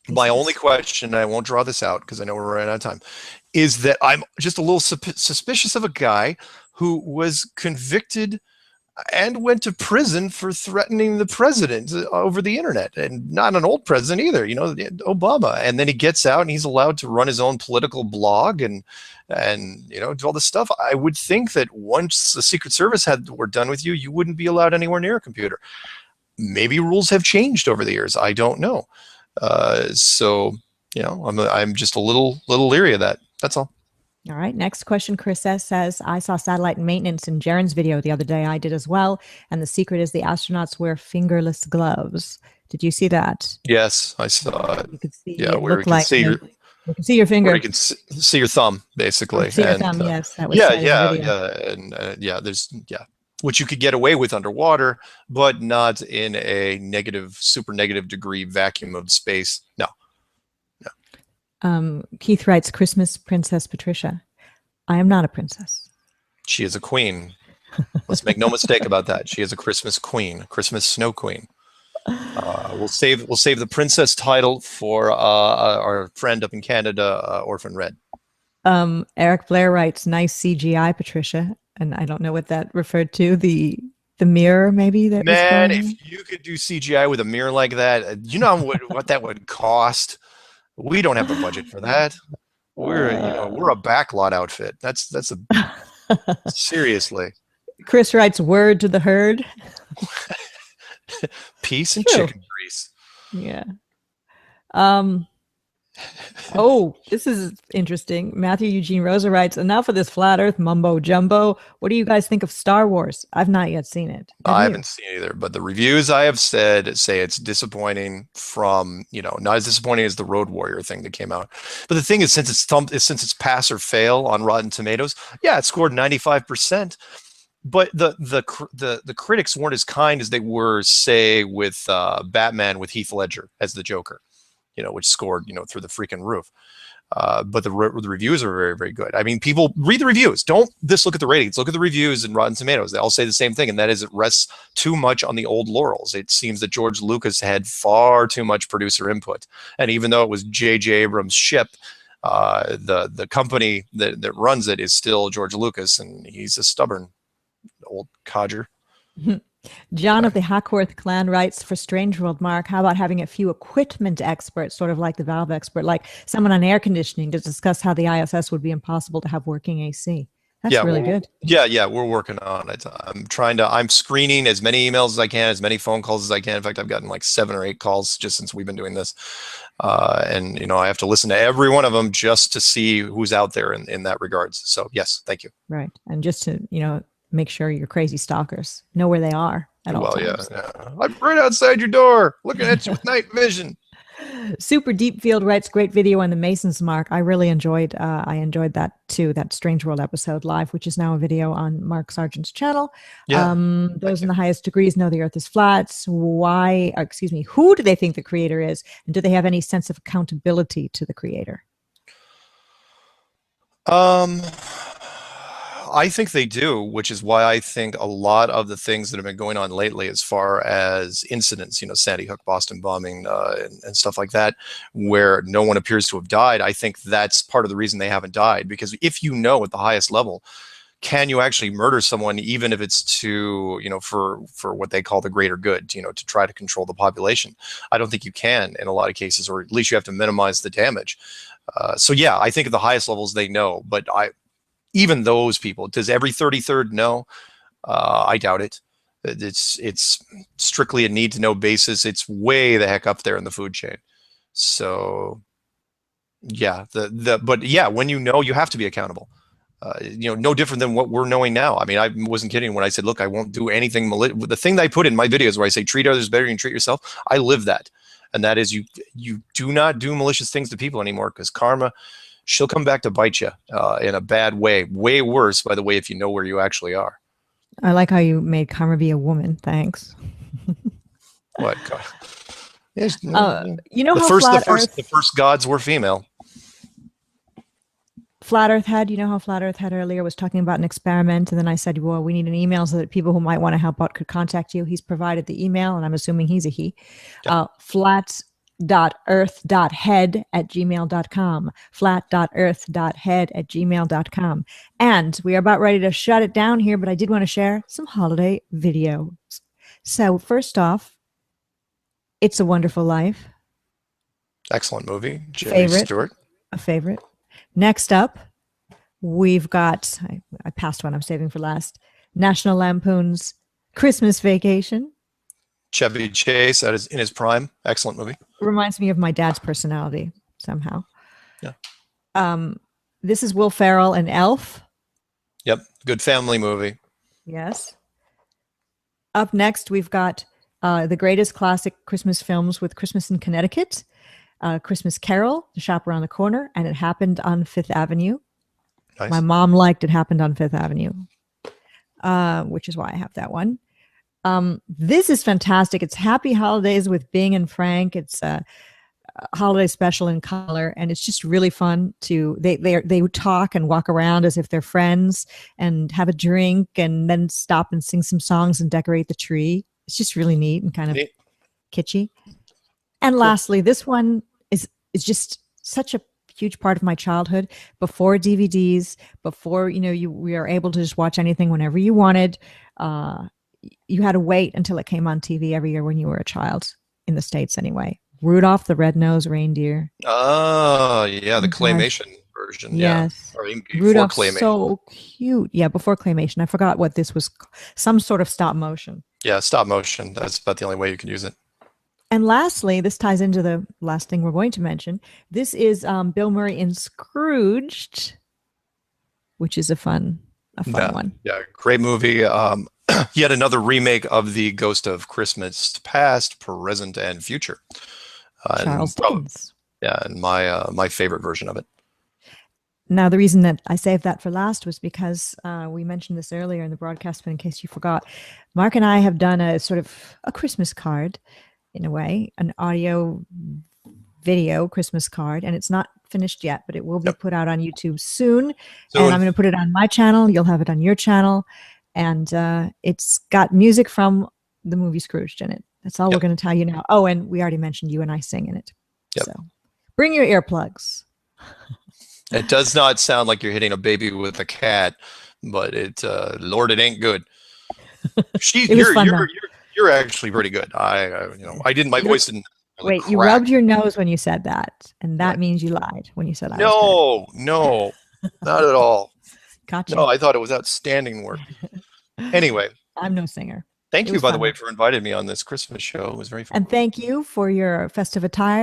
My only question, I won't draw this out because I know we're running out of time, is that I'm just a little suspicious of a guy who was convicted and went to prison for threatening the president over the internet, and not an old president either, Obama. And then he gets out and he's allowed to run his own political blog and do all this stuff. I would think that once the Secret Service were done with you, you wouldn't be allowed anywhere near a computer. Maybe rules have changed over the years. I don't know. I'm just a little leery of that. That's all. All right. Next question. Chris S. says, I saw satellite maintenance in Jaren's video the other day. I did as well. And the secret is the astronauts wear fingerless gloves. Did you see that? Yes, I saw it. You could see where you can see you can see your finger. Where you can see your thumb, basically. See your thumb, yes. That was there's which you could get away with underwater, but not in a super negative degree vacuum of space. No. Keith writes, Christmas Princess Patricia. I am not a princess. She is a queen. Let's make no mistake about that. She is a Christmas queen, Christmas snow queen. We'll save the princess title for our friend up in Canada, Orphan Red. Eric Blair writes, nice CGI, Patricia. And I don't know what that referred to. The mirror, maybe? Man, if you could do CGI with a mirror like that, you know what that would cost? We don't have the budget for that. We're a backlot outfit. That's seriously. Chris writes, word to the herd. Peace and chicken grease. Yeah. Oh, this is interesting. Matthew Eugene Rosa writes, enough of this flat earth mumbo jumbo. What do you guys think of Star Wars? I've not yet seen it. I haven't seen it either, but the reviews I have said say it's disappointing from, not as disappointing as the Road Warrior thing that came out. But the thing is, since it's pass or fail on Rotten Tomatoes, yeah, it scored 95%. But the critics weren't as kind as they were, say, with Batman with Heath Ledger as the Joker. which scored, through the freaking roof. But the reviews are very, very good. I mean, people read the reviews. Don't just look at the ratings. Look at the reviews and Rotten Tomatoes. They all say the same thing, and that is it rests too much on the old laurels. It seems that George Lucas had far too much producer input. And even though it was J.J. Abrams' ship, the company that runs it is still George Lucas, and he's a stubborn old codger. John of the Hackworth clan writes, for Strange World, Mark, how about having a few equipment experts, sort of like the valve expert, like someone on air conditioning, to discuss how the ISS would be impossible to have working AC? That's really good. Yeah, we're working on it. I'm screening as many emails as I can, as many phone calls as I can. In fact, I've gotten like 7 or 8 calls just since we've been doing this. And, I have to listen to every one of them just to see who's out there in that regards. So yes, thank you. Right. And just to, make sure your crazy stalkers know where they are at all times. Yeah. I'm right outside your door looking at you with night vision. Super Deep Field writes, great video on the Masons, Mark. I really enjoyed that too, that Strange World episode live, which is now a video on Mark Sargent's channel. Yeah. Those in the highest degrees know the earth is flat. Who do they think the creator is? And do they have any sense of accountability to the creator? I think they do, which is why I think a lot of the things that have been going on lately, as far as incidents, Sandy Hook, Boston bombing, and stuff like that, where no one appears to have died, I think that's part of the reason they haven't died. Because if at the highest level, can you actually murder someone, even if it's to, for what they call the greater good, to try to control the population? I don't think you can in a lot of cases, or at least you have to minimize the damage. So yeah, I think at the highest levels they know, but even those people, does every 33rd know? I doubt it. It's strictly a need to know basis. It's way the heck up there in the food chain. So yeah, but yeah, when you have to be accountable. No different than what we're knowing now. I mean, I wasn't kidding when I said, look, I won't do anything malicious. The thing that I put in my videos where I say treat others better than you treat yourself, I live that. And that is you do not do malicious things to people anymore, because karma, she'll come back to bite you in a bad way. Way worse, by the way, if you know where you actually are. I like how you made karma be a woman. Thanks. What? Yes, the first gods were female. Flat Earth Head, how Flat Earth Head earlier was talking about an experiment, and then I said, well, we need an email so that people who might want to help out could contact you. He's provided the email, and I'm assuming he's a he. Yeah. Flat.earth.head@gmail.com. Flat.earth.head@gmail.com. And we are about ready to shut it down here, but I did want to share some holiday videos. So first off, It's a Wonderful Life. Excellent movie. Jerry Stewart. A favorite. Next up, we've got, I passed one, I'm saving for last, National Lampoon's Christmas Vacation. Chevy Chase in his prime. Excellent movie. Reminds me of my dad's personality somehow. Yeah. This is Will Ferrell and Elf. Yep. Good family movie. Yes. Up next, we've got the greatest classic Christmas films with Christmas in Connecticut. Christmas Carol, The Shop Around the Corner, and It Happened on Fifth Avenue. Nice. My mom liked It Happened on Fifth Avenue, which is why I have that one. This is fantastic. It's Happy Holidays with Bing and Frank. It's a holiday special in color, and it's just really fun to they talk and walk around as if they're friends and have a drink and then stop and sing some songs and decorate the tree. It's just really neat and kind of kitschy. And lastly, this one is just such a huge part of my childhood. Before DVDs, before we were able to just watch anything whenever you wanted. You had to wait until it came on TV every year when you were a child, in the States anyway. Rudolph the Red-Nosed Reindeer. Oh, yeah, the claymation version. Yes. Yeah. Or even Rudolph's claymation. So cute. Yeah, before claymation. I forgot what this was. Some sort of stop motion. Yeah, stop motion. That's about the only way you can use it. And lastly, this ties into the last thing we're going to mention. This is Bill Murray in Scrooged, which is a fun one. Yeah, great movie. Yet another remake of the Ghost of Christmas Past, Present, and Future. Charles Dickens. Yeah, and my favorite version of it. Now, the reason that I saved that for last was because we mentioned this earlier in the broadcast, but in case you forgot, Mark and I have done a sort of a Christmas card, in a way, an audio video Christmas card, and it's not finished yet, but it will be Yep. put out on YouTube soon. Soon. And I'm going to put it on my channel. You'll have it on your channel. And it's got music from the movie Scrooged in it. That's all we're going to tell you now. Oh, and we already mentioned you and I sing in it. Yep. So bring your earplugs. It does not sound like you're hitting a baby with a cat, but Lord, it ain't good. You're actually pretty good. I didn't. My voice didn't. Really Wait, you rubbed your nose when you said that, and that means you lied when you said I was good. No, not at all. Gotcha. No, I thought it was outstanding work. Anyway, I'm no singer. Thank you, by the way, for inviting me on this Christmas show. It was very fun. And thank you for your festive attire.